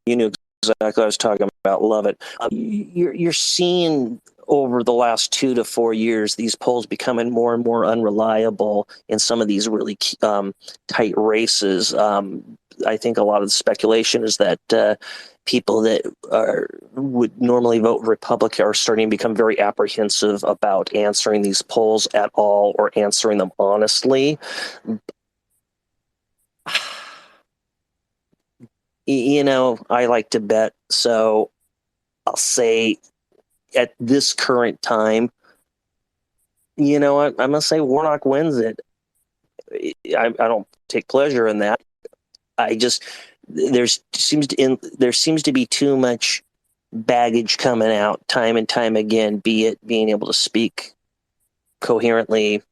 You knew exactly what I was talking about. Love it. You're seeing over the last 2 to 4 years, these polls becoming more and more unreliable in some of these really tight races. I think a lot of the speculation is that people that would normally vote Republican are starting to become very apprehensive about answering these polls at all or answering them honestly. You know, I like to bet, so I'll say at this current time, you know what, I'm going to say Warnock wins it. I don't take pleasure in that. I just there seems to be too much baggage coming out time and time again, be it being able to speak coherently,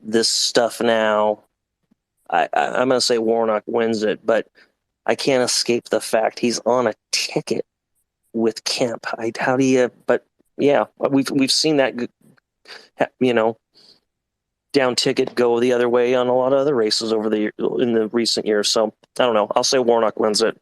this stuff now. I'm going to say Warnock wins it, but I can't escape the fact he's on a ticket with Kemp. How do you? But yeah, we've seen that, you know, down ticket go the other way on a lot of other races in the recent years. So I don't know. I'll say Warnock wins it.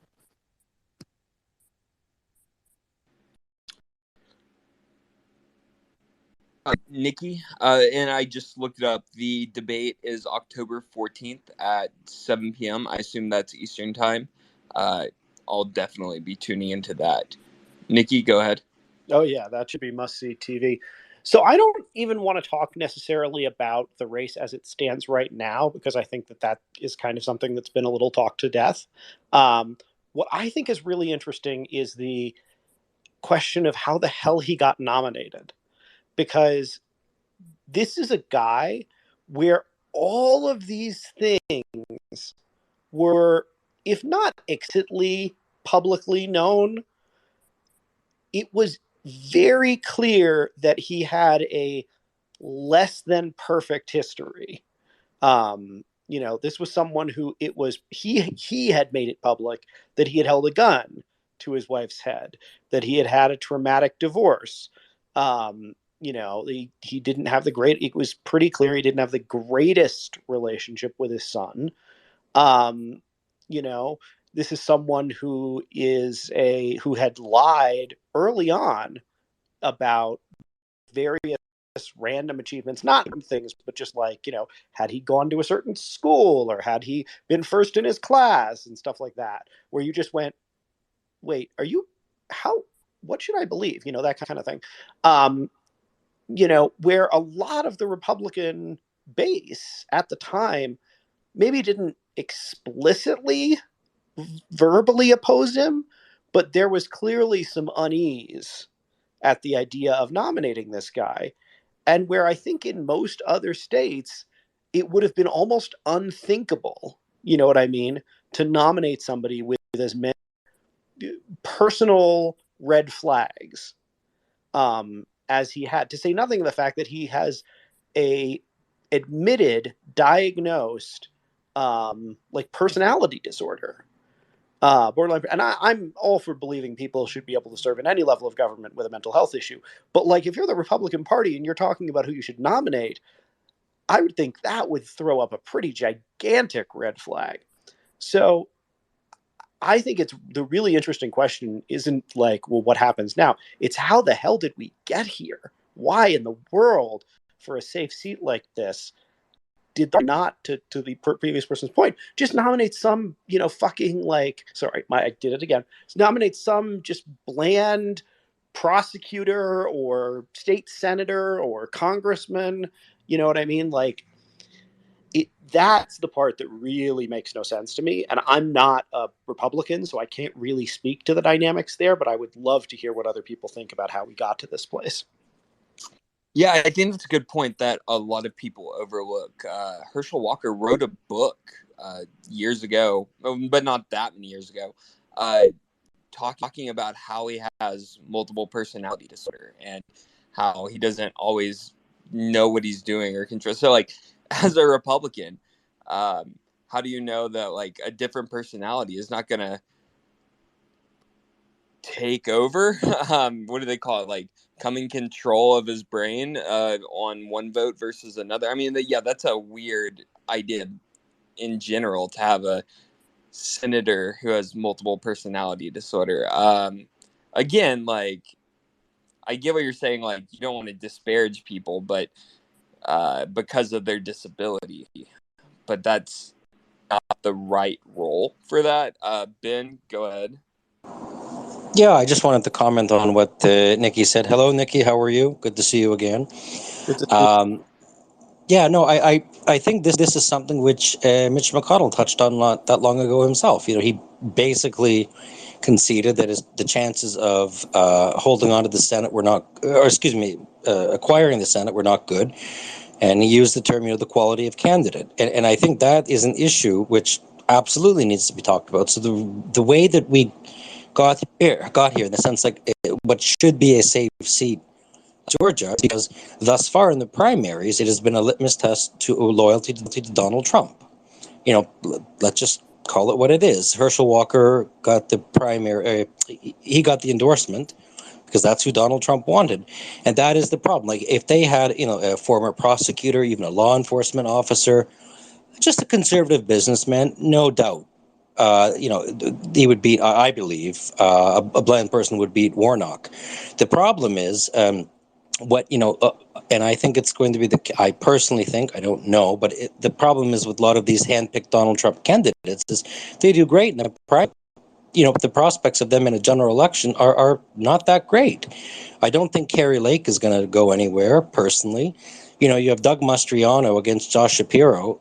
Nikki, and I just looked it up. The debate is October 14th at 7 p.m. I assume that's Eastern time. I'll definitely be tuning into that. Nikki, go ahead. Oh yeah, that should be must-see TV. So I don't even want to talk necessarily about the race as it stands right now, because I think that is kind of something that's been a little talked to death. What I think is really interesting is the question of how the hell he got nominated, because this is a guy where all of these things were, if not explicitly publicly known, it was very clear that he had a less than perfect history. This was someone who he had made it public that he had held a gun to his wife's head, that he had had a traumatic divorce. He didn't have it was pretty clear he didn't have the greatest relationship with his son. Um, you know, this is someone who had lied early on about various random achievements, not things, but just like, had he gone to a certain school or had he been first in his class and stuff like that, where you just went, wait, what should I believe? That kind of thing. Where a lot of the Republican base at the time maybe didn't explicitly verbally oppose him, but there was clearly some unease at the idea of nominating this guy. And where I think in most other states, it would have been almost unthinkable, you know what I mean, to nominate somebody with as many personal red flags as he had, to say nothing of the fact that he has a admitted, diagnosed, personality disorder. Borderline, and I'm all for believing people should be able to serve in any level of government with a mental health issue. But if you're the Republican Party and you're talking about who you should nominate, I would think that would throw up a pretty gigantic red flag. So I think it's the really interesting question isn't what happens now? It's how the hell did we get here? Why in the world, for a safe seat like this, did they not, to the previous person's point, just nominate some, I did it again. Nominate some just bland prosecutor or state senator or congressman. You know what I mean? That's the part that really makes no sense to me. And I'm not a Republican, so I can't really speak to the dynamics there, but I would love to hear what other people think about how we got to this place. Yeah, I think that's a good point that a lot of people overlook. Herschel Walker wrote a book years ago, but not that many years ago, talking about how he has multiple personality disorder and how he doesn't always know what he's doing or control. So, as a Republican, how do you know that a different personality is not going to take over? What do they call it? Come in control of his brain on one vote versus another. I mean, that's a weird idea in general to have a senator who has multiple personality disorder. Again, I I get what you're saying. Like, you don't want to disparage people, but because of their disability, but that's not the right role for that. Ben, go ahead. Yeah, I just wanted to comment on what Nikki said. Hello, Nikki. How are you? Good to see you again. Good to see Um, yeah, no, I think this is something which Mitch McConnell touched on not that long ago himself. You know, he basically conceded that the chances of holding on to the Senate were not, or excuse me, acquiring the Senate were not good. And he used the term, the quality of candidate. And I think that is an issue which absolutely needs to be talked about. So the way that we got here in the sense like what should be a safe seat, Georgia, because thus far in the primaries, it has been a litmus test to loyalty to Donald Trump. Let's just call it what it is. Herschel Walker got the primary, he got the endorsement because that's who Donald Trump wanted. And that is the problem. Like if they had, a former prosecutor, even a law enforcement officer, just a conservative businessman, no doubt. He would beat, I believe, a blind person would beat Warnock. The problem is, and I think it's going to be I personally think, I don't know, but the problem is with a lot of these handpicked Donald Trump candidates is they do great in the private. The prospects of them in a general election are not that great. I don't think Carrie Lake is going to go anywhere, personally. You have Doug Mastriano against Josh Shapiro.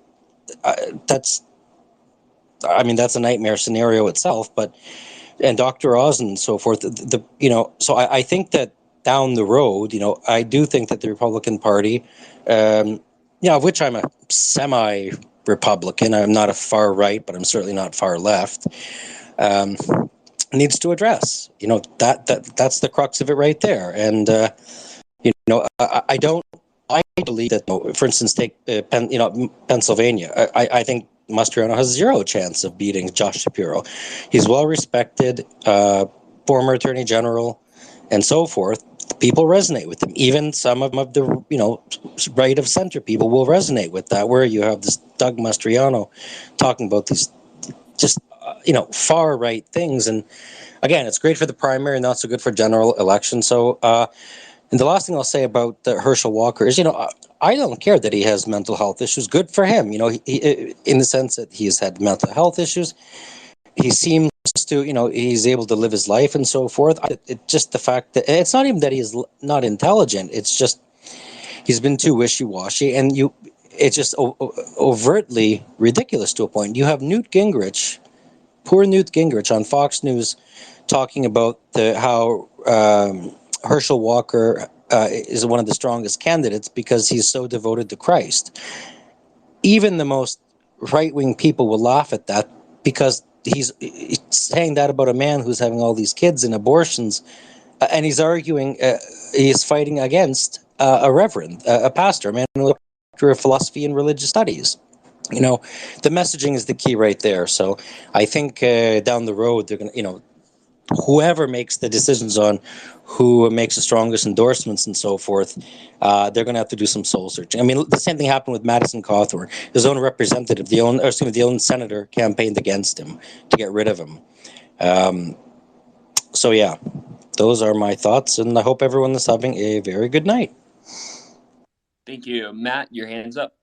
That's a nightmare scenario itself, and Dr. Oz and so forth. So I think that down the road, I do think that the Republican Party, of which I'm a semi-Republican, I'm not a far right, but I'm certainly not far left, needs to address. That's the crux of it right there. And I don't. I believe that, for instance, take Pennsylvania. I think Mastriano has zero chance of beating Josh Shapiro. He's well respected, former attorney general, and so forth. People resonate with him. Even some of the right of center people will resonate with that. Where you have this Doug Mastriano talking about these just far right things, and again, it's great for the primary and not so good for general election. So. And the last thing I'll say about Herschel Walker is, I don't care that he has mental health issues. Good for him. He, in the sense that he's had mental health issues, he seems to, he's able to live his life and so forth. Just the fact that it's not even that he's not intelligent. It's just he's been too wishy-washy, and it's just overtly ridiculous to a point. You have poor Newt Gingrich on Fox News talking about how Herschel Walker is one of the strongest candidates because he's so devoted to Christ. Even the most right-wing people will laugh at that because he's saying that about a man who's having all these kids and abortions, and he's arguing, he's fighting against a reverend, a pastor, a man who doctor of philosophy and religious studies. The messaging is the key right there. So I think down the road, they're going to, whoever makes the decisions on who makes the strongest endorsements and so forth, they're going to have to do some soul searching. I mean, the same thing happened with Madison Cawthorn. His own representative, the own senator campaigned against him to get rid of him. So yeah, those are my thoughts, and I hope everyone is having a very good night. Thank you. Matt, your hand's up.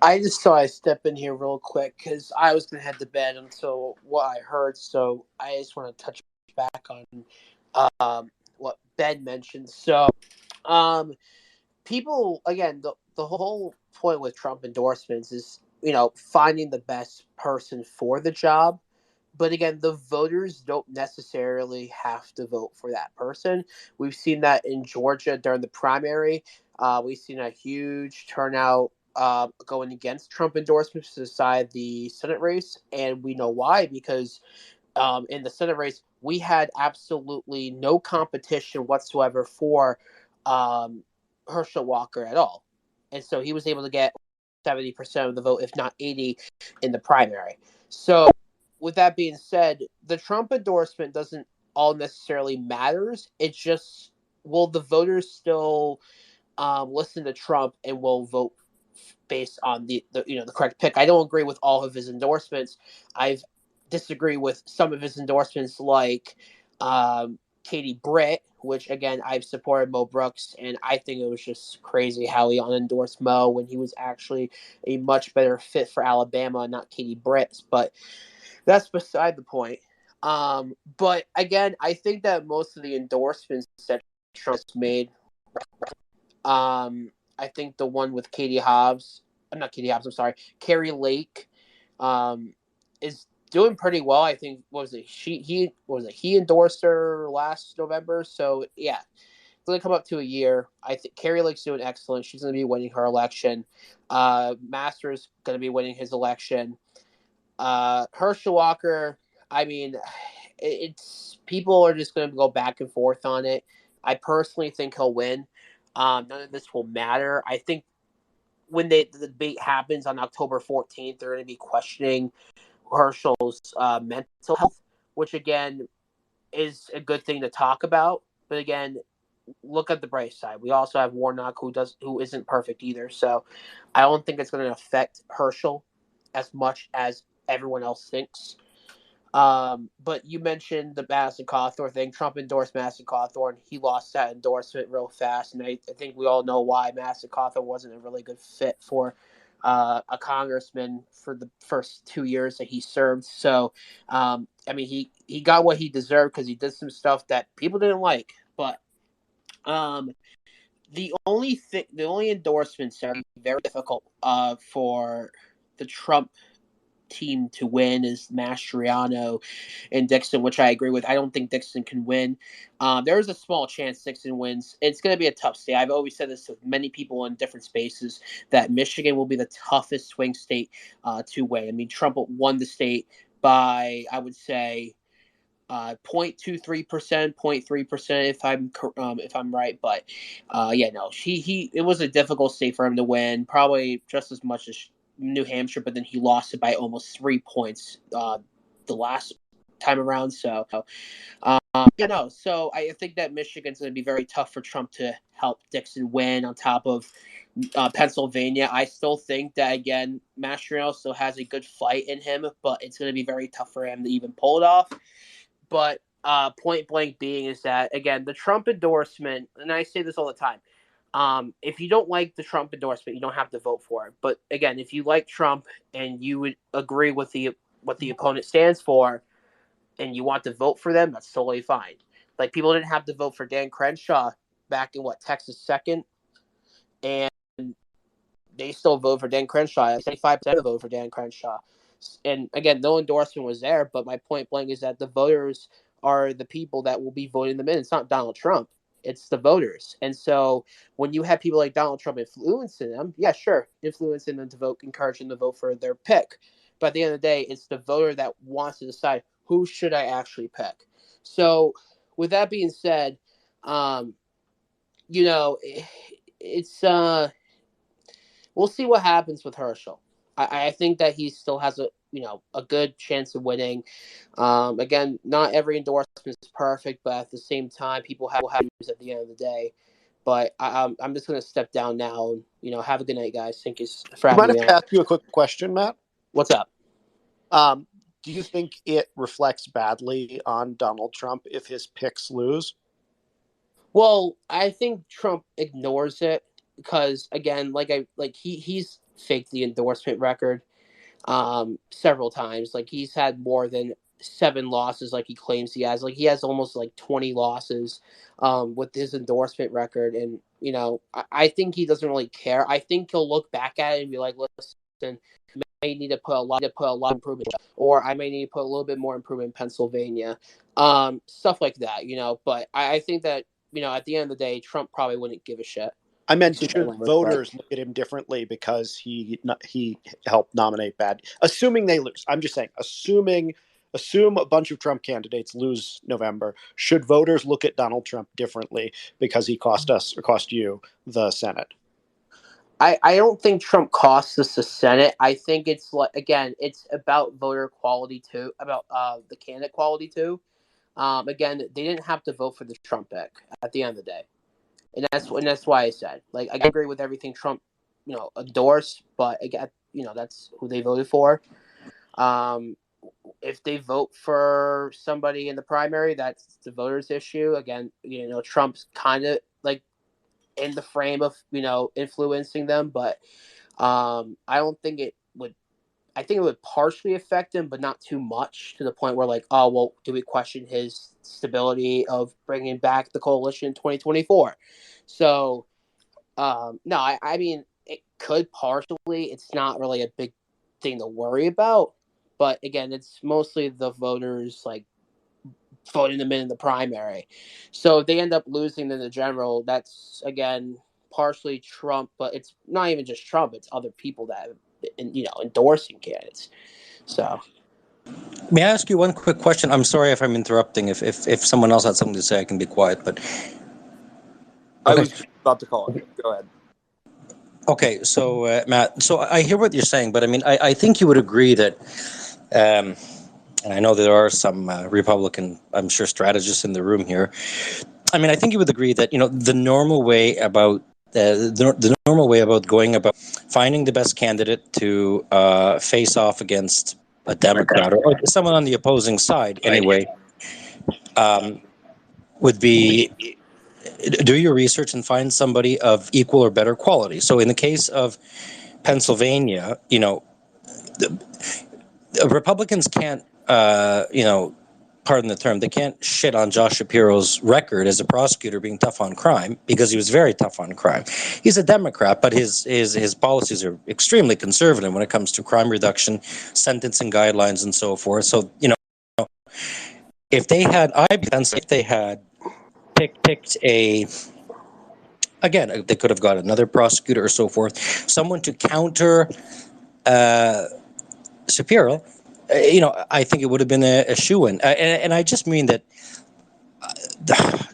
I just saw I step in here real quick because I was going to head to bed until what I heard. So I just want to touch back on what Ben mentioned. So people, again, the whole point with Trump endorsements is, finding the best person for the job. But again, the voters don't necessarily have to vote for that person. We've seen that in Georgia during the primary. We've seen a huge turnout going against Trump endorsements to decide the Senate race. And we know why, because in the Senate race, we had absolutely no competition whatsoever for Herschel Walker at all. And so he was able to get 70% of the vote, if not 80, in the primary. So with that being said, the Trump endorsement doesn't all necessarily matters. It's just, will the voters still listen to Trump and will vote based on the correct pick? I don't agree with all of his endorsements. I've disagree with some of his endorsements, like Katie Britt, which again I've supported Mo Brooks, and I think it was just crazy how he unendorsed Mo when he was actually a much better fit for Alabama, and not Katie Britt. But that's beside the point. But again, I think that most of the endorsements that Trump's made, I think the one with Katie Hobbs, not Katie Hobbs, I'm sorry, Carrie Lake, is doing pretty well. I think he endorsed her last November. So yeah, it's gonna come up to a year. I think Carrie Lake's doing excellent. She's gonna be winning her election. Masters gonna be winning his election. Herschel Walker, I mean, it's people are just gonna go back and forth on it. I personally think he'll win. None of this will matter. I think when the debate happens on October 14th, they're going to be questioning Herschel's mental health, which again is a good thing to talk about. But again, look at the bright side. We also have Warnock, who isn't perfect either. So I don't think it's going to affect Herschel as much as everyone else thinks. But you mentioned the Madison Cawthorn thing. Trump endorsed Madison Cawthorn. He lost that endorsement real fast, and I think we all know why Madison Cawthorn wasn't a really good fit for a congressman for the first 2 years that he served. So, I mean, he got what he deserved because he did some stuff that people didn't like. But the only endorsements that are very difficult for the Trump team to win is Mastriano and Dixon, which I agree with. I don't think Dixon can win. There is a small chance Dixon wins. It's going to be a tough state. I've always said this to many people in different spaces, that Michigan will be the toughest swing state to win. I mean, Trump won the state by, I would say, 0.23%, 0.3% if I'm right. But yeah, no, it was a difficult state for him to win, probably just as much as New Hampshire, but then he lost it by almost 3 points the last time around. So yeah, no. So I think that Michigan's going to be very tough for Trump to help Dixon win. On top of Pennsylvania, I still think that again, Mastriano still has a good fight in him, but it's going to be very tough for him to even pull it off. But point blank being is that, again, the Trump endorsement, and I say this all the time, if you don't like the Trump endorsement, you don't have to vote for it. But again, if you like Trump and you would agree with what the opponent stands for, and you want to vote for them, that's totally fine. Like, people didn't have to vote for Dan Crenshaw back in Texas second, and they still vote for Dan Crenshaw. 75% vote for Dan Crenshaw. And again, no endorsement was there, but my point blank is that the voters are the people that will be voting them in. It's not Donald Trump. It's the voters. And so when you have people like Donald Trump influencing them, yeah, sure, influencing them to vote, encouraging them to vote for their pick. But at the end of the day, it's the voter that wants to decide, who should I actually pick? So with that being said, it's we'll see what happens with Herschel. I think that he still has a good chance of winning. Again, not every endorsement is perfect, but at the same time, people have views at the end of the day. But I'm just going to step down now. And, have a good night, guys. Thank you for Do you mind having if me I on. ask you a quick question, Matt? What's up? Do you think it reflects badly on Donald Trump if his picks lose? Well, I think Trump ignores it because, again, he's faked the endorsement record several times. Like, he's had more than 7 losses, like he claims he has. Like, he has almost like 20 losses with his endorsement record. And I think he doesn't really care. I think he'll look back at it and be like, listen, I may need to put a lot of improvement, or I may need to put a little bit more improvement in Pennsylvania, stuff like that. But I think that at the end of the day, Trump probably wouldn't give a shit. I meant, Excuse my should language, voters but look at him differently because he helped nominate bad? Assuming they lose, I'm just saying. Assume a bunch of Trump candidates lose November. Should voters look at Donald Trump differently because he cost you the Senate? I don't think Trump costs us the Senate. I think it's it's about voter quality too, about the candidate quality too. Again, they didn't have to vote for the Trump pick at the end of the day, and that's why I said, like, I agree with everything Trump endorsed, but again, that's who they voted for. if they vote for somebody in the primary, that's the voters' issue. Again, Trump's kind of like in the frame of influencing them, but I don't think it would. I think it would partially affect him, but not too much to the point where, like, oh, well, do we question his stability of bringing back the coalition in 2024? So, no, I mean, it could partially. It's not really a big thing to worry about. But again, it's mostly the voters, like, voting them in the primary. So if they end up losing in the general, that's, again, partially Trump, but it's not even just Trump. It's other people that endorsing candidates. So, May I ask you one quick question? I'm sorry if I'm interrupting. If someone else had something to say, I can be quiet. But I okay, was just about to call it. Go ahead. okay. So Matt, so I hear what you're saying, but I mean, I think you would agree that, and I know there are some Republican, I'm sure, strategists in the room here. I mean, I think you would agree that the normal way about the normal way about going about finding the best candidate to face off against a Democrat or someone on the opposing side, anyway, would be do your research and find somebody of equal or better quality. So, in the case of Pennsylvania, the Republicans can't, pardon the term, they can't shit on Josh Shapiro's record as a prosecutor being tough on crime, because he was very tough on crime. He's a Democrat, but his policies are extremely conservative when it comes to crime reduction, sentencing guidelines, and so forth. So, if they had picked again, they could have got another prosecutor or so forth, someone to counter Shapiro. I think it would have been a shoo-in, and I just mean that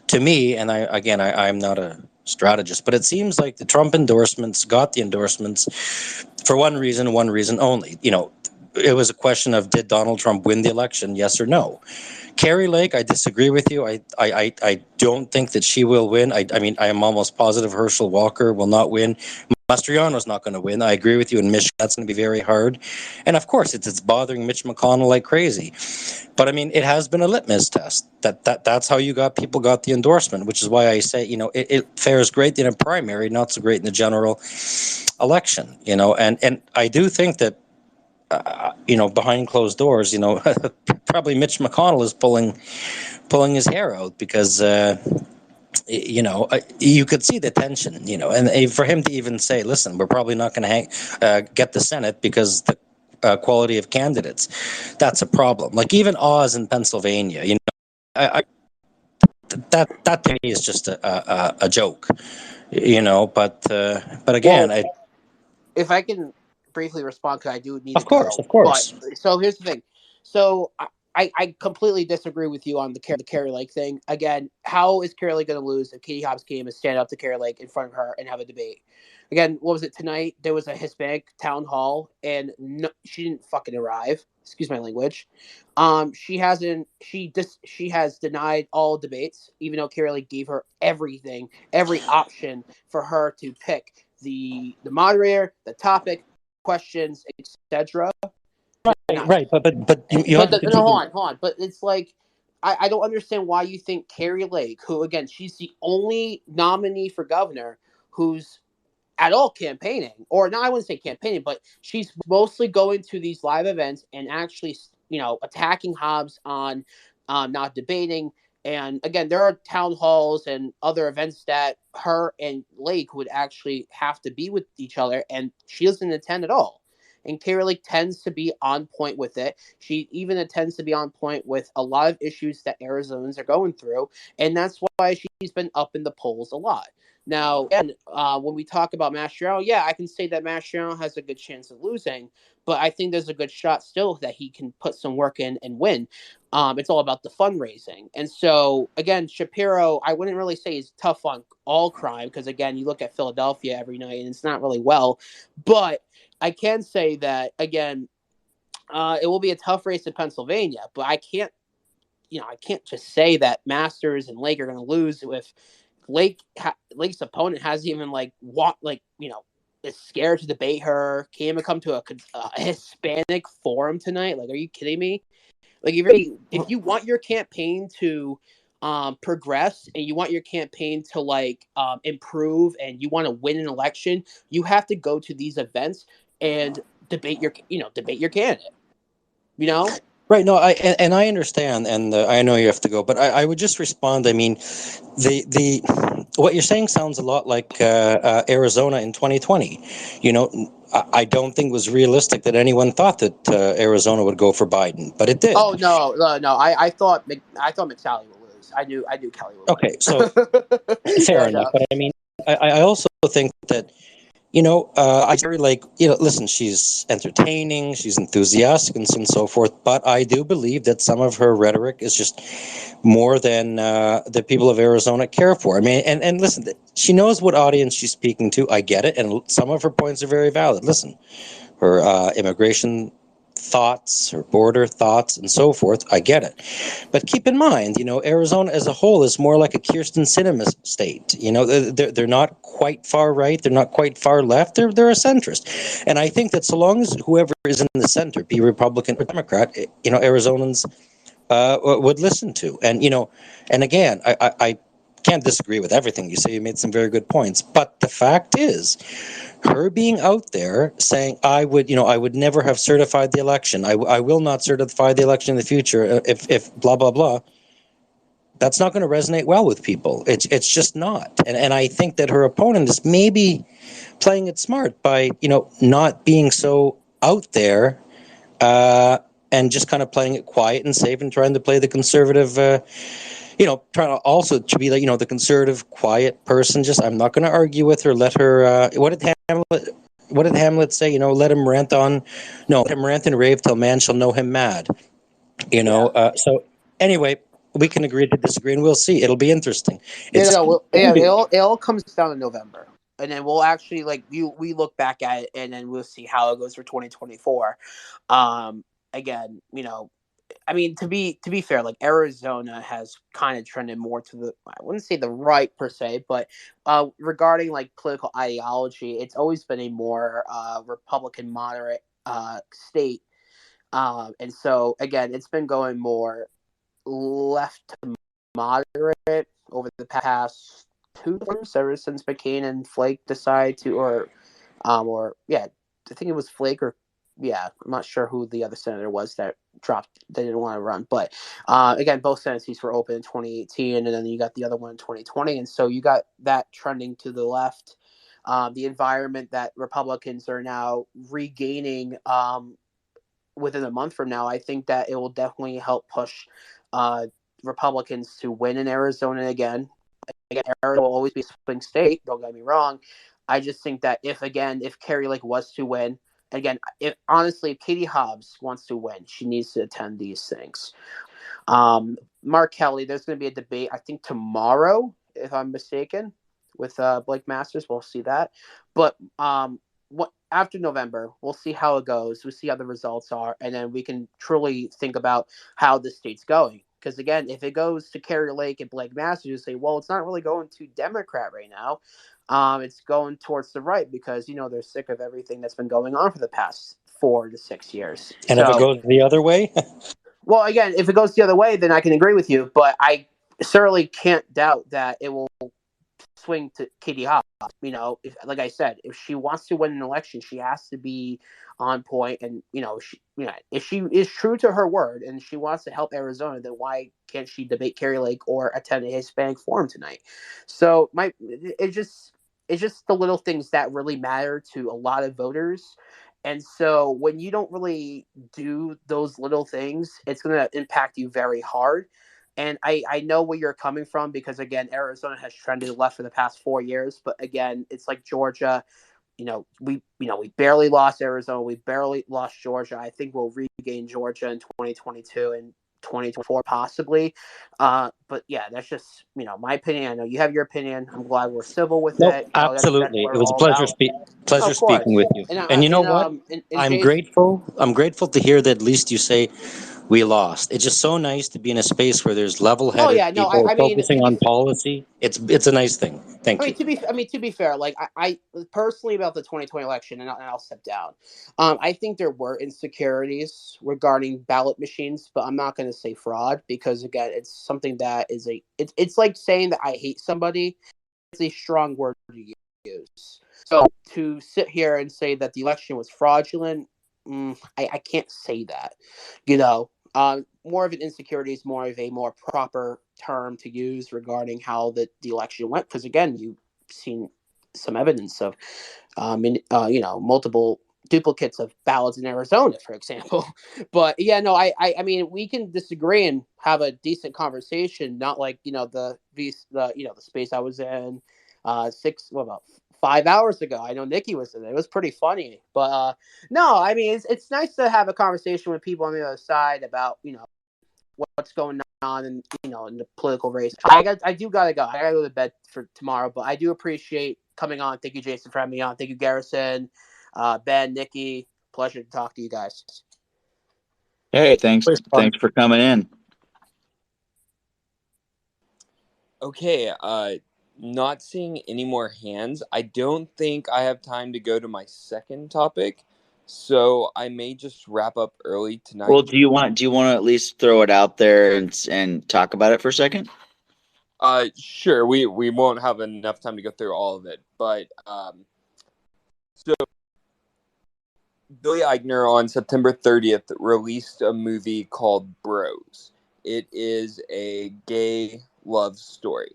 to me. And I'm not a strategist, but it seems like the Trump endorsements got the endorsements for one reason only. It was a question of, did Donald Trump win the election, yes or no? Carrie Lake, I disagree with you. I don't think that she will win. I mean, I am almost positive Herschel Walker will not win. Mastriano's not going to win. I agree with you. In Michigan, that's going to be very hard. And of course, it's bothering Mitch McConnell like crazy. But I mean, it has been a litmus test. That's how people got the endorsement, which is why I say, it fares great in a primary, not so great in the general election. And I do think that, behind closed doors, probably Mitch McConnell is pulling his hair out, because you could see the tension, and for him to even say, listen, we're probably not going to get the Senate because the quality of candidates, that's a problem. Like, even Oz in Pennsylvania, that to me is just a joke, but again, well, if I can briefly respond, because I do need to of course, go. of course. But so here's the thing. So I completely disagree with you on the Carrie Lake thing. Again, how is Carrie Lake going to lose if Katie Hobbs came and stand up to Carrie Lake in front of her and have a debate? Again, what was it tonight? There was a Hispanic town hall, and no, she didn't fucking arrive. Excuse my language. She hasn't. She has denied all debates, even though Carrie Lake gave her everything, every option for her to pick the moderator, the topic, questions, etc. Right, but you have to No, continue. hold on. But it's like, I don't understand why you think Carrie Lake, who, again, she's the only nominee for governor who's at all campaigning, or no, I wouldn't say campaigning, but she's mostly going to these live events and actually, attacking Hobbs on not debating. And again, there are town halls and other events that her and Lake would actually have to be with each other, and she doesn't attend at all. And Carrie Lake tends to be on point with it. She even tends to be on point with a lot of issues that Arizonans are going through, and that's why she's been up in the polls a lot. Now, again, when we talk about Mastriano, yeah, I can say that Mastriano has a good chance of losing, but I think there's a good shot still that he can put some work in and win. It's all about the fundraising. And so, again, Shapiro, I wouldn't really say he's tough on all crime, because, again, you look at Philadelphia every night and it's not really well. But I can say that, again, it will be a tough race in Pennsylvania, but I can't just say that Masters and Lake are going to lose if Lake's opponent hasn't even is scared to debate her. Can't even come to a Hispanic forum tonight. Like, are you kidding me? Like if you want your campaign to progress and you want your campaign to improve and you want to win an election, you have to go to these events and debate your candidate. You know. Right. No, and I understand, and I know you have to go, but I would just respond. I mean, the what you're saying sounds a lot like Arizona in 2020. You know, I don't think it was realistic that anyone thought that Arizona would go for Biden, but it did. Oh no! I thought McSally would lose. I knew Kelly would Okay, so win. fair Yeah, enough. no. But I mean, I also think that, I very listen, she's entertaining, she's enthusiastic, and so forth. But I do believe that some of her rhetoric is just more than the people of Arizona care for. I mean, and listen, she knows what audience she's speaking to. I get it, and some of her points are very valid. Listen, her immigration thoughts, her border thoughts, and so forth. I get it. But keep in mind, Arizona as a whole is more like a Kirsten Sinema state. They're not quite far right. They're not quite far left. They're a centrist. And I think that so long as whoever is in the center, be Republican or Democrat, Arizonans would listen to. And again, I can't disagree with everything you say. You made some very good points. But the fact is, her being out there saying, I would never have certified the election. I will not certify the election in the future if blah, blah, blah. That's not going to resonate well with people. It's just not. And I think that her opponent is maybe playing it smart by, not being so out there, and just kind of playing it quiet and safe and trying to play the conservative, trying to also to be like, the conservative, quiet person. Just, I'm not going to argue with her. Let her, what did Hamlet say? Let him rant on, no, let him rant and rave till man shall know him mad. So anyway, we can agree to disagree, and we'll see. It'll be interesting. It all comes down to November, and then we'll actually we look back at it, and then we'll see how it goes for 2024. Again, I mean, to be fair, like Arizona has kind of trended more to the, I wouldn't say the right per se, but regarding like political ideology, it's always been a more Republican moderate state. And so again, it's been going more left to moderate over the past 2 years, ever since McCain and Flake decided to, or yeah, I think it was Flake, or yeah, I'm not sure who the other senator was that dropped. They didn't want to run, but again, both Senate seats were open in 2018, and then you got the other one in 2020, and so you got that trending to the left. The environment that Republicans are now regaining within a month from now, I think that it will definitely help push Republicans to win in Arizona again. Arizona will always be a swing state. Don't get me wrong. I just think that if Carrie Lake was to win, again, if Katie Hobbs wants to win, she needs to attend these things. Mark Kelly, there's going to be a debate, I think tomorrow, if I'm mistaken, with Blake Masters. We'll see that. But after November, we'll see how it goes. We'll see how the results are, and then we can truly think about how the state's going. Because again, if it goes to Carrie Lake and Blake Masters, you say, well, it's not really going to Democrat right now. It's going towards the right because they're sick of everything that's been going on for the past 4 to 6 years. And if it goes the other way, well, again, if it goes the other way, then I can agree with you. But I certainly can't doubt that it will swing to Katie Hobbs. Like I said, if she wants to win an election, she has to be on point. And if she is true to her word and she wants to help Arizona, then why can't she debate Carrie Lake or attend a Hispanic forum tonight? So it's just the little things that really matter to a lot of voters. And so when you don't really do those little things, it's going to impact you very hard. And I know where you're coming from because, again, Arizona has trended left for the past 4 years. But, again, it's like Georgia. We barely lost Arizona. We barely lost Georgia. I think we'll regain Georgia in 2022 and 2024 possibly. But, yeah, that's just, my opinion. I know you have your opinion. I'm glad we're civil with it. Absolutely. That's It was a pleasure speaking with you. And you know what? I'm grateful to hear that at least you say we lost. It's just so nice to be in a space where there's Oh level-headed yeah, no, people I mean focusing on policy. It's a nice thing. Thank you. to be fair, like I personally about the 2020 election, and I'll step down. I think there were insecurities regarding ballot machines, but I'm not going to say fraud because again, it's something that is it's like saying that I hate somebody. It's a strong word to use. So to sit here and say that the election was fraudulent, I can't say that. You know, more of an insecurity is more of a more proper term to use regarding how the election went. Because again, you've seen some evidence of, multiple duplicates of ballots in Arizona, for example. But yeah, no, I mean, we can disagree and have a decent conversation. Not like the space I was in, about 5 hours ago. I know Nikki was in it. It was pretty funny, but no, I mean, it's nice to have a conversation with people on the other side about what's going on in in the political race. I do gotta go. I gotta go to bed for tomorrow, but I do appreciate coming on. Thank you, Jason, for having me on. Thank you, Garrison, Ben, Nikki. Pleasure to talk to you guys. Hey, thanks for coming in. Okay, not seeing any more hands. I don't think I have time to go to my second topic, so I may just wrap up early tonight. Well, do you want to at least throw it out there and talk about it for a second? Sure. We won't have enough time to go through all of it, but so Billy Eichner on September 30th released a movie called Bros. It is a gay love story.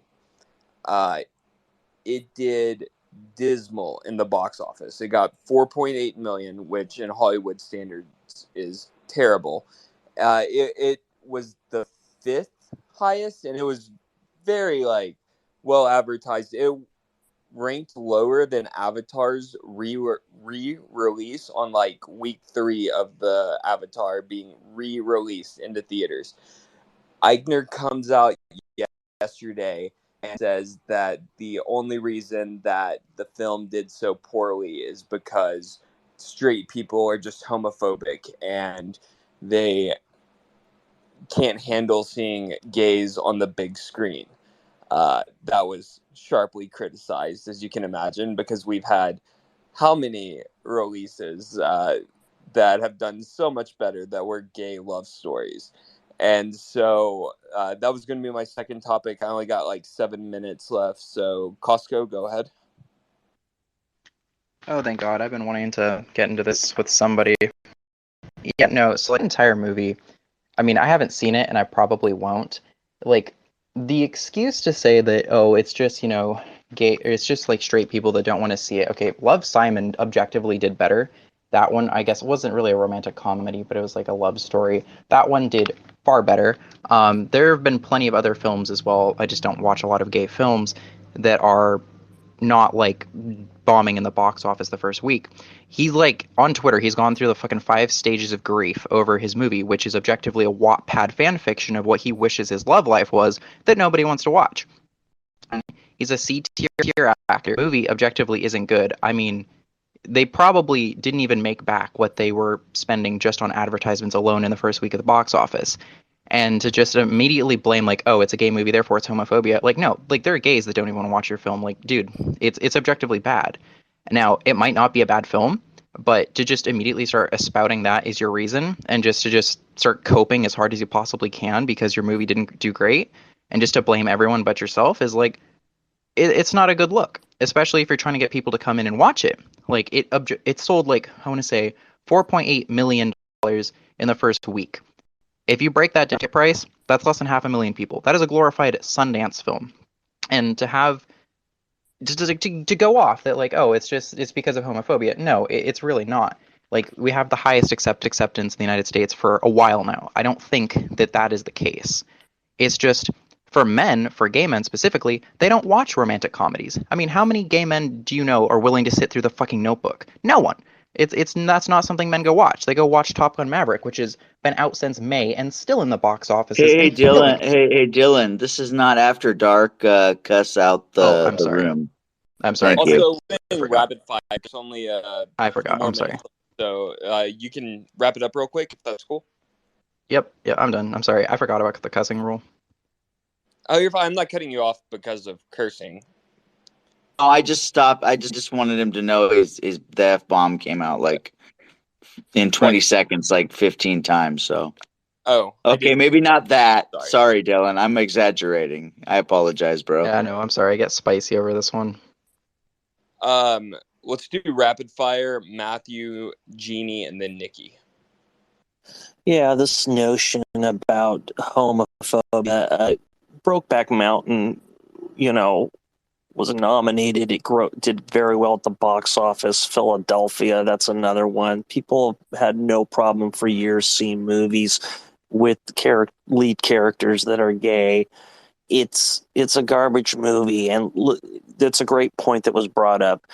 It did dismal in the box office. It got 4.8 million, which in Hollywood standards is terrible. It was the fifth highest, and it was very well advertised. It ranked lower than Avatar's re-release on week 3 of the Avatar being re-released into theaters. Eichner comes out yesterday and says that the only reason that the film did so poorly is because straight people are just homophobic and they can't handle seeing gays on the big screen. That was sharply criticized, as you can imagine, because we've had how many releases that have done so much better that were gay love stories. And so that was going to be my second topic. I only got 7 minutes left. So Costco, go ahead. Oh, thank God. I've been wanting to get into this with somebody. Yeah, no, so the entire movie, I mean, I haven't seen it and I probably won't. The excuse to say that, oh, it's just, gay, or it's just straight people that don't want to see it. Okay, Love, Simon objectively did better. That one, I guess, wasn't really a romantic comedy, but it was a love story. That one did far better. There have been plenty of other films as well. I just don't watch a lot of gay films that are not bombing in the box office the first week. He's on Twitter, he's gone through the fucking 5 stages of grief over his movie, which is objectively a Wattpad fan fiction of what he wishes his love life was that nobody wants to watch. He's a C-tier actor. The movie objectively isn't good. I mean, they probably didn't even make back what they were spending just on advertisements alone in the first week of the box office. And to just immediately blame oh, it's a gay movie, therefore it's homophobia. No, there are gays that don't even want to watch your film. Dude, it's objectively bad. Now, it might not be a bad film, but to just immediately start espouting that is your reason, and to just start coping as hard as you possibly can because your movie didn't do great, and just to blame everyone but yourself is it's not a good look, especially if you're trying to get people to come in and watch it. It sold I want to say $4.8 million in the first week. If you break that ticket price, that's less than 500,000 people. That is a glorified Sundance film. And to have to go off that oh, it's because of homophobia. No, it's really not. We have the highest acceptance in the United States for a while now. I don't think that is the case. It's just for men, for gay men specifically, they don't watch romantic comedies. I mean, how many gay men do you know are willing to sit through The fucking Notebook? No one. That's not something men go watch. They go watch Top Gun Maverick, which has been out since May and still in the box offices. Hey Dylan, hey Dylan, this is not After Dark. Cuss out the room. I'm sorry. Thank you. Also, rapid fire. There's only I forgot. I'm sorry. So you can wrap it up real quick if that's cool. Yep, yeah, I'm done. I'm sorry, I forgot about the cussing rule. Oh, you're fine. I'm not cutting you off because of cursing. Oh, I just stopped. I just wanted him to know the F-bomb came out like in 20 seconds, like 15 times. So, Oh, okay, maybe not that. Sorry. Sorry, Dylan. I'm exaggerating. I apologize, bro. Yeah, no, I'm sorry. I get spicy over this one. Let's do rapid fire. Matthew, Jeannie, and then Nikki. Yeah, this notion about homophobia, Brokeback Mountain, was nominated. It did very well at the box office. Philadelphia, that's another one. People had no problem for years seeing movies with lead characters that are gay. It's a garbage movie, and that's a great point that was brought up.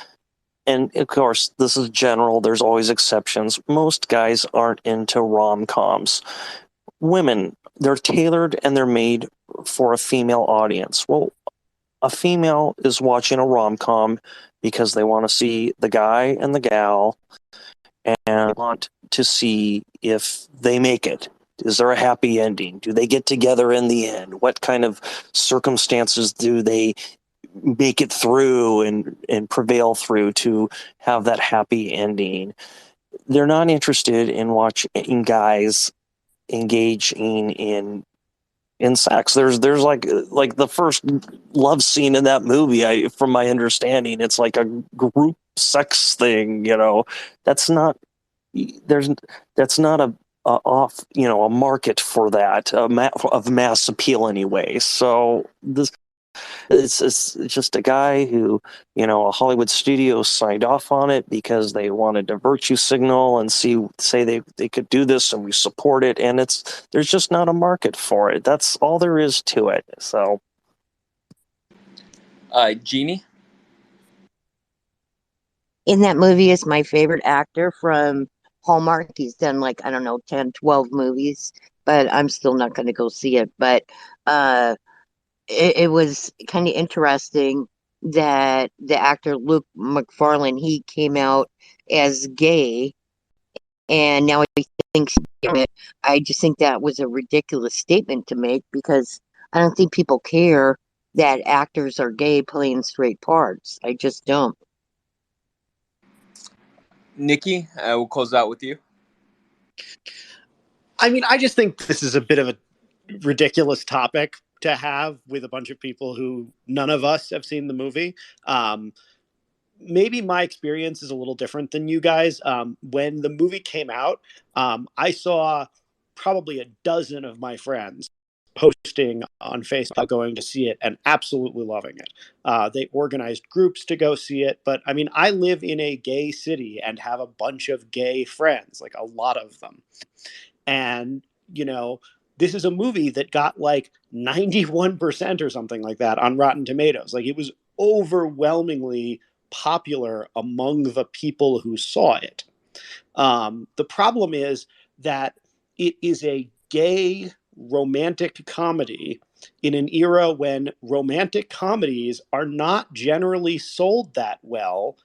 And of course, this is general. There's always exceptions. Most guys aren't into rom-coms. Women, they're tailored and they're made for a female audience. Well, a female is watching a rom-com because they want to see the guy and the gal and want to see if they make it. Is there a happy ending? Do they get together in the end? What kind of circumstances do they make it through and prevail through to have that happy ending? They're not interested in watching guys engaging in sex. There's like the first love scene in that movie. From my understanding, it's like a group sex thing. That's not that's not a market for that of mass appeal anyway. So this. It's just a guy who, a Hollywood studio signed off on it because they wanted a virtue signal and say they could do this and we support it. And there's just not a market for it. That's all there is to it. So, Jeannie? In that movie is my favorite actor from Hallmark. He's done like, I don't know, 10, 12 movies, but I'm still not going to go see it. But uh, it was kind of interesting that the actor Luke McFarlane, he came out as gay and now he thinks I just think that was a ridiculous statement to make because I don't think people care that actors are gay playing straight parts. I just don't. Nikki, we'll close out with you. I mean, I just think this is a bit of a ridiculous topic to have with a bunch of people who none of us have seen the movie. Maybe my experience is a little different than you guys. When the movie came out, I saw probably a dozen of my friends posting on Facebook going to see it and absolutely loving it. They organized groups to go see it. But I mean, I live in a gay city and have a bunch of gay friends, like a lot of them. And, this is a movie that got like 91% or something like that on Rotten Tomatoes. Like it was overwhelmingly popular among the people who saw it. The problem is that it is a gay romantic comedy in an era when romantic comedies are not generally sold that well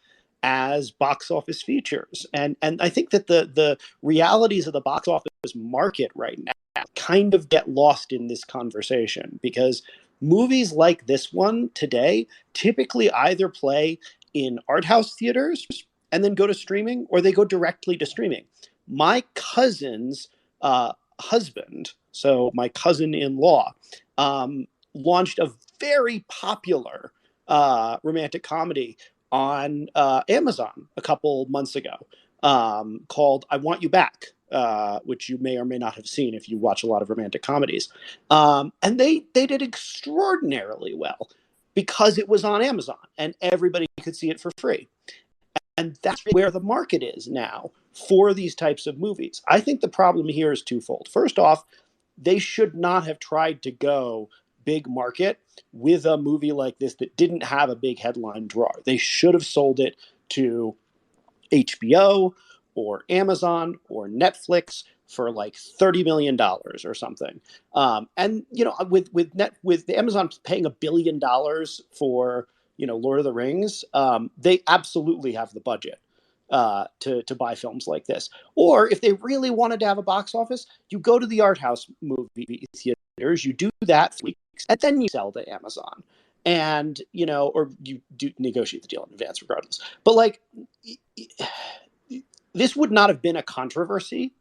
as box office features. And I think that the realities of the box office market right now kind of get lost in this conversation because movies like this one today typically either play in art house theaters and then go to streaming, or they go directly to streaming. My cousin's husband, so my cousin-in-law, launched a very popular romantic comedy on Amazon a couple months ago called "I Want You Back," which you may or may not have seen if you watch a lot of romantic comedies. And they did extraordinarily well because it was on Amazon and everybody could see it for free. And that's where the market is now for these types of movies. I think the problem here is twofold. First off, they should not have tried to go big market with a movie like this that didn't have a big headline draw. They should have sold it to HBO or Amazon or Netflix for like $30 million or something. And with the Amazon paying $1 billion for Lord of the Rings, they absolutely have the budget to buy films like this. Or if they really wanted to have a box office, you go to the art house movie theaters, you do that for weeks, and then you sell to Amazon. And, or you do negotiate the deal in advance regardless. But like, this would not have been a controversy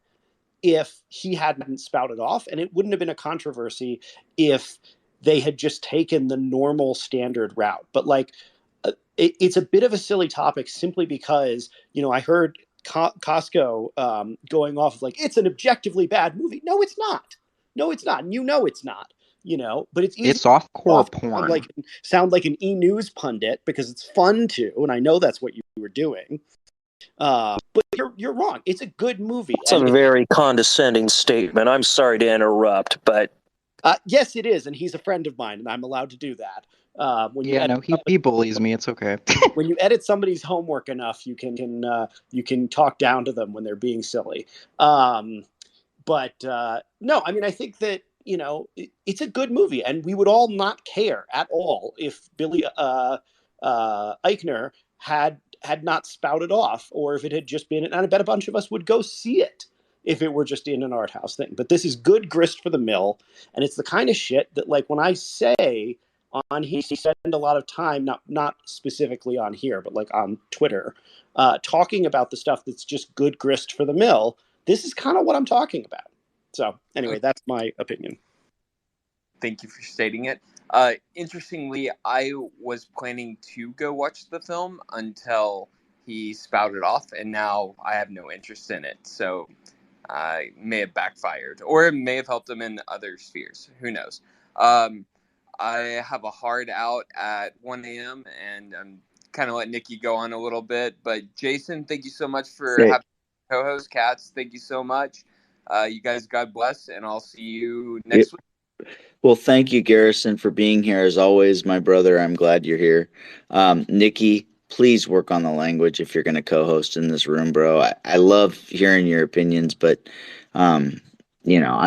if he hadn't spouted off, and it wouldn't have been a controversy if they had just taken the normal standard route. But like, it's a bit of a silly topic simply because I heard Costco going off of like, it's an objectively bad movie. No, it's not. No, it's not. And it's not. But it's easy. It's softcore porn. Sound like an E-News pundit because it's fun to, and I know that's what you were doing. But you're wrong. It's a good movie. It's a very condescending statement. I'm sorry to interrupt, but yes, it is, and he's a friend of mine, and I'm allowed to do that. He bullies me. It's okay. When you edit somebody's homework enough, you can talk down to them when they're being silly. But no, I mean, I think that it's a good movie, and we would all not care at all if Billy Eichner had not spouted off, or if it had just been. And I bet a bunch of us would go see it if it were just in an art house thing. But this is good grist for the mill, and it's the kind of shit that, like, when I say on he spend a lot of time, not specifically on here, but like on Twitter, talking about the stuff that's just good grist for the mill. This is kind of what I'm talking about. So anyway, that's my opinion. Thank you for stating it. Interestingly, I was planning to go watch the film until he spouted off, and now I have no interest in it. So I may have backfired, or it may have helped him in other spheres. Who knows? I have a hard out at 1 a.m., and I'm kind of let Nikki go on a little bit. But Jason, thank you so much for having co-host. Katz, thank you so much. You guys, God bless, and I'll see you next week. Well, thank you, Garrison, for being here. As always, my brother, I'm glad you're here. Nikki, please work on the language if you're going to co-host in this room, bro. I love hearing your opinions, but, I'm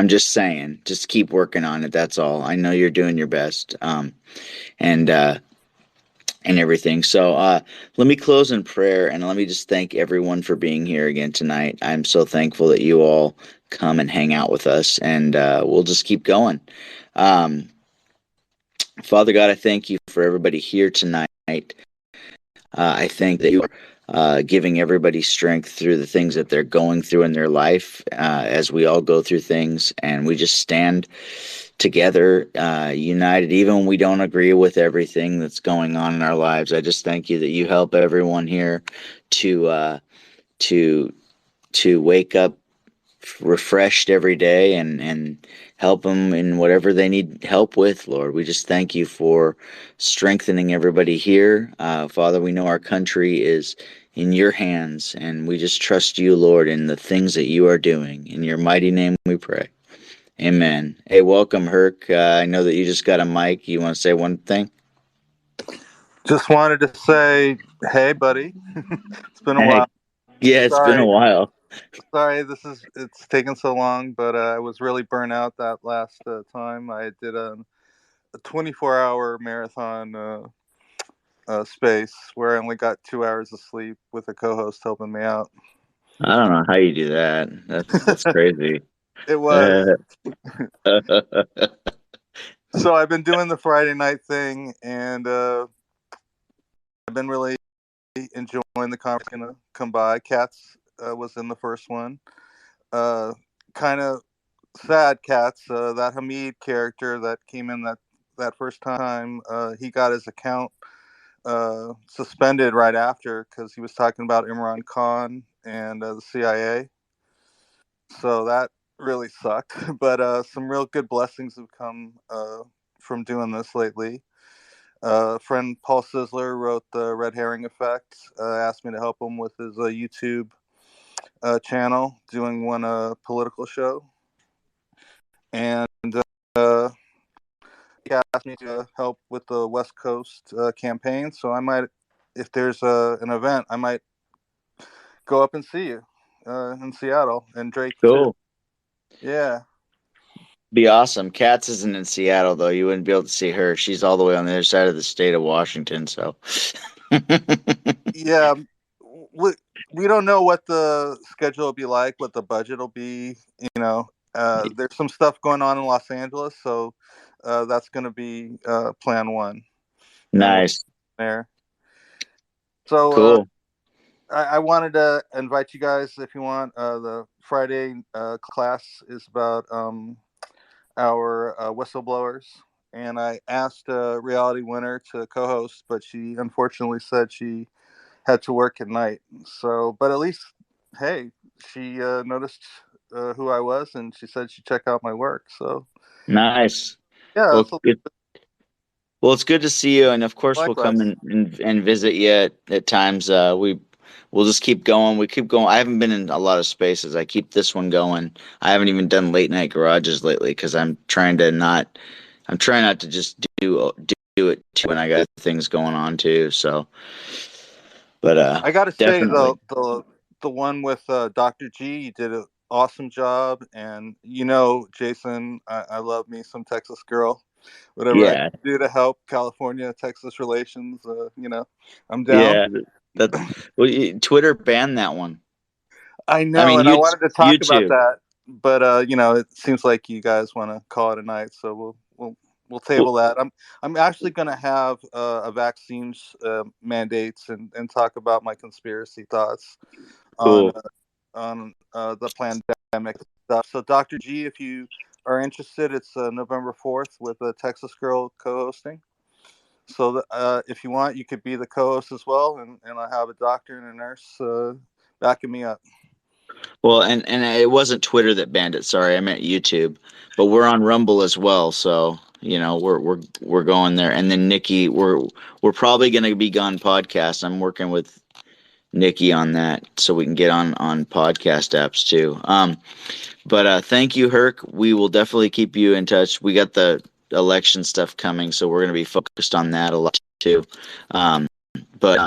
just saying, just keep working on it. That's all. I know you're doing your best, and everything. So let me close in prayer, and let me just thank everyone for being here again tonight. I'm so thankful that you all come and hang out with us, and we'll just keep going. Father God, I thank you for everybody here tonight. I thank that you are giving everybody strength through the things that they're going through in their life, as we all go through things, and we just stand together, united, even when we don't agree with everything that's going on in our lives. I just thank you that you help everyone here to wake up refreshed every day, and help them in whatever they need help with, Lord. We just thank you for strengthening everybody here. Father, we know our country is in your hands, and we just trust you, Lord, in the things that you are doing. In your mighty name we pray. Amen. Hey, welcome, Herc. I know that you just got a mic. You want to say one thing? Just wanted to say, hey, buddy. It's been a while. Yeah, it's been a while. Sorry, it's taken so long, but I was really burnt out that last time. I did a 24-hour marathon space where I only got 2 hours of sleep with a co-host helping me out. I don't know how you do that. That's crazy. It was. So I've been doing the Friday night thing, and I've been really enjoying the conference. Gonna come by. Katz was in the first one. Kind of sad, Katz. That Hamid character that came in that first time, he got his account suspended right after because he was talking about Imran Khan and the CIA. So that really sucked. But some real good blessings have come from doing this lately. Friend Paul Sizzler wrote the Red Herring Effect, asked me to help him with his YouTube channel, doing one political show. And he asked me to help with the West Coast campaign. So I might, if there's an event, I might go up and see you in Seattle, and Drake cool. Too. Yeah. Be awesome. Katz isn't in Seattle, though. You wouldn't be able to see her. She's all the way on the other side of the state of Washington. So, yeah, we don't know what the schedule will be like, what the budget will be. There's some stuff going on in Los Angeles, so that's going to be plan one. Nice. There. So cool. I wanted to invite you guys if you want. The Friday class is about our whistleblowers, and I asked Reality Winner to co-host, but she unfortunately said she had to work at night. So, but at least, hey, she noticed who I was, and she said she'd check out my work. So, Nice. yeah, Well, that's a good. Well, it's good to see you, and of course we'll come likewise. and visit you at times. We'll just keep going. We keep going. I haven't been in a lot of spaces. I keep this one going. I haven't even done late night garages lately because I'm trying not to just do it too when I got things going on too. So, but I got to say definitely. the one with Dr. G, you did an awesome job, and Jason, I love me some Texas girl. Whatever I Yeah, can do to help California Texas relations, I'm down. yeah. That well, Twitter banned that one. I I know, mean, and I wanted to talk about YouTube. that, but it seems like you guys want to call it a night, so we'll table Well, that. I'm actually going to have a vaccines mandates and talk about my conspiracy thoughts on cool. the pandemic stuff. So, Dr. G, if you are interested, it's November 4th with a Texas girl co-hosting. So, if you want, you could be the co-host as well, and I have a doctor and a nurse backing me up. Well, and it wasn't Twitter that banned it. Sorry, I meant YouTube. But we're on Rumble as well, so we're going there. And then Nikki, we're probably going to be on podcast. I'm working with Nikki on that, so we can get on podcast apps too. But thank you, Herc. We will definitely keep you in touch. We got the election stuff coming, so we're going to be focused on that a lot too. Um, but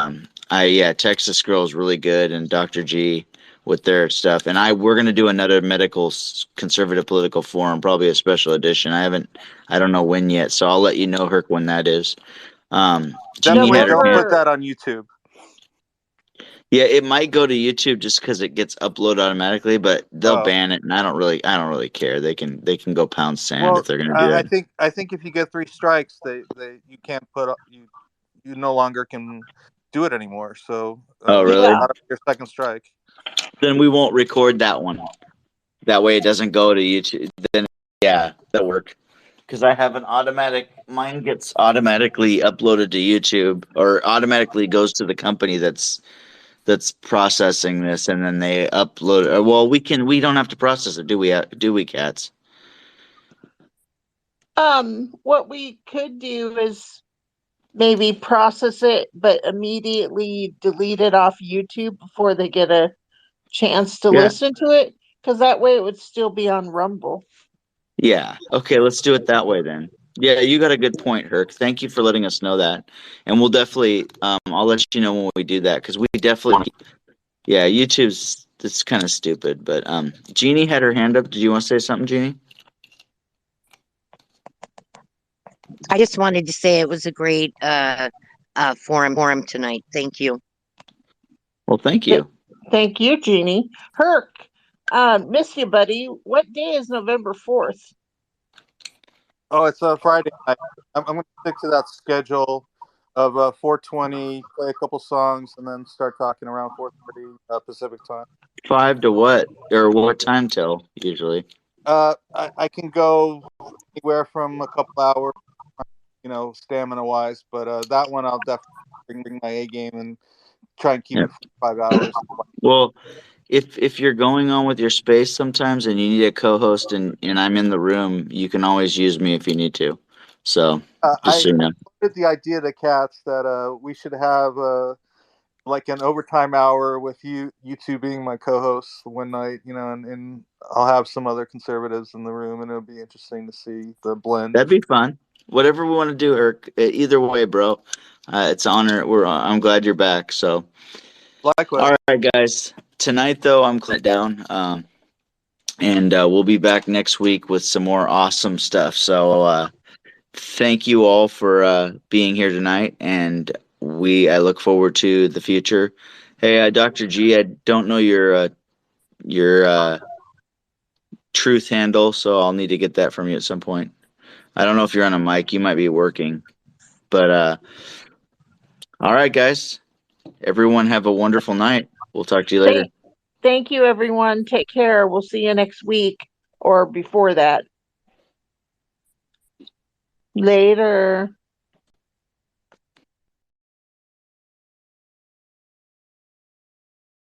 Texas Girl is really good, and Dr. G with their stuff, and we're going to do another medical conservative political forum, probably a special edition. I don't know when yet, so I'll let you know, Herc, when that is. Jeannie Definitely had her don't hand. put that on YouTube. Yeah, it might go to YouTube just because it gets uploaded automatically, but they'll ban it, and I don't really care. They can go pound sand if Well, they're going to do that. I think if you get 3 strikes, they you can't put up you no longer can do it anymore. So Oh, you really? got your second strike. Then we won't record that one. That way it doesn't go to YouTube. Then yeah, that'll work. Because I have mine gets automatically uploaded to YouTube or automatically goes to the company that's processing this, and then they upload. Well, we don't have to process it, do we? Do we, Cats? What we could do is maybe process it, but immediately delete it off YouTube before they get a chance to Yeah. listen to it, because that way it would still be on Rumble. Yeah. Okay, let's do it that way then. Yeah, you got a good point, Herc. Thank you for letting us know that. And we'll definitely I'll let you know when we do that because we definitely yeah, YouTube's it's kind of stupid, but Jeannie had her hand up. Did you want to say something, Jeannie? I just wanted to say it was a great forum tonight. Thank you. Well, thank you. Thank you, Jeannie. Herc, missed you, buddy. What day is November 4th? Oh, it's a Friday night. I'm going to stick to that schedule of 4:20, play a couple songs, and then start talking around 4:30 Pacific time. 5 to what? Or what time till usually? I can go anywhere from a couple hours, stamina wise, but that one I'll definitely bring my A game and try and keep Yeah. it for 5 hours. Well, if you're going on with your space sometimes and you need a co-host and I'm in the room, you can always use me if you need to. So just so you I know. put the idea to Cats that we should have like an overtime hour with you two being my co-hosts one night, and I'll have some other conservatives in the room, and it'll be interesting to see the blend. That'd be fun. Whatever we want to do, Herc. Either way, bro. It's an honor. I'm glad you're back. So, Likewise. all right, guys. Tonight, though, I'm cutting down, and we'll be back next week with some more awesome stuff. So, thank you all for being here tonight, and I look forward to the future. Hey, Dr. G, I don't know your truth handle, so I'll need to get that from you at some point. I don't know if you're on a mic. You might be working, but all right, guys. Everyone have a wonderful night. We'll talk to you later. Thank you, everyone. Take care. We'll see you next week or before that. Later.